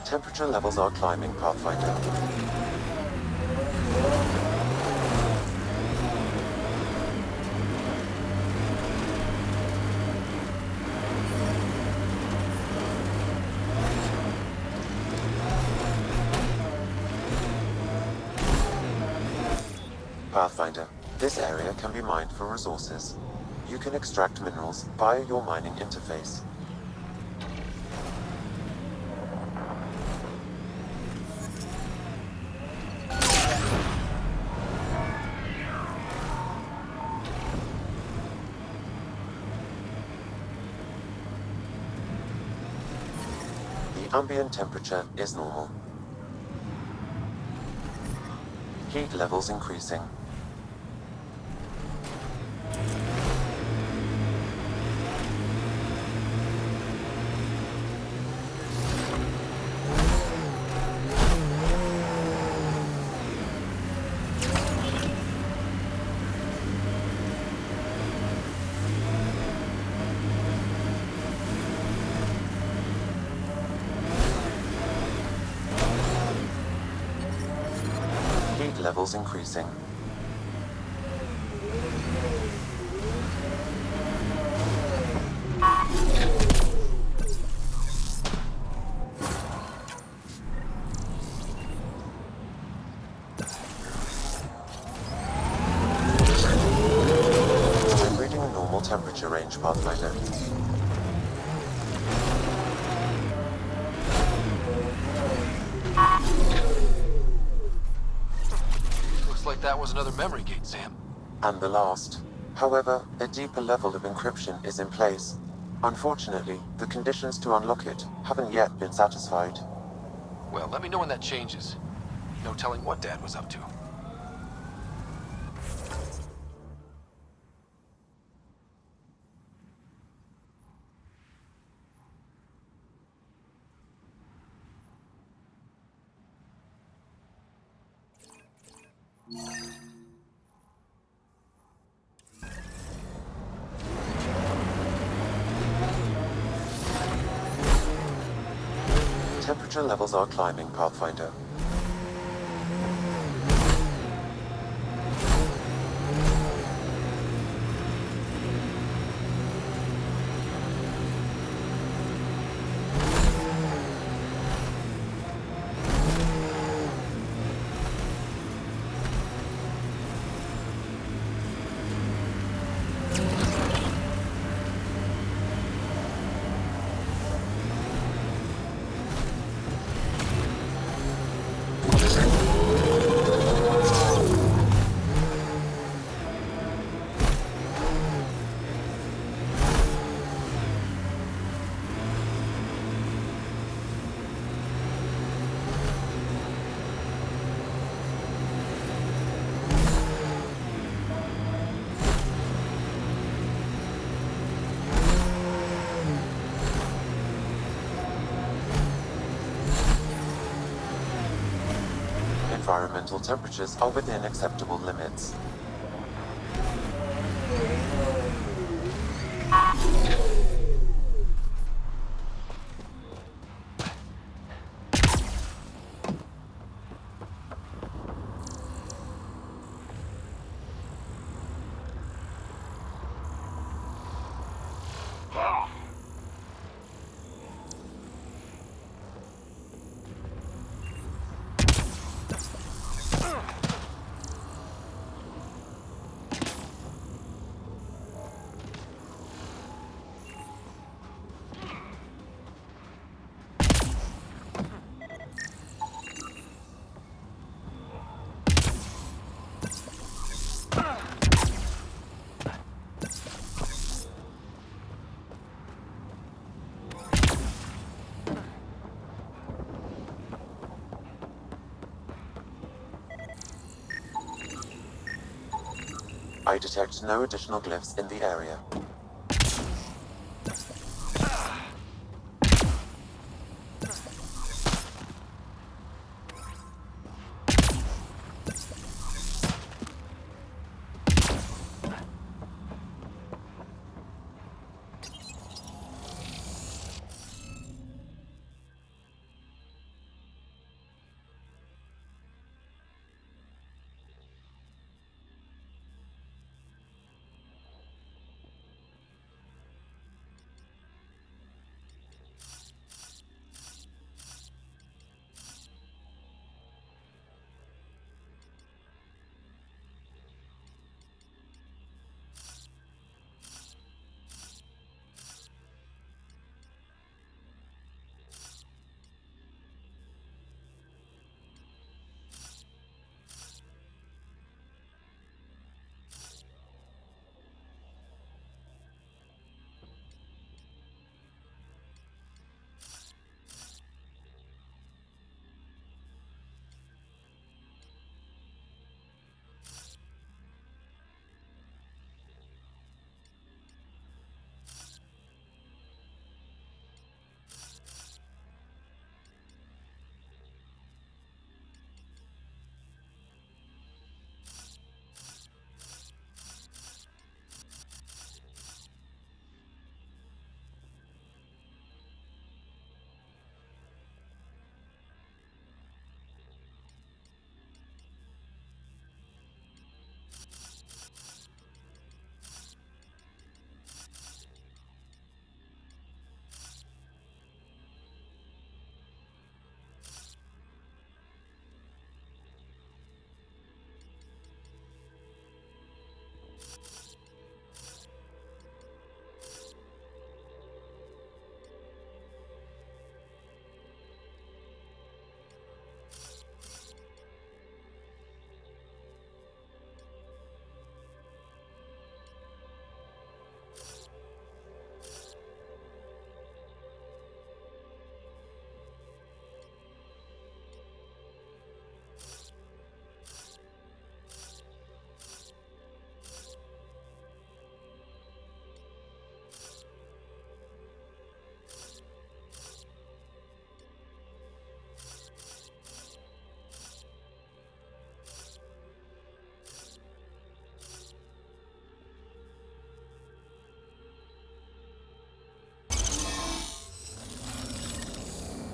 Temperature levels are climbing, Pathfinder. Pathfinder, this area can be mined for resources. You can extract minerals via your mining interface. The ambient temperature is normal. Heat levels increasing. levels increasing. I'm reading a normal temperature range, Pathfinder. Looks like that was another memory gate, Sam. And the last. However, a deeper level of encryption is in place. Unfortunately, the conditions to unlock it haven't yet been satisfied. Well, let me know when that changes. No telling what Dad was up to. Temperature levels are climbing, Pathfinder. Environmental temperatures are within acceptable limits. I detect no additional glyphs in the area.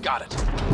Got it.